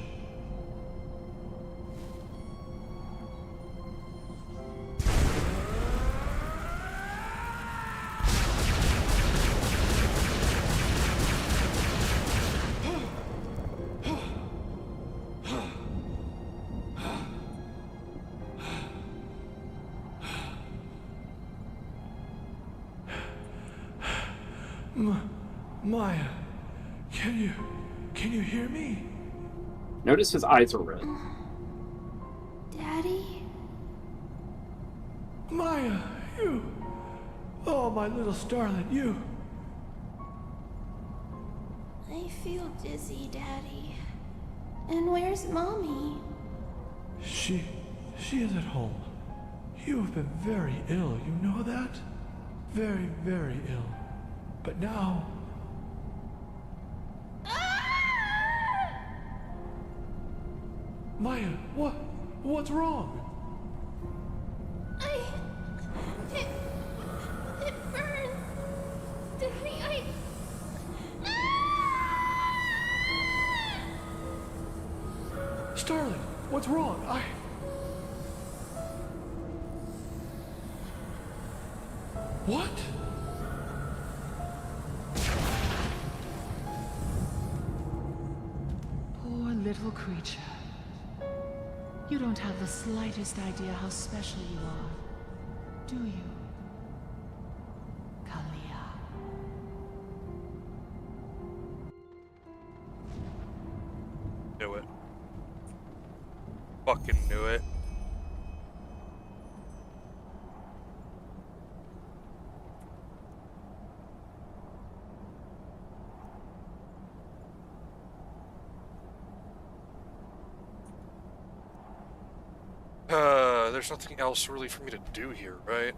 Maya, can you hear me? Notice his eyes are red. Daddy? Maya, you! Oh, my little starlet, you! I feel dizzy, Daddy. And where's Mommy? She is at home. You have been very ill, you know that? Very, very ill. But now... Maya, what's wrong? It burns. Daddy, Starling, what's wrong? What? Poor little creature. You don't have the slightest idea how special you are, do you? Kalia. Knew it. Fucking knew it. There's nothing else really for me to do here, right?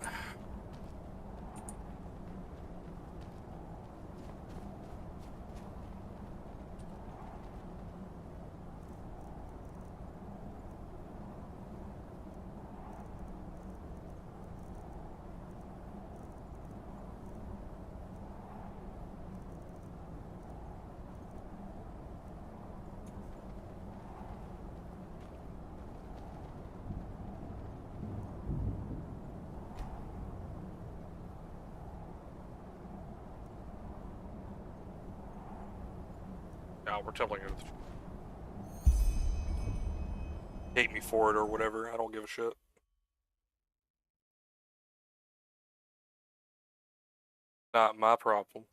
No, we're telling her. Hate me for it or whatever. I don't give a shit. Not my problem.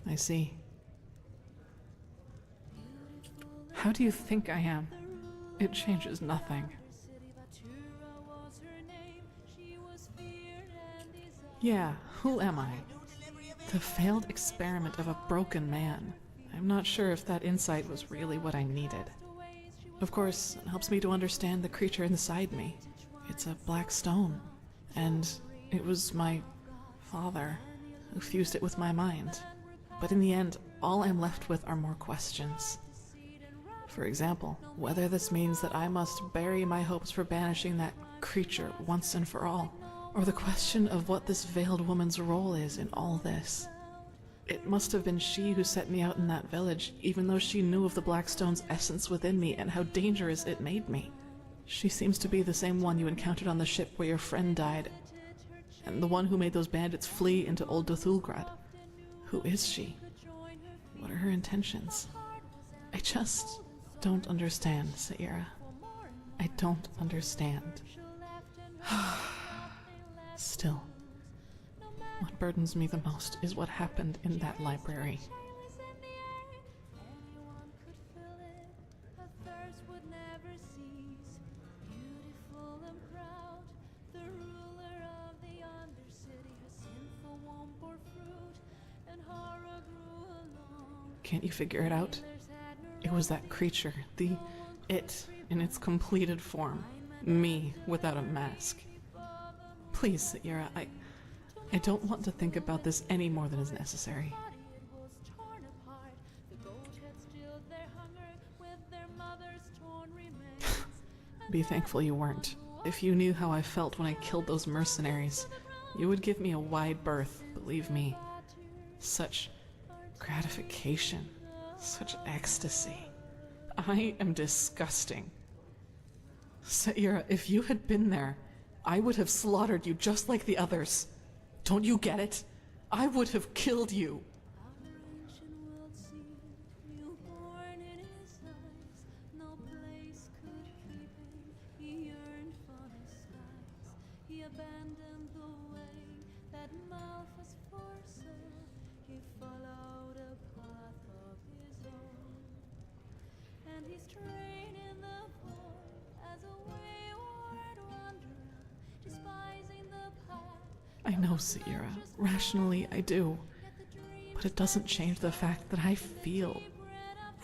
I see. How do you think I am? It changes nothing. Yeah, who am I? The failed experiment of a broken man. I'm not sure if that insight was really what I needed. Of course, it helps me to understand the creature inside me. It's a black stone, and it was my father who fused it with my mind. But in the end, all I'm left with are more questions. For example, whether this means that I must bury my hopes for banishing that creature once and for all, or the question of what this veiled woman's role is in all this. It must have been she who set me out in that village, even though she knew of the Blackstone's essence within me and how dangerous it made me. She seems to be the same one you encountered on the ship where your friend died, and the one who made those bandits flee into Old Dothulgrad. Who is she? What are her intentions? I just don't understand, Saira. I don't understand. Still, what burdens me the most is what happened in that library. Can't you figure it out? It was that creature, the it in its completed form. Me without a mask. Please, Saira, I don't want to think about this any more than is necessary. Be thankful you weren't. If you knew how I felt when I killed those mercenaries, you would give me a wide berth, believe me. Such gratification, such ecstasy. I am disgusting. Saira, if you had been there, I would have slaughtered you just like the others. Don't you get it? I would have killed you. I know, Saira. Rationally, I do. But it doesn't change the fact that I feel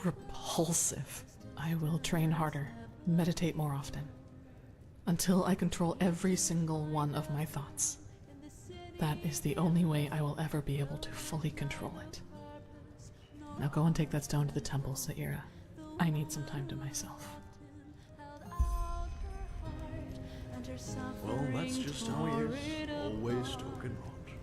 repulsive. I will train harder, meditate more often, until I control every single one of my thoughts. That is the only way I will ever be able to fully control it. Now go and take that stone to the temple, Saira. I need some time to myself. Well, that's just how he is. Always talking much.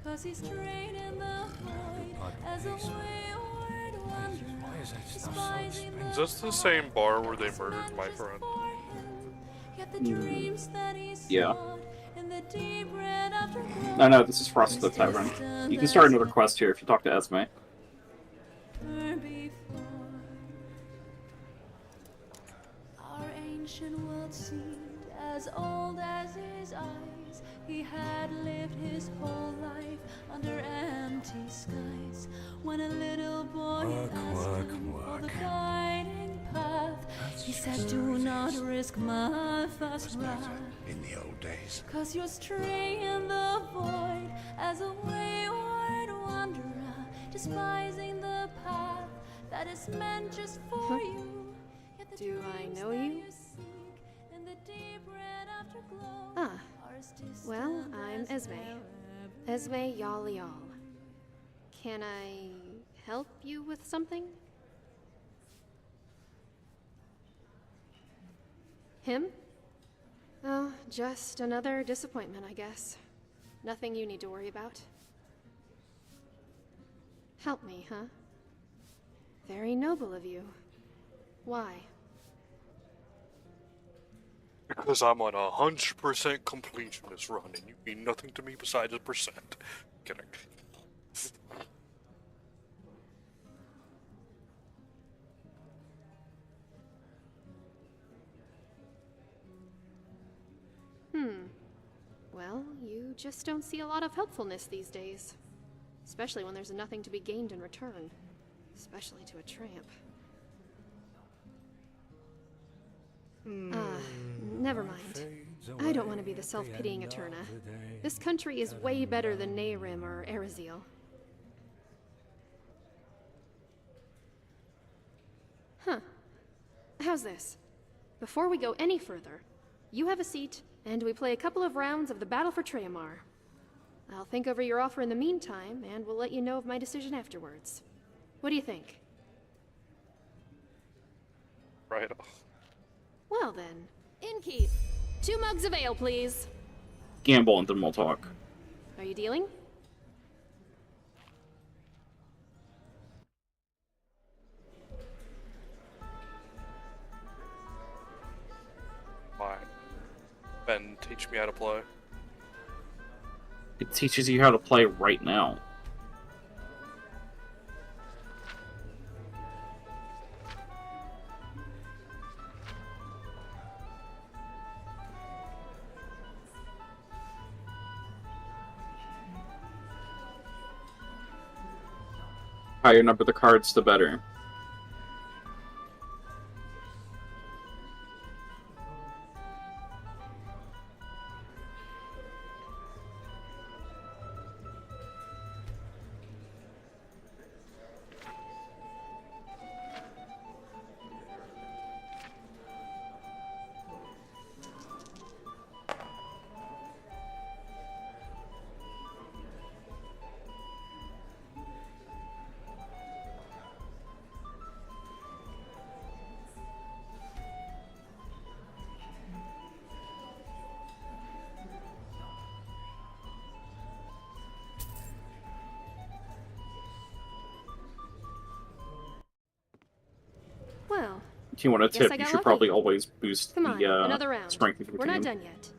Cause he's training the void as a wayward wanderer, despising Is this the same bar where they murdered my friend? Yeah. No, this is Frost of the Tavern. You can start another quest here if you talk to Esme. Our ancient world seemed as old as his eyes. He had lived his whole life under empty skies. When a little boy asked him for the guiding path, he said, "Do not risk my fast ride in the old days. 'Cause you're straying the void as a wayward wanderer, despising the path that is meant just for you." Do I know you? Ah, well, I'm Esme. Esme Yal. Can I help you with something? Him? Oh, just another disappointment, I guess. Nothing you need to worry about. Help me, huh? Very noble of you. Why? Because I'm on 100% completionist run, and you mean nothing to me besides a percent. Kidding. Well, you just don't see a lot of helpfulness these days. Especially when there's nothing to be gained in return. Especially to a tramp. Never mind. I don't want to be the self-pitying Eterna. This country is way better than Nehrim or Ereziel. Huh. How's this? Before we go any further, you have a seat, and we play a couple of rounds of the Battle for Trayamar. I'll think over your offer in the meantime, and we'll let you know of my decision afterwards. What do you think? Right off. Well then, innkeep, 2 mugs of ale, please. Gamble and then we'll talk. Are you dealing? and teach me how to play. It teaches you how to play right now. Higher number the cards, the better. Well, If you want a guess tip, I you got should lucky. probably always boost Come on, the another round. strength of your We're team. not done yet.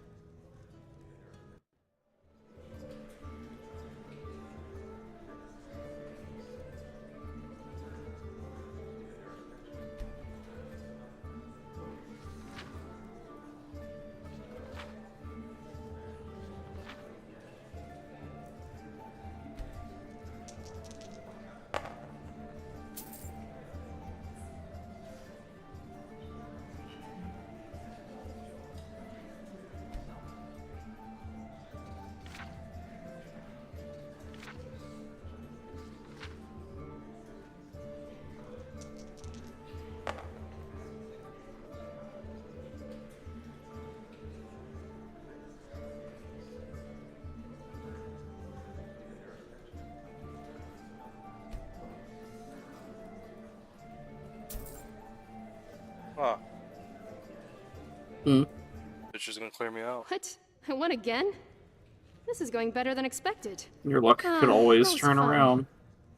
Huh. Hmm. It's just gonna clear me out. What? I won again? This is going better than expected. Your luck could That always was turn fun. around.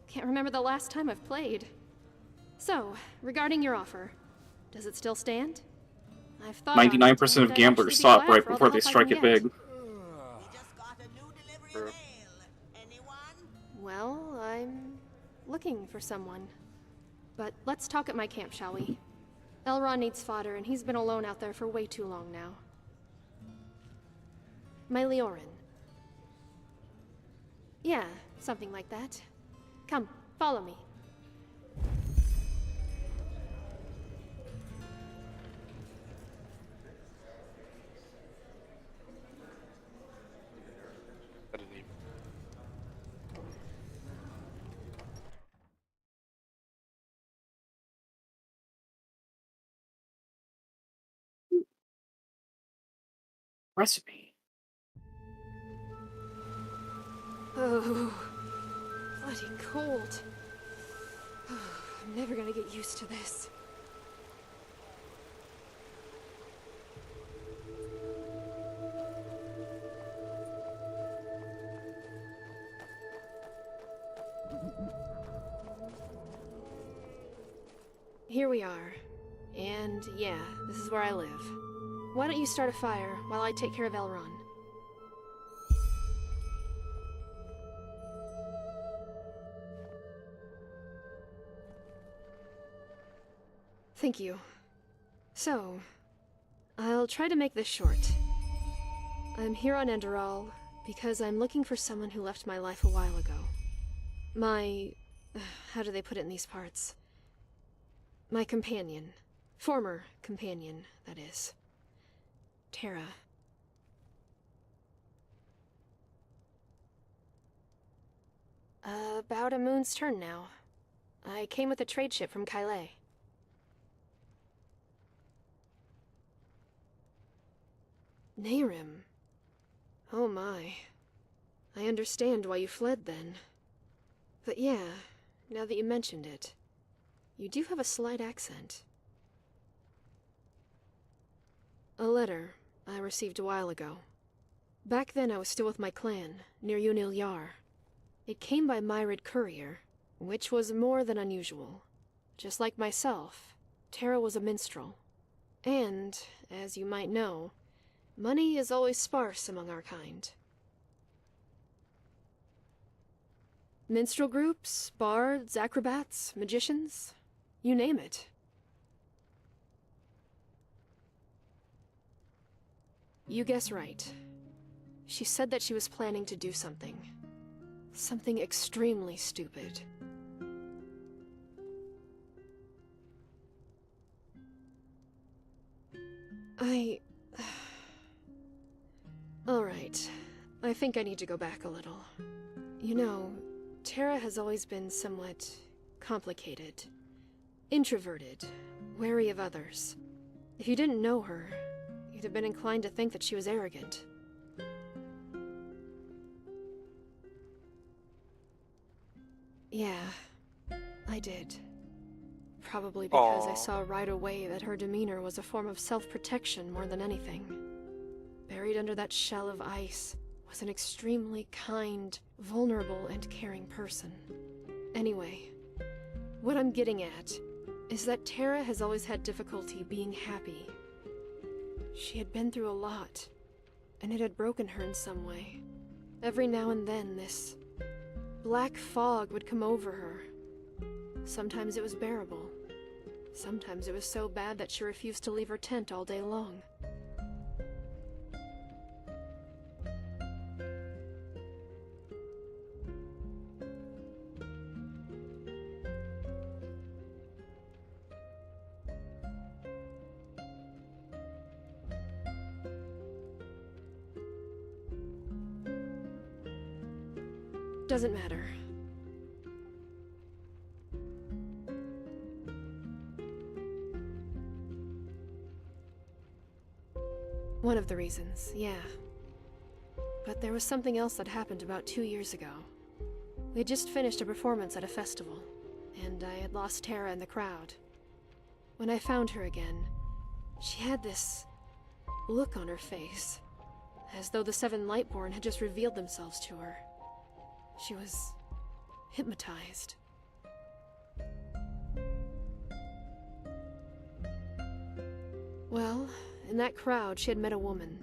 Can't remember the last time I've played. So, regarding your offer, does it still stand? I've thought on it, 99% and of I'd gamblers actually be stop glad right for all before the they help I strike can it get. big. True. Well, I'm looking for someone. But let's talk at my camp, shall we? Elron needs fodder, and he's been alone out there for way too long now. My Leorin. Yeah, something like that. Come, follow me. I didn't even. Recipe. Oh, bloody cold. I'm never gonna get used to this. Here we are. And yeah, this is where I live. Why don't you start a fire while I take care of Elron? Thank you. So, I'll try to make this short. I'm here on Enderal because I'm looking for someone who left my life a while ago. My... how do they put it in these parts? My companion. Former companion, that is. Terra. About a moon's turn now. I came with a trade ship from Kylay. Nehrim. Oh my. I understand why you fled then. But yeah, now that you mentioned it, you do have a slight accent. A letter I received a while ago. Back then I was still with my clan, near Unil Yar. It came by Myrid courier, which was more than unusual. Just like myself, Terra was a minstrel. And, as you might know, Money is always sparse among our kind. Minstrel groups, bards, acrobats, magicians, you name it. You guess right. She said that she was planning to do something. Something extremely stupid. Alright. I think I need to go back a little. You know, Tara has always been somewhat complicated. Introverted, wary of others. If you didn't know her, you'd have been inclined to think that she was arrogant. Yeah, I did. Probably because I saw right away that her demeanor was a form of self-protection more than anything. Buried under that shell of ice was an extremely kind, vulnerable, and caring person. Anyway, what I'm getting at is that Tara has always had difficulty being happy. She had been through a lot, and it had broken her in some way. Every now and then, this black fog would come over her. Sometimes it was bearable. Sometimes it was so bad that she refused to leave her tent all day long. Doesn't matter. One of the reasons, yeah. But there was something else that happened about 2 years ago. We had just finished a performance at a festival, and I had lost Tara in the crowd. When I found her again, she had this look on her face, as though the Seven Lightborn had just revealed themselves to her. She was hypnotized. Well, in that crowd, she had met a woman.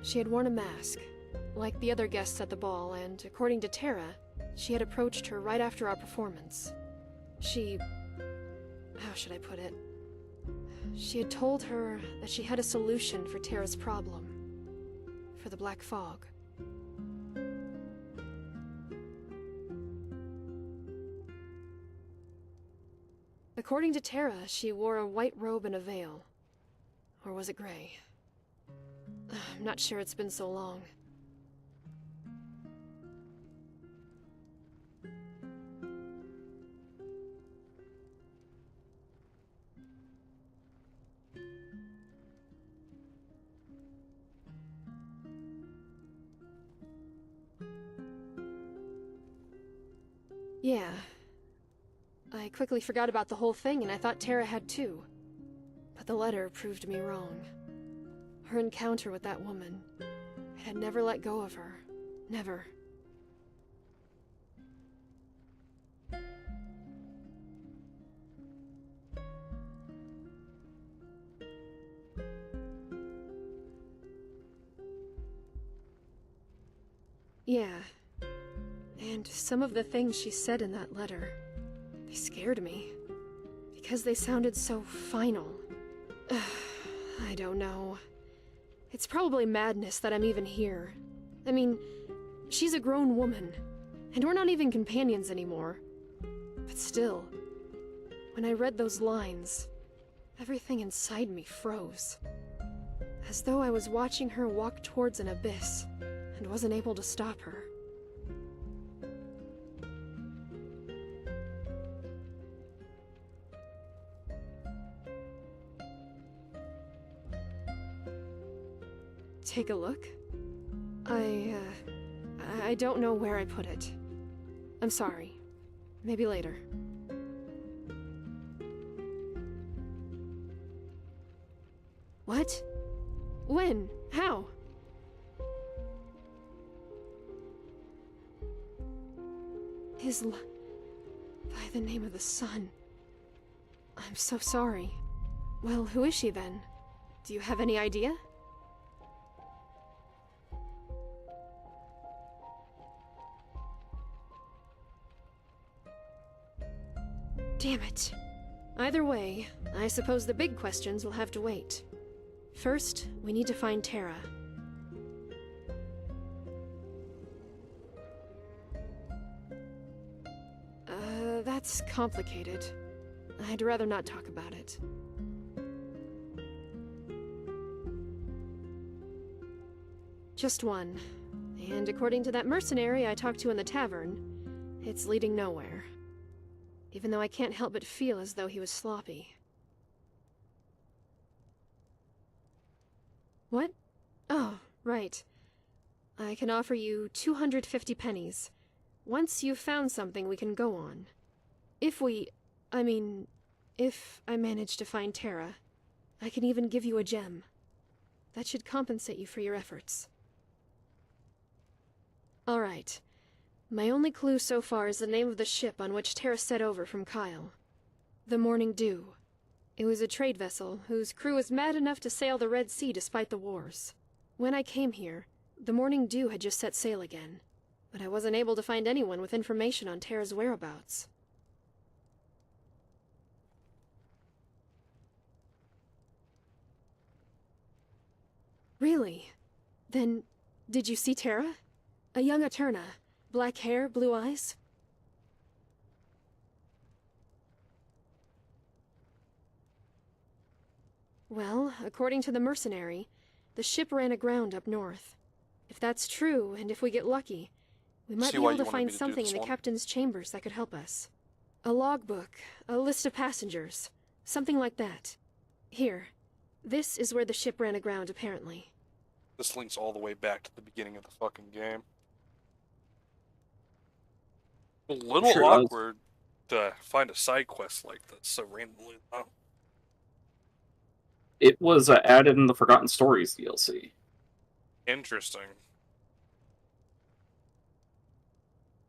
She had worn a mask, like the other guests at the ball, and according to Tara, she had approached her right after our performance. How should I put it? She had told her that she had a solution for Tara's problem. For the Black Fog. According to Tara, she wore a white robe and a veil. Or was it gray? I'm not sure, it's been so long. Yeah. I quickly forgot about the whole thing, and I thought Tara had too. But the letter proved me wrong. Her encounter with that woman, I had never let go of her. Never. Yeah. And some of the things she said in that letter, they scared me. Because they sounded so final. I don't know. It's probably madness that I'm even here. I mean, she's a grown woman, and we're not even companions anymore. But still, when I read those lines, everything inside me froze. As though I was watching her walk towards an abyss, and wasn't able to stop her. Take a look? I don't know where I put it. I'm sorry. Maybe later. What? When? How? By the name of the sun. I'm so sorry. Well, who is she then? Do you have any idea? Damn it. Either way, I suppose the big questions will have to wait. First, we need to find Terra. That's complicated. I'd rather not talk about it. Just one. And according to that mercenary I talked to in the tavern, it's leading nowhere. Even though I can't help but feel as though he was sloppy. What? Oh, right. I can offer you 250 pennies. Once you've found something we can go on. If I manage to find Terra, I can even give you a gem. That should compensate you for your efforts. Alright. My only clue so far is the name of the ship on which Terra set over from Kyle. The Morning Dew. It was a trade vessel whose crew was mad enough to sail the Red Sea despite the wars. When I came here, the Morning Dew had just set sail again, but I wasn't able to find anyone with information on Terra's whereabouts. Really? Then, did you see Terra? A young Eterna. Black hair, blue eyes? Well, according to the mercenary, the ship ran aground up north. If that's true, and if we get lucky, we might be able to find something in the captain's chambers that could help us. A logbook, a list of passengers, something like that. Here, this is where the ship ran aground, apparently. This links all the way back to the beginning of the fucking game. A little Sure awkward to find a side quest like this so randomly, though. It was added in the Forgotten Stories DLC. Interesting.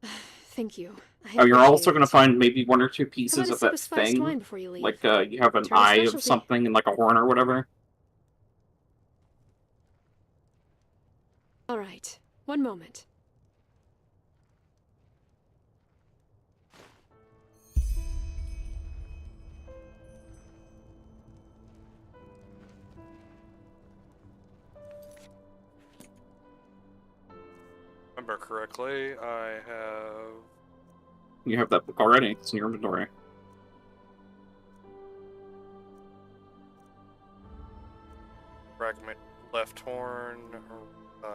Thank you. Oh, you're also going to find maybe one or two pieces of that thing. You like, you have an eye of something and like a horn or whatever. Alright, one moment. Remember correctly, I have... You have that book already. It's in your inventory. Fragment left horn, eye.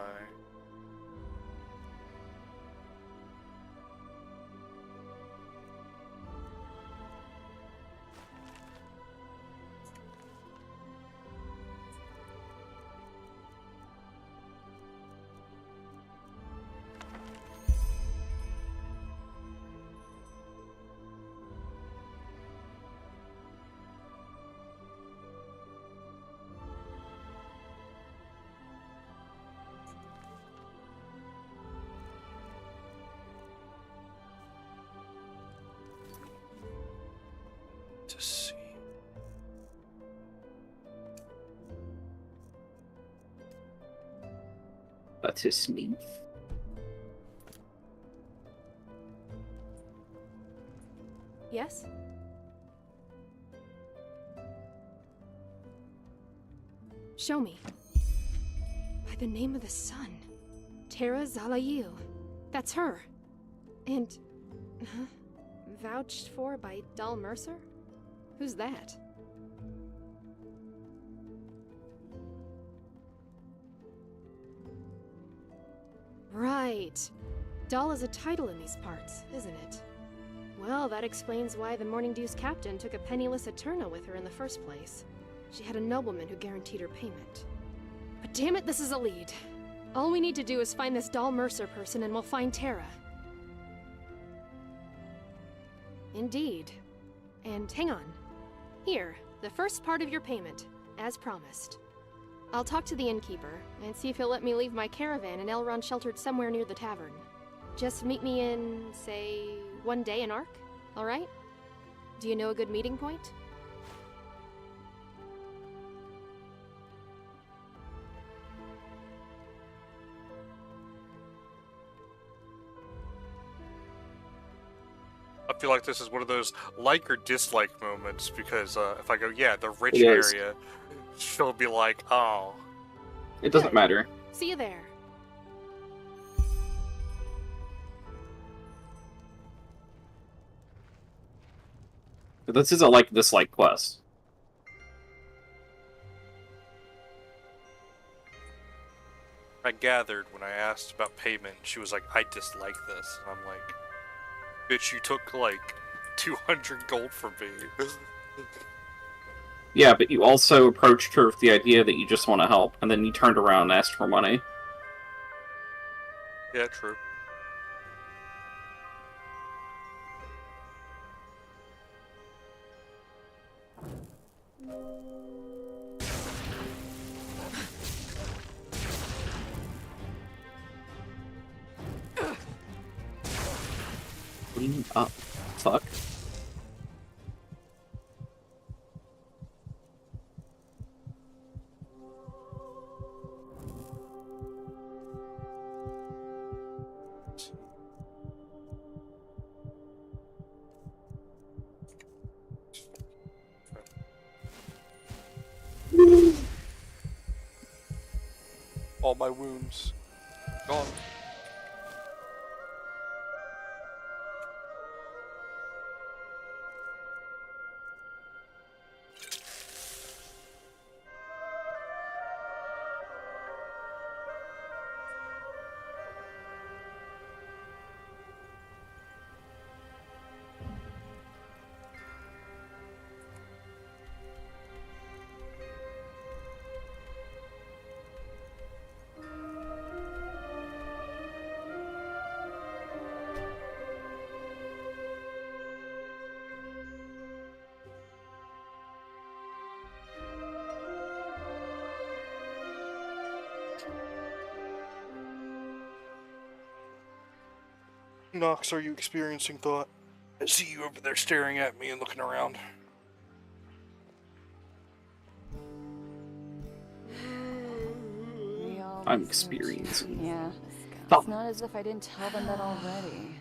To see. That's his sleeve. Yes? Show me. By the name of the sun. Terra Zalayil. That's her. And... vouched for by Dal Mercer? Who's that? Right. Dal is a title in these parts, isn't it? Well, that explains why the Morning Dew's captain took a penniless Eterna with her in the first place. She had a nobleman who guaranteed her payment. But damn it, this is a lead. All we need to do is find this Dal Mercer person and we'll find Terra. Indeed. And hang on. Here, the first part of your payment, as promised. I'll talk to the innkeeper, and see if he'll let me leave my caravan in Elrond sheltered somewhere near the tavern. Just meet me in, say, 1 day in Ark, alright? Do you know a good meeting point? feel like this is one of those like or dislike moments because if I go, yeah, the rich It is. area, she'll be like, oh. It doesn't matter. See you there. This is a like-dislike quest. I gathered when I asked about payment, she was like, I dislike this. And I'm like, bitch, you took like 200 gold from me. Yeah, but you also approached her with the idea that you just want to help, and then you turned around and asked for money. Yeah, true. Clean up. Fuck. All my wounds gone. Nox, are you experiencing thought? I see you over there staring at me and looking around. I'm experiencing. Yeah. Oh. It's not as if I didn't tell them that already.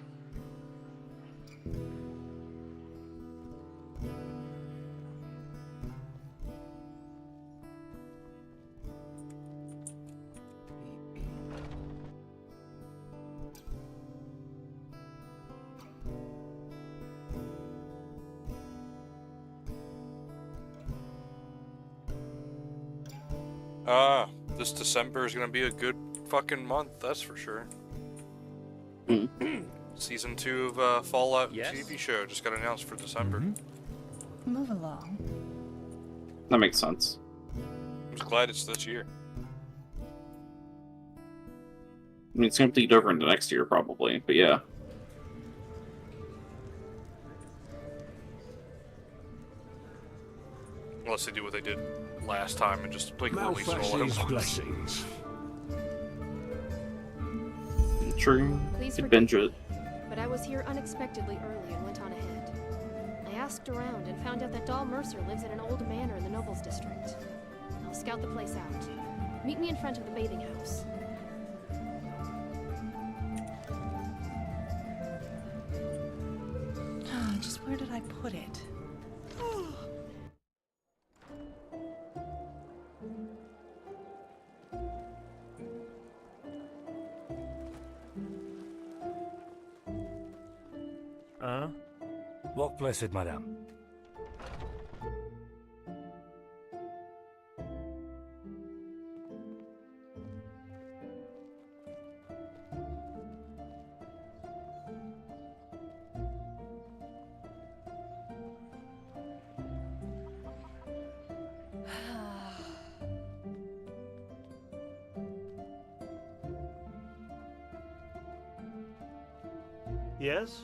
This December is gonna be a good fucking month, that's for sure. Season 2 of Fallout TV show just got announced for December. Move along. That makes sense. I'm just glad it's this year. I mean, it's going to bleed over into next year, probably, but yeah. Unless they do what they did last time and just like release it all at once. Blessings. True. Please Could binge forgive it. me, but I was here unexpectedly early and went on ahead. I asked around and found out that Doll Mercer lives in an old manor in the Nobles District. I'll scout the place out. Meet me in front of the bathing house. Just where did I put it? Walk blessed, madame. Yes?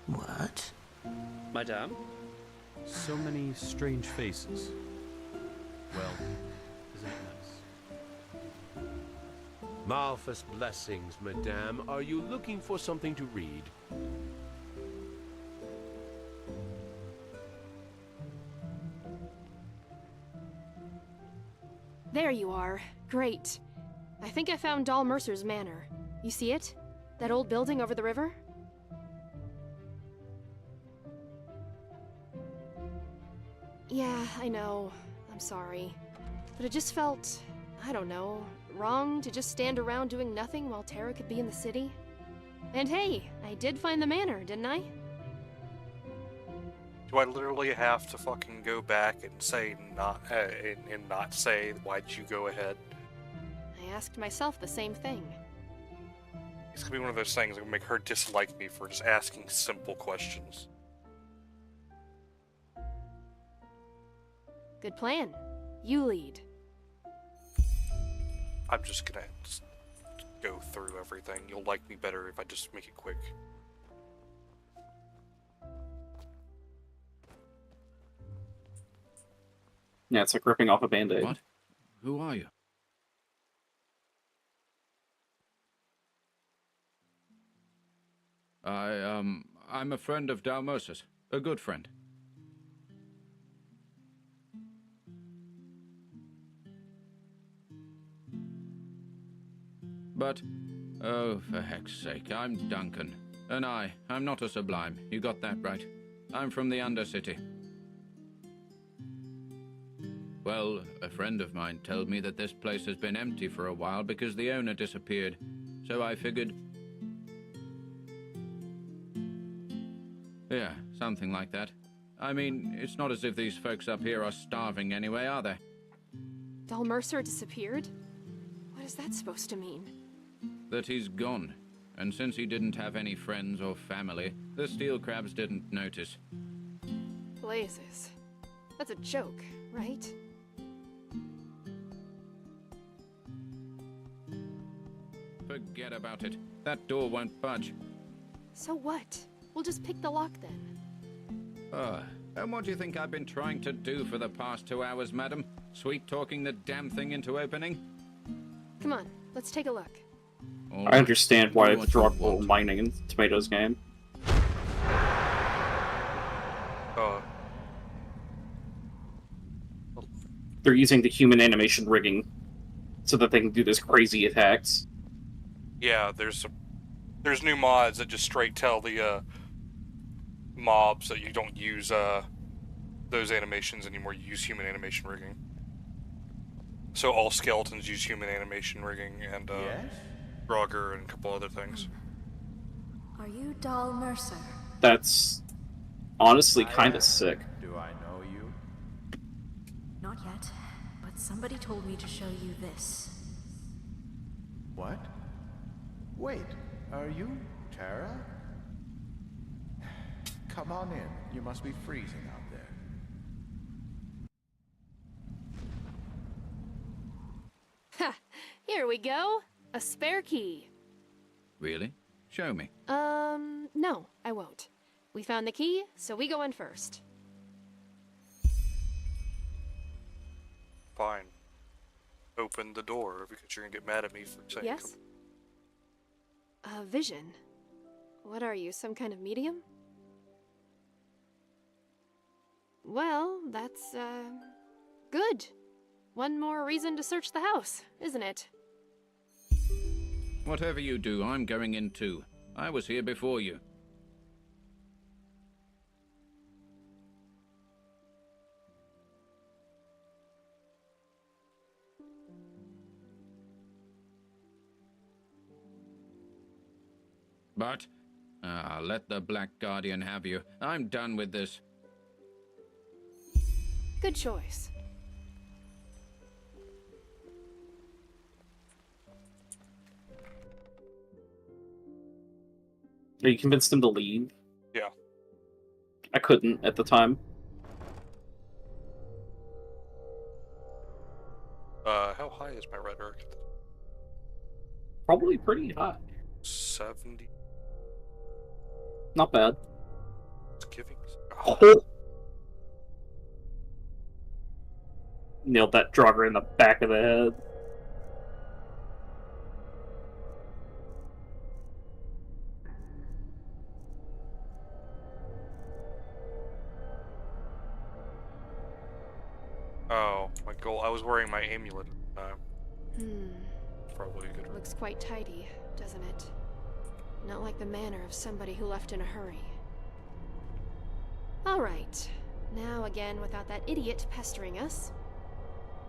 What? Madame? So many strange faces. Well, Malphus blessings, madame. Are you looking for something to read? There you are. Great. I think I found Doll Mercer's manor. You see it? That old building over the river? Yeah, I know. I'm sorry. But it just felt, I don't know, wrong to just stand around doing nothing while Tara could be in the city. And hey, I did find the manor, didn't I? Do I literally have to fucking go back and say not and not say why did you go ahead? I asked myself the same thing. It's gonna be one of those things that will make her dislike me for just asking simple questions. Good plan. You lead. I'm just gonna go through everything. You'll like me better if I just make it quick. Yeah, it's like ripping off a band-aid. What? Who are you? I'm a friend of Dalmosis. A good friend. But, oh, for heck's sake, I'm Duncan. And I'm not a Sublime. You got that right. I'm from the Undercity. Well, a friend of mine told me that this place has been empty for a while because the owner disappeared. So I figured... Yeah, something like that. I mean, it's not as if these folks up here are starving anyway, are they? Doll Mercer disappeared? What is that supposed to mean? That he's gone. And since he didn't have any friends or family, the steel crabs didn't notice. Blazes. That's a joke, right? Forget about it. That door won't budge. So what? We'll just pick the lock then. And what do you think I've been trying to do for the past 2 hours, madam? Sweet-talking the damn thing into opening? Come on, let's take a look. I understand why it's drug mining in Tomatoes game. They're using the human animation rigging so that they can do this crazy attacks. Yeah, there's new mods that just straight tell the mobs that you don't use those animations anymore. You use human animation rigging. So all skeletons use human animation rigging, and Grogger and a couple other things. Are you Doll Mercer? That's honestly kind of sick. Do I know you? Not yet, but somebody told me to show you this. What? Wait, are you Tara? Come on in. You must be freezing out there. Ha! Here we go. A spare key. Really? Show me. No, I won't. We found the key, so we go in first. Fine. Open the door, because you're gonna get mad at me for saying Yes? Vision. What are you, some kind of medium? Well, that's, good. One more reason to search the house, isn't it? Whatever you do, I'm going in too. I was here before you. But, let the Black Guardian have you. I'm done with this. Good choice. Are you convinced him to leave? Yeah. I couldn't at the time. How high is my red arc? Probably pretty high. 70. Not bad. It's giving. Oh. Nailed that Draugr in the back of the head. Well, I was wearing my amulet at the time. Probably a good. Looks quite tidy, doesn't it? Not like the manner of somebody who left in a hurry. All right. Now again, without that idiot pestering us.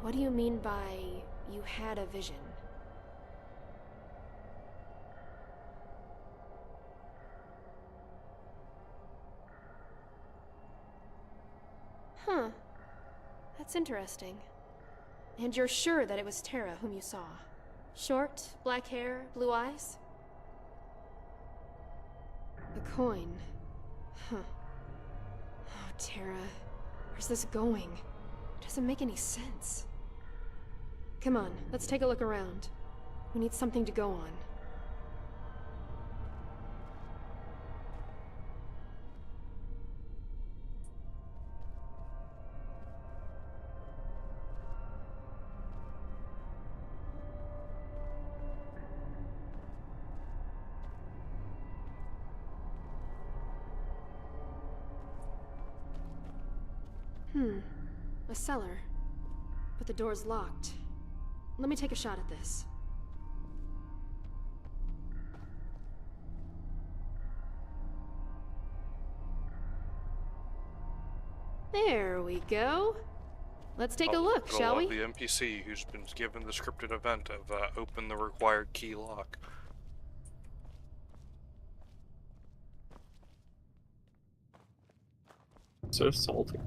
What do you mean by you had a vision? Huh. That's interesting. And you're sure that it was Tara whom you saw? Short, black hair, blue eyes? A coin. Huh. Oh, Tara. Where's this going? It doesn't make any sense. Come on, let's take a look around. We need something to go on. A cellar. But the door's locked. Let me take a shot at this. There we go. Let's take a look, shall we? The NPC who's been given the scripted event of open the required key lock. So salty.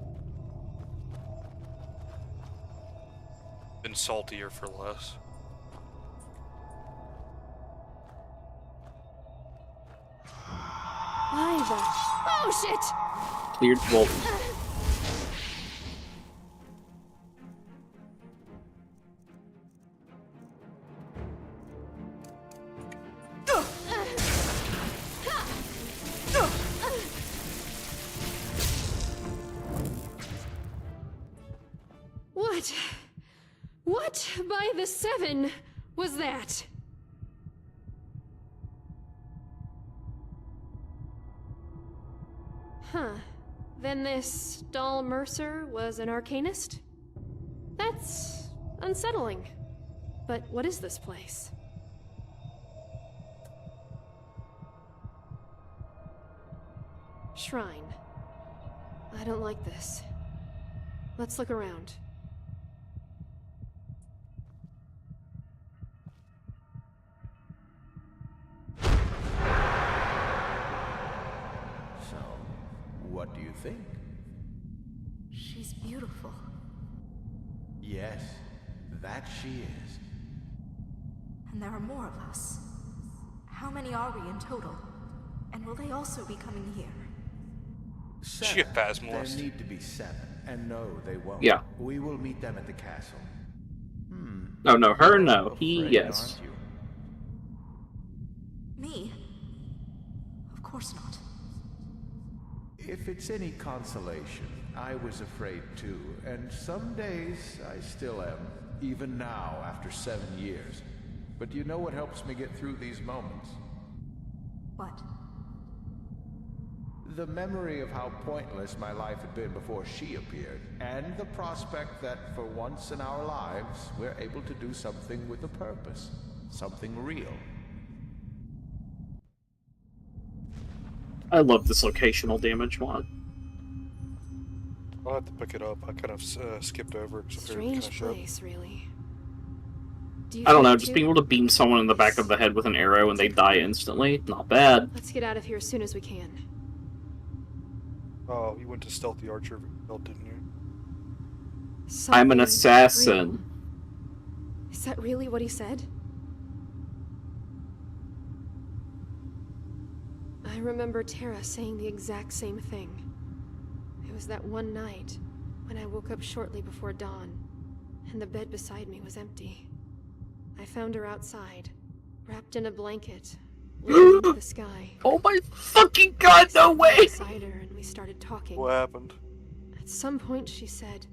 Been saltier for less. Why the... Oh, shit! Cleared vault. What by the 7 was that? Huh. Then this Doll Mercer was an arcanist? That's unsettling. But what is this place? Shrine. I don't like this. Let's look around. So, what do you think? She's beautiful. Yes, that she is. And there are more of us. How many are we in total? And will they also be coming here? 7. She a phasmalist. There need to be 7, and no, they won't. Yeah. We will meet them at the castle. Oh no, her no. You're He afraid, yes. aren't you? Me? Of course not. If it's any consolation, I was afraid too, and some days I still am, even now after 7 years. But you know what helps me get through these moments? What? The memory of how pointless my life had been before she appeared, and the prospect that for once in our lives, we're able to do something with a purpose. Something real. I love this locational damage mod. I'll have to pick it up. I kind of skipped over it. Strange place, really. I don't know, just being able to beam someone in the back of the head with an arrow and they die instantly, not bad. Let's get out of here as soon as we can. Oh, you went to Stealthy Archer, didn't you? I'm an assassin. Real. Is that really what he said? I remember Tara saying the exact same thing. It was that one night when I woke up shortly before dawn, and the bed beside me was empty. I found her outside, wrapped in a blanket, looking into the sky. Oh my fucking god, no way! Beside her, and we started talking. What happened? At some point, she said,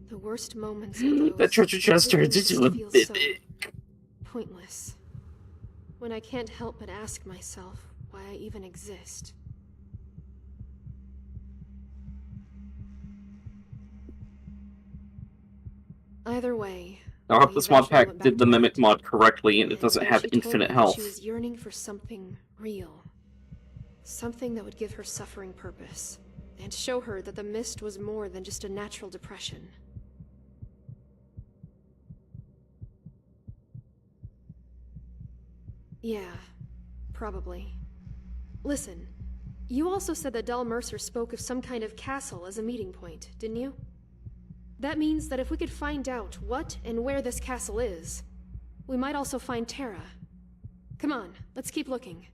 "The worst moments are those That treasure chest turns into a feel so mimic. pointless. When I can't help but ask myself why I even exist." Either way, I hope we this mod eventually pack went back did to the Mimic White, mod correctly and it and doesn't there have she told infinite me that she health. was yearning for something real. Something that would give her suffering purpose, and show her that the mist was more than just a natural depression. Yeah, probably. Listen, you also said that Del Mercer spoke of some kind of castle as a meeting point, didn't you? That means that if we could find out what and where this castle is, we might also find Terra. Come on, let's keep looking.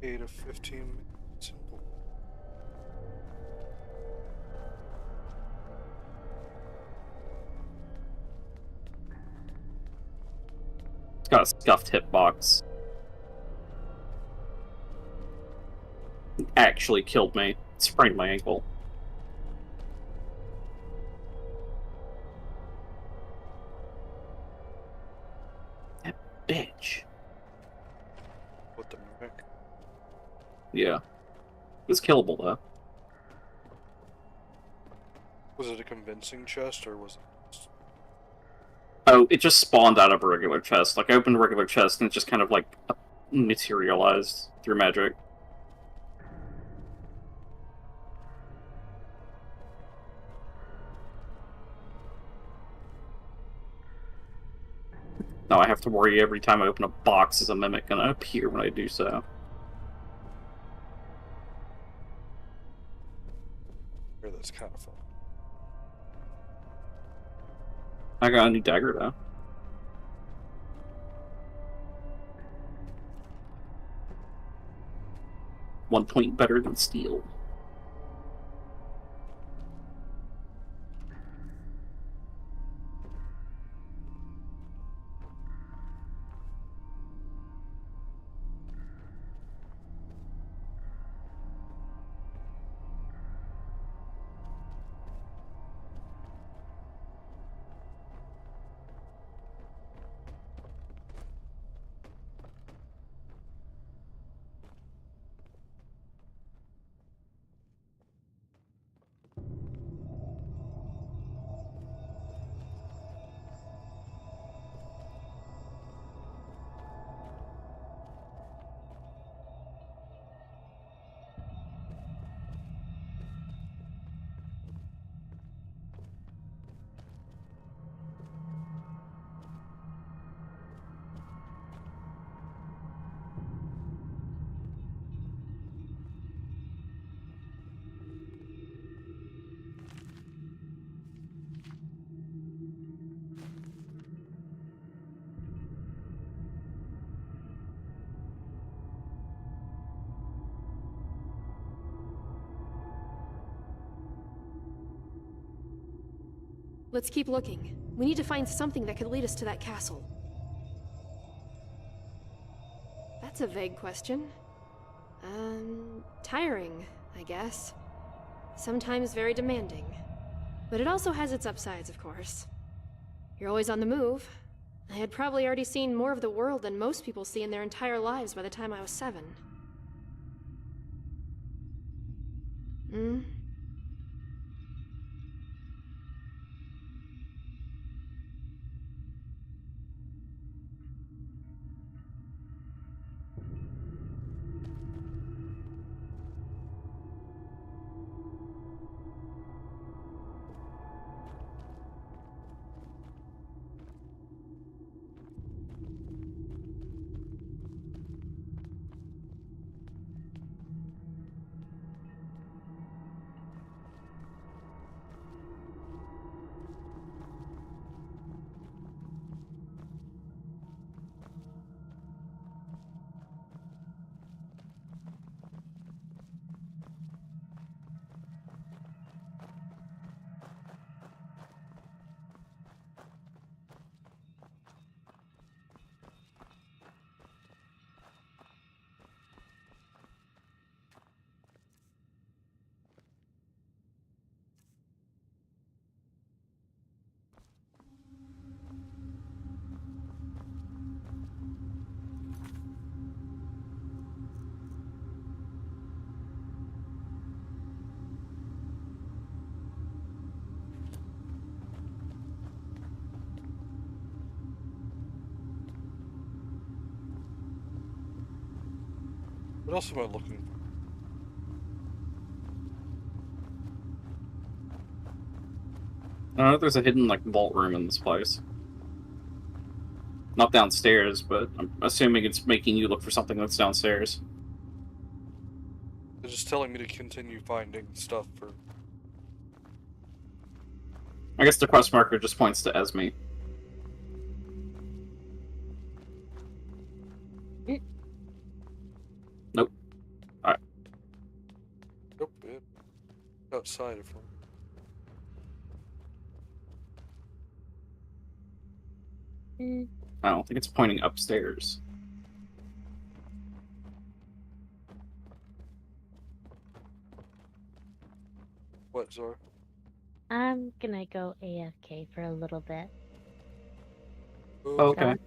Eight of 15 simple. It's got a scuffed hitbox. It actually killed me. It sprained my ankle. That bitch. What the Mimic? Yeah. It's killable, though. Was it a convincing chest, or was it... Oh, it just spawned out of a regular chest. Like, I opened a regular chest, and it just kind of, like, materialized through magic. Now I have to worry every time I open a box is a Mimic gonna appear when I do so. Or that's kind of fun. I got a new dagger, though. One point better than steel. Let's keep looking. We need to find something that could lead us to that castle. That's a vague question. Tiring, I guess. Sometimes very demanding. But it also has its upsides, of course. You're always on the move. I had probably already seen more of the world than most people see in their entire lives by the time I was 7. Hmm? What else am I looking for? I know there's a hidden, like, vault room in this place. Not downstairs, but I'm assuming it's making you look for something that's downstairs. They're just telling me to continue finding stuff for... I guess the quest marker just points to Esme. Nope. Alright. Nope, yeah. Outside of them. I don't think it's pointing upstairs. What, Zara? I'm gonna go AFK for a little bit. Oh, okay. You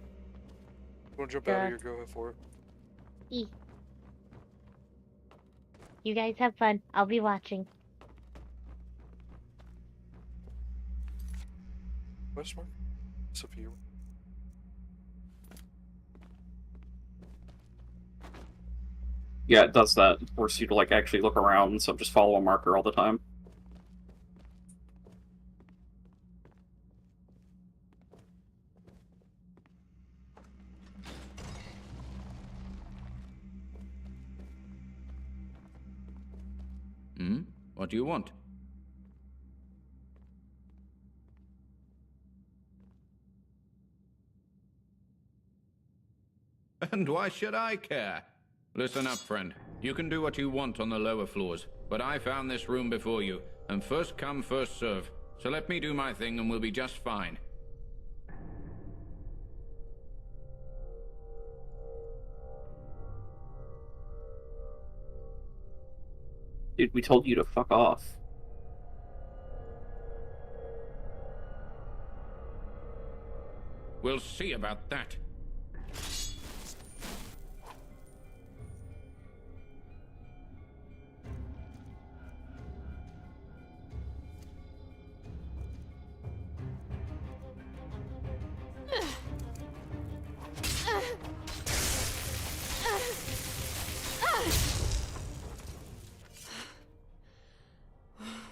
wanna jump out of here? Go ahead for it. You guys have fun. I'll be watching. Quest mark? It's up to you. Yeah, it does that. It forces you to, like, actually look around instead of just follow a marker all the time. Hmm? What do you want? And why should I care? Listen up, friend. You can do what you want on the lower floors, but I found this room before you, and first come, first serve. So let me do my thing and we'll be just fine. Dude, we told you to fuck off. We'll see about that.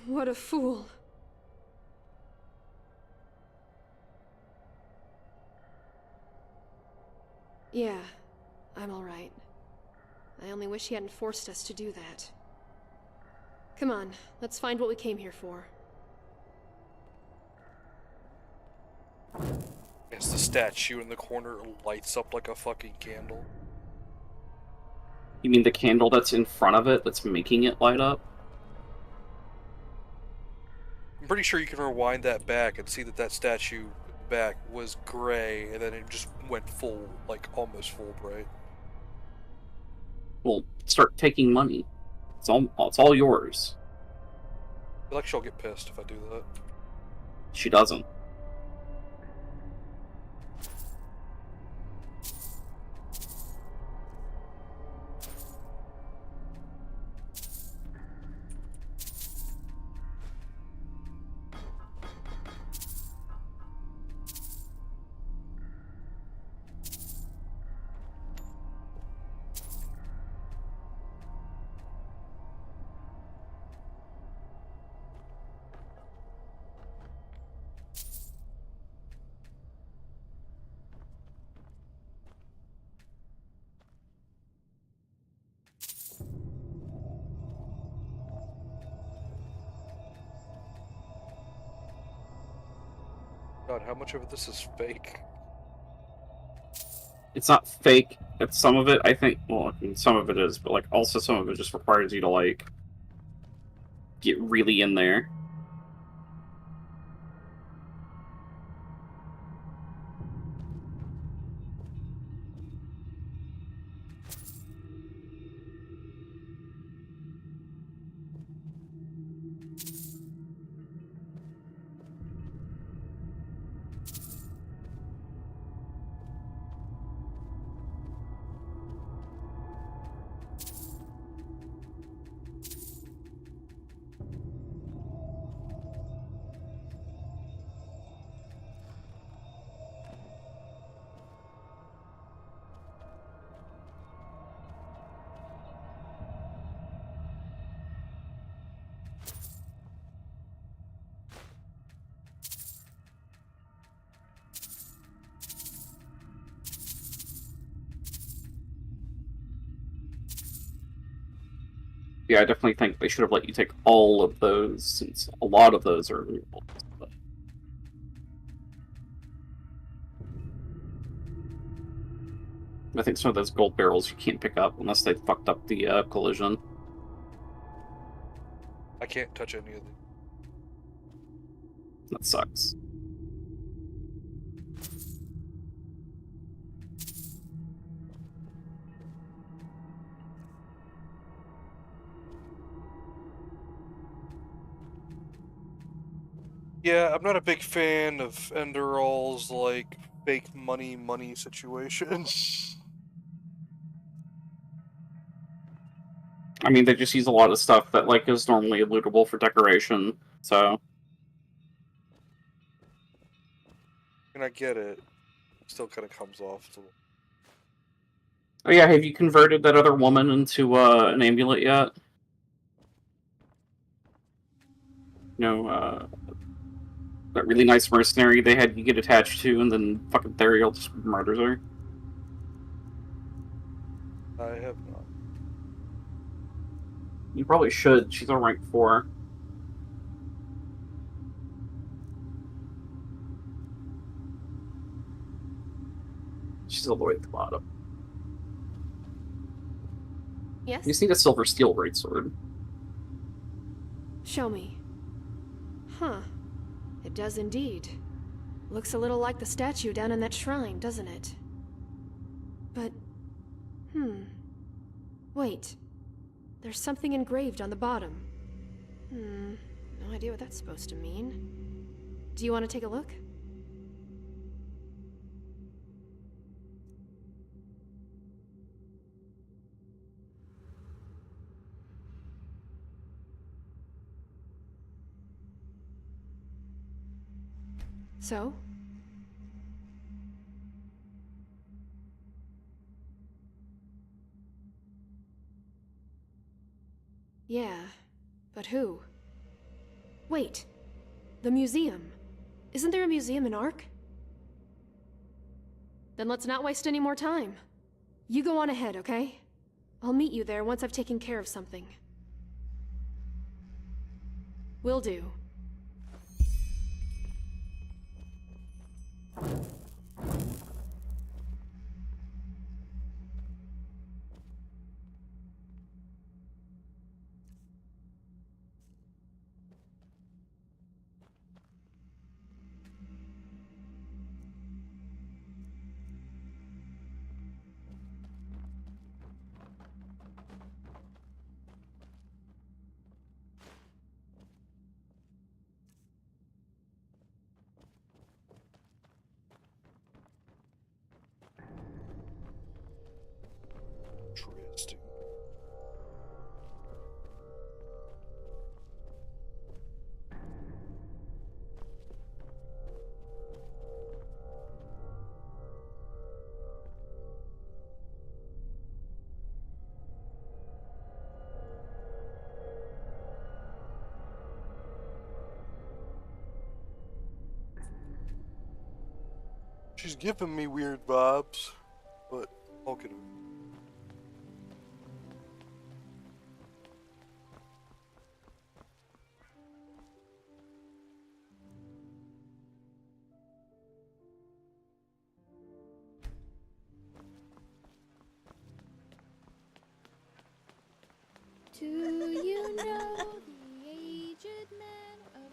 What a fool. Yeah, I'm alright. I only wish he hadn't forced us to do that. Come on, let's find what we came here for. It's the statue in the corner lights up like a fucking candle. You mean the candle that's in front of it that's making it light up? I'm pretty sure you can rewind that back and see that that statue back was gray, and then it just went full, like almost full bright. Well, start taking money. It's all yours. I feel like she'll get pissed if I do that. She doesn't. God, how much of this is fake? It's not fake. It's some of it, I think, well, I mean, some of it is, but, like, also some of it just requires you to, like, get really in there. yeah, I definitely think they should have let you take all of those, since a lot of those are removable. But... I think some of those gold barrels you can't pick up unless they fucked up the collision. I can't touch any of them. That sucks. Yeah, I'm not a big fan of Enderal's, like, fake money situation. I mean, they just use a lot of stuff that, like, is normally lootable for decoration, so... And I get it. Still kind of comes off. Oh yeah, have you converted that other woman into an amulet yet? You know, that really nice mercenary they had you get attached to, and then fucking Theriel just murders her? I have not. You probably should. She's a rank 4. She's all the way at the bottom. Yes? You just need a silver steel greatsword. Show me. Huh. It does indeed. Looks a little like the statue down in that shrine, doesn't it? But... Wait. There's something engraved on the bottom. No idea what that's supposed to mean. Do you want to take a look? So? Yeah, but who? Wait, the museum. Isn't there a museum in Ark? Then let's not waste any more time. You go on ahead, okay? I'll meet you there once I've taken care of something. Will do. Interesting. She's giving me weird vibes, but I'll get it. Do you know the aged man of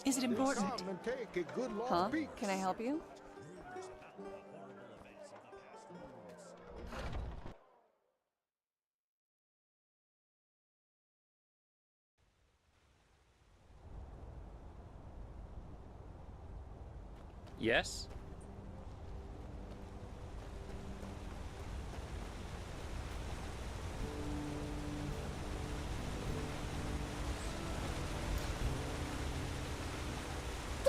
Is it important? Huh? Can I help you? Yes?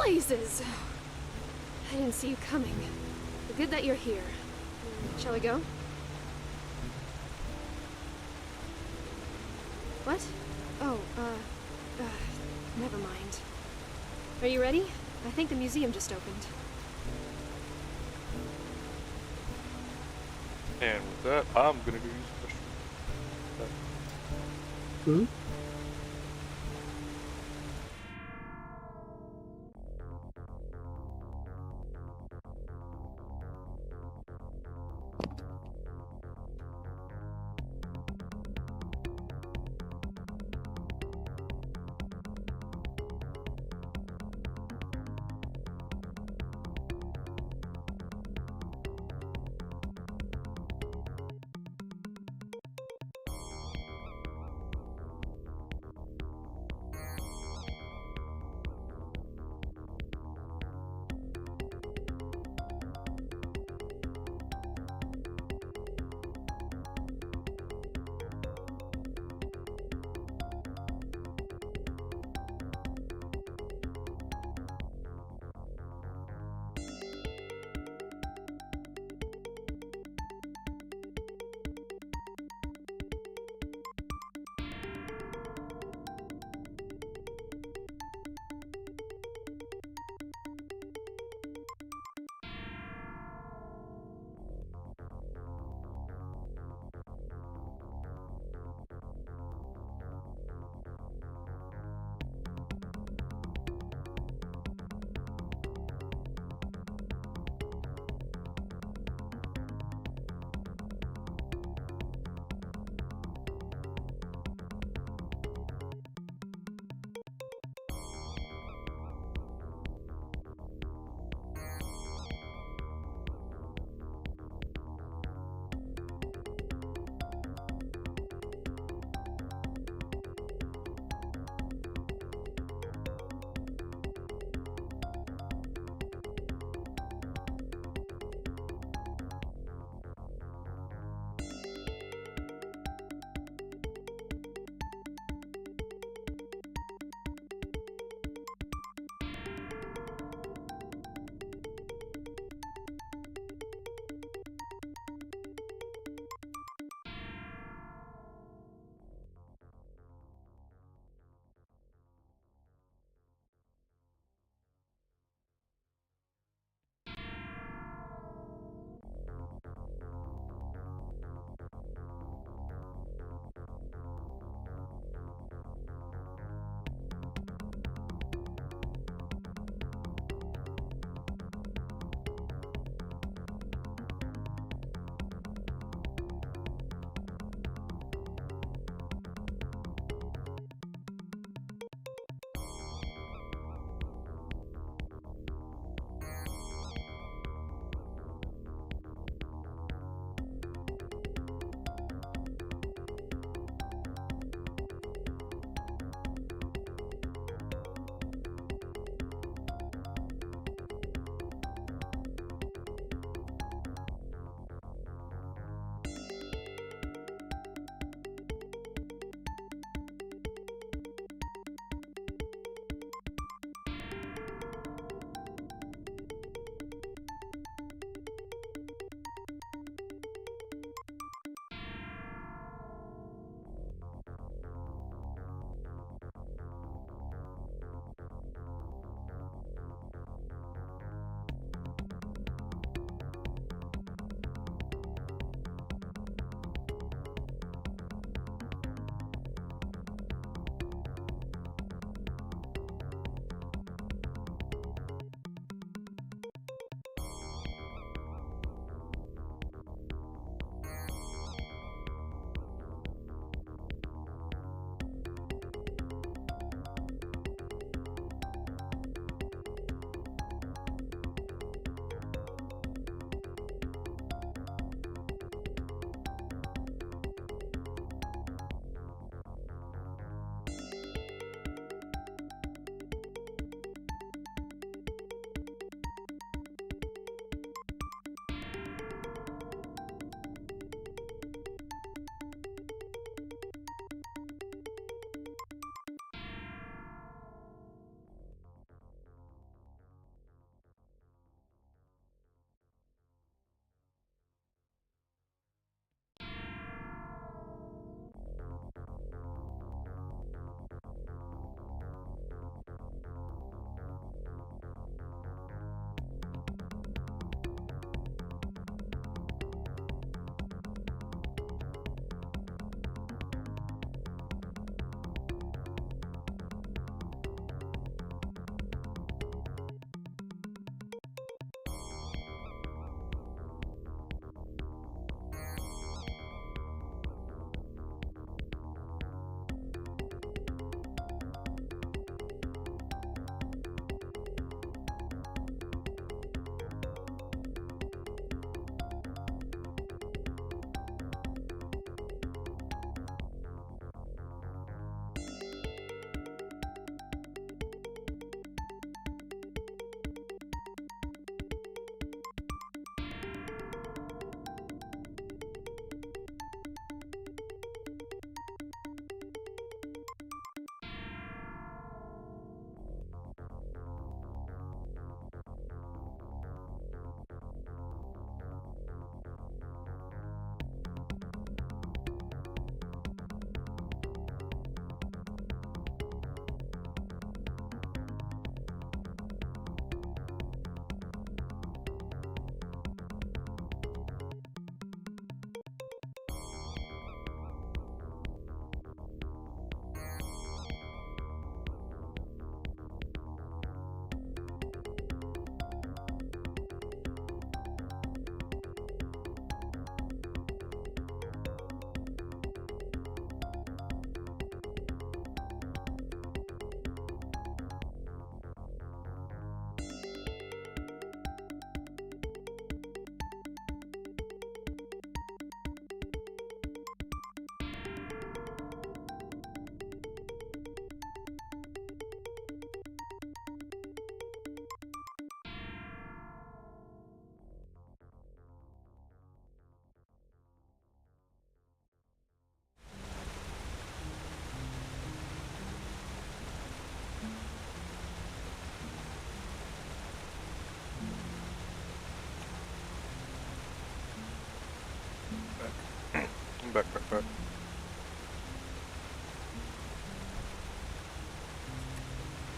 Blazes! I didn't see you coming. But good that you're here. Shall we go? What? Oh, never mind. Are you ready? I think the museum just opened. And with that, I'm gonna go use the restroom. Hmm?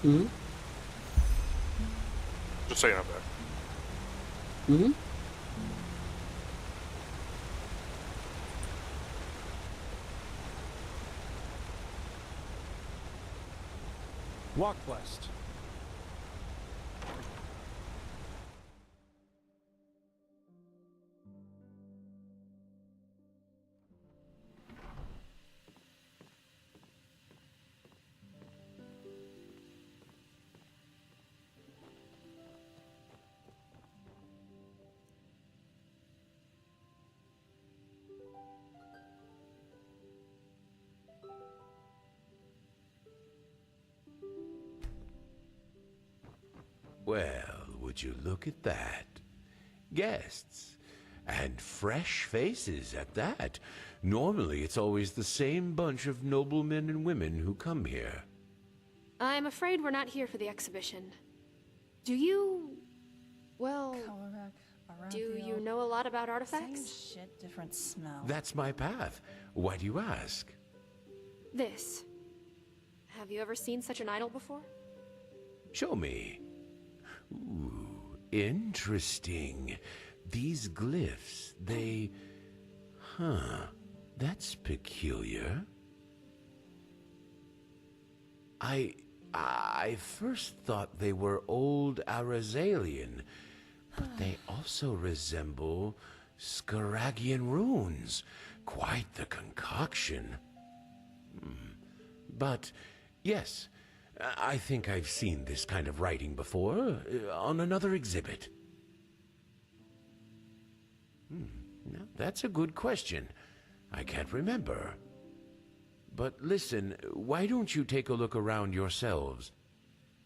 Mm-hmm. Just saying I'm back. Mm-hmm. Walk west. Well, would you look at that? Guests. And fresh faces at that. Normally, it's always the same bunch of noblemen and women who come here. I'm afraid we're not here for the exhibition. Do you... well... do you know a lot about artifacts? Same shit, different smell. That's my path. Why do you ask? This. Have you ever seen such an idol before? Show me. Ooh, interesting. These glyphs, they... Huh, that's peculiar. I first thought they were old Arazalian, but they also resemble Scaragian runes. Quite the concoction. But, yes, I think I've seen this kind of writing before, on another exhibit. Now, that's a good question. I can't remember. But listen, why don't you take a look around yourselves?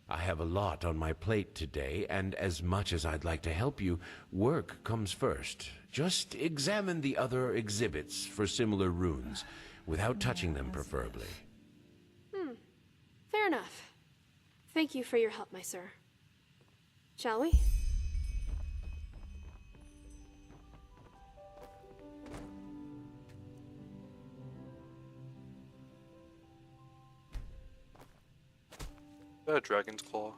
I have a lot on my plate today, and as much as I'd like to help you, work comes first. Just examine the other exhibits for similar runes, without touching them preferably. Fair enough. Thank you for your help, my sir. Shall we? Dragon's Claw.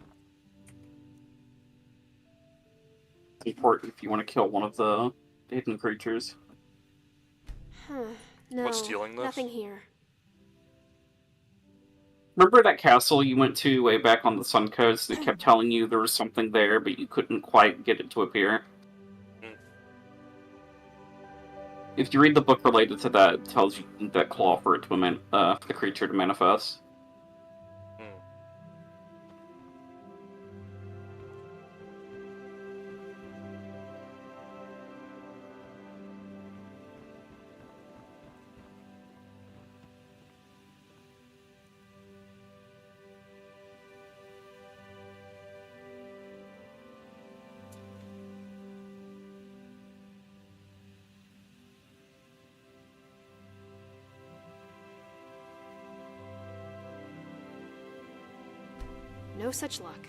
Important if you want to kill one of the hidden creatures. No, What's stealing this? nothing here. Remember that castle you went to way back on the Sun Coast that kept telling you there was something there, but you couldn't quite get it to appear? If you read the book related to that, it tells you that claw for it to the creature to manifest. No such luck.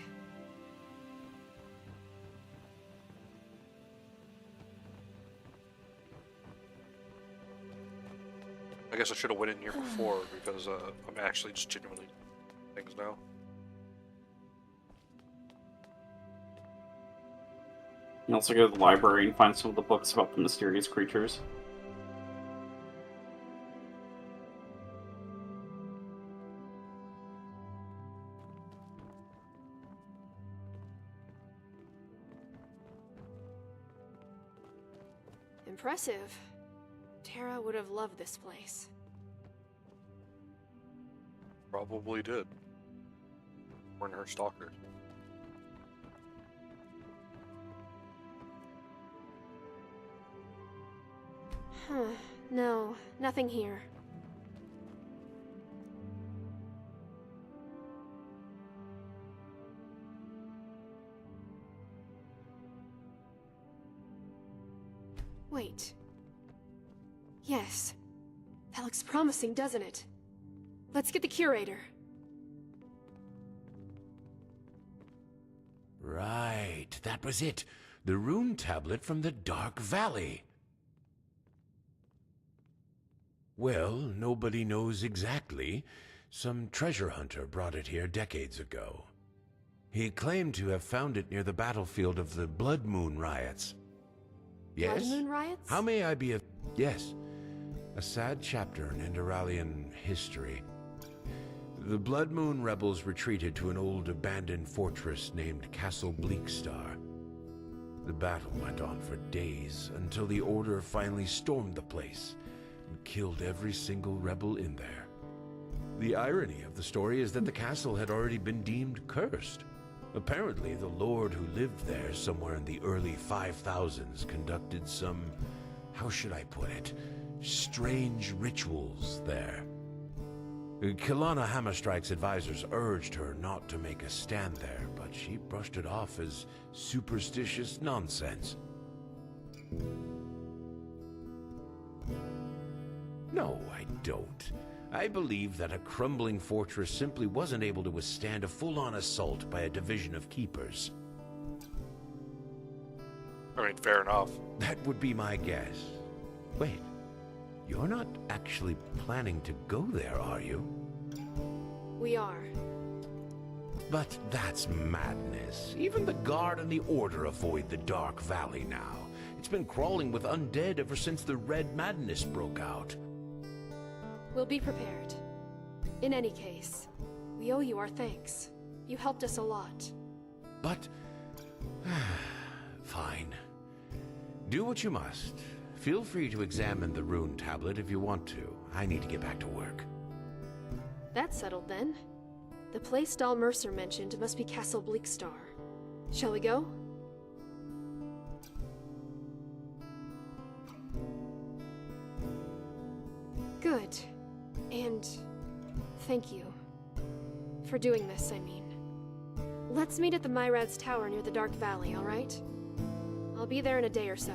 I guess I should have went in here before because I'm actually just genuinely things now. You can also go to the library and find some of the books about the mysterious creatures. Impressive. Tara would have loved this place. Probably did. We're her stalker. No, nothing here. Wait. Yes. That looks promising, doesn't it? Let's get the curator. Right, that was it. The rune tablet from the Dark Valley. Well, nobody knows exactly. Some treasure hunter brought it here decades ago. He claimed to have found it near the battlefield of the Blood Moon riots. Yes? Blood Moon riots? How may I be of... Yes. A sad chapter in Enderalian history. The Blood Moon rebels retreated to an old abandoned fortress named Castle Bleakstar. The battle went on for days until the Order finally stormed the place and killed every single rebel in there. The irony of the story is that the castle had already been deemed cursed. Apparently, the lord who lived there somewhere in the early 5000s conducted some, how should I put it, strange rituals there. Kilana Hammerstrike's advisors urged her not to make a stand there, but she brushed it off as superstitious nonsense. No, I don't. I believe that a crumbling fortress simply wasn't able to withstand a full-on assault by a division of keepers. I mean, fair enough. That would be my guess. Wait, you're not actually planning to go there, are you? We are. But that's madness. Even the Guard and the Order avoid the Dark Valley now. It's been crawling with undead ever since the Red Madness broke out. We'll be prepared. In any case, we owe you our thanks. You helped us a lot. But... fine. Do what you must. Feel free to examine the rune tablet if you want to. I need to get back to work. That's settled then. The place Dal Mercer mentioned must be Castle Bleakstar. Shall we go? Good. And thank you. For doing this, I mean. Let's meet at the Myrad's Tower near the Dark Valley, alright? I'll be there in a day or so.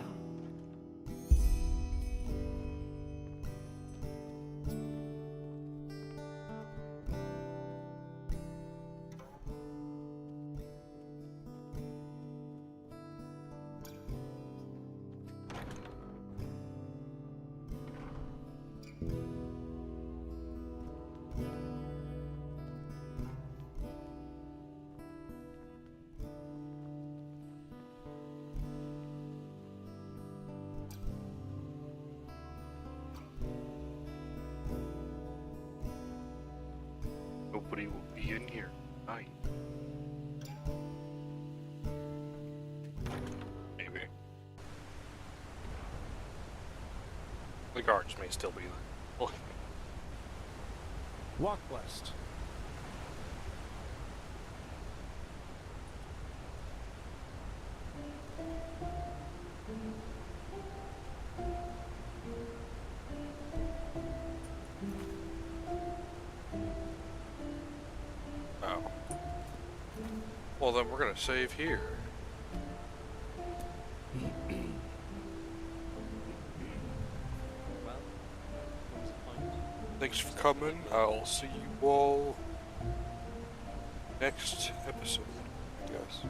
Nobody will be in here tonight. Maybe. The guards may still be there. Walk west. Oh. Well, then we're gonna save here. Thanks for coming. I'll see you all next episode, I guess.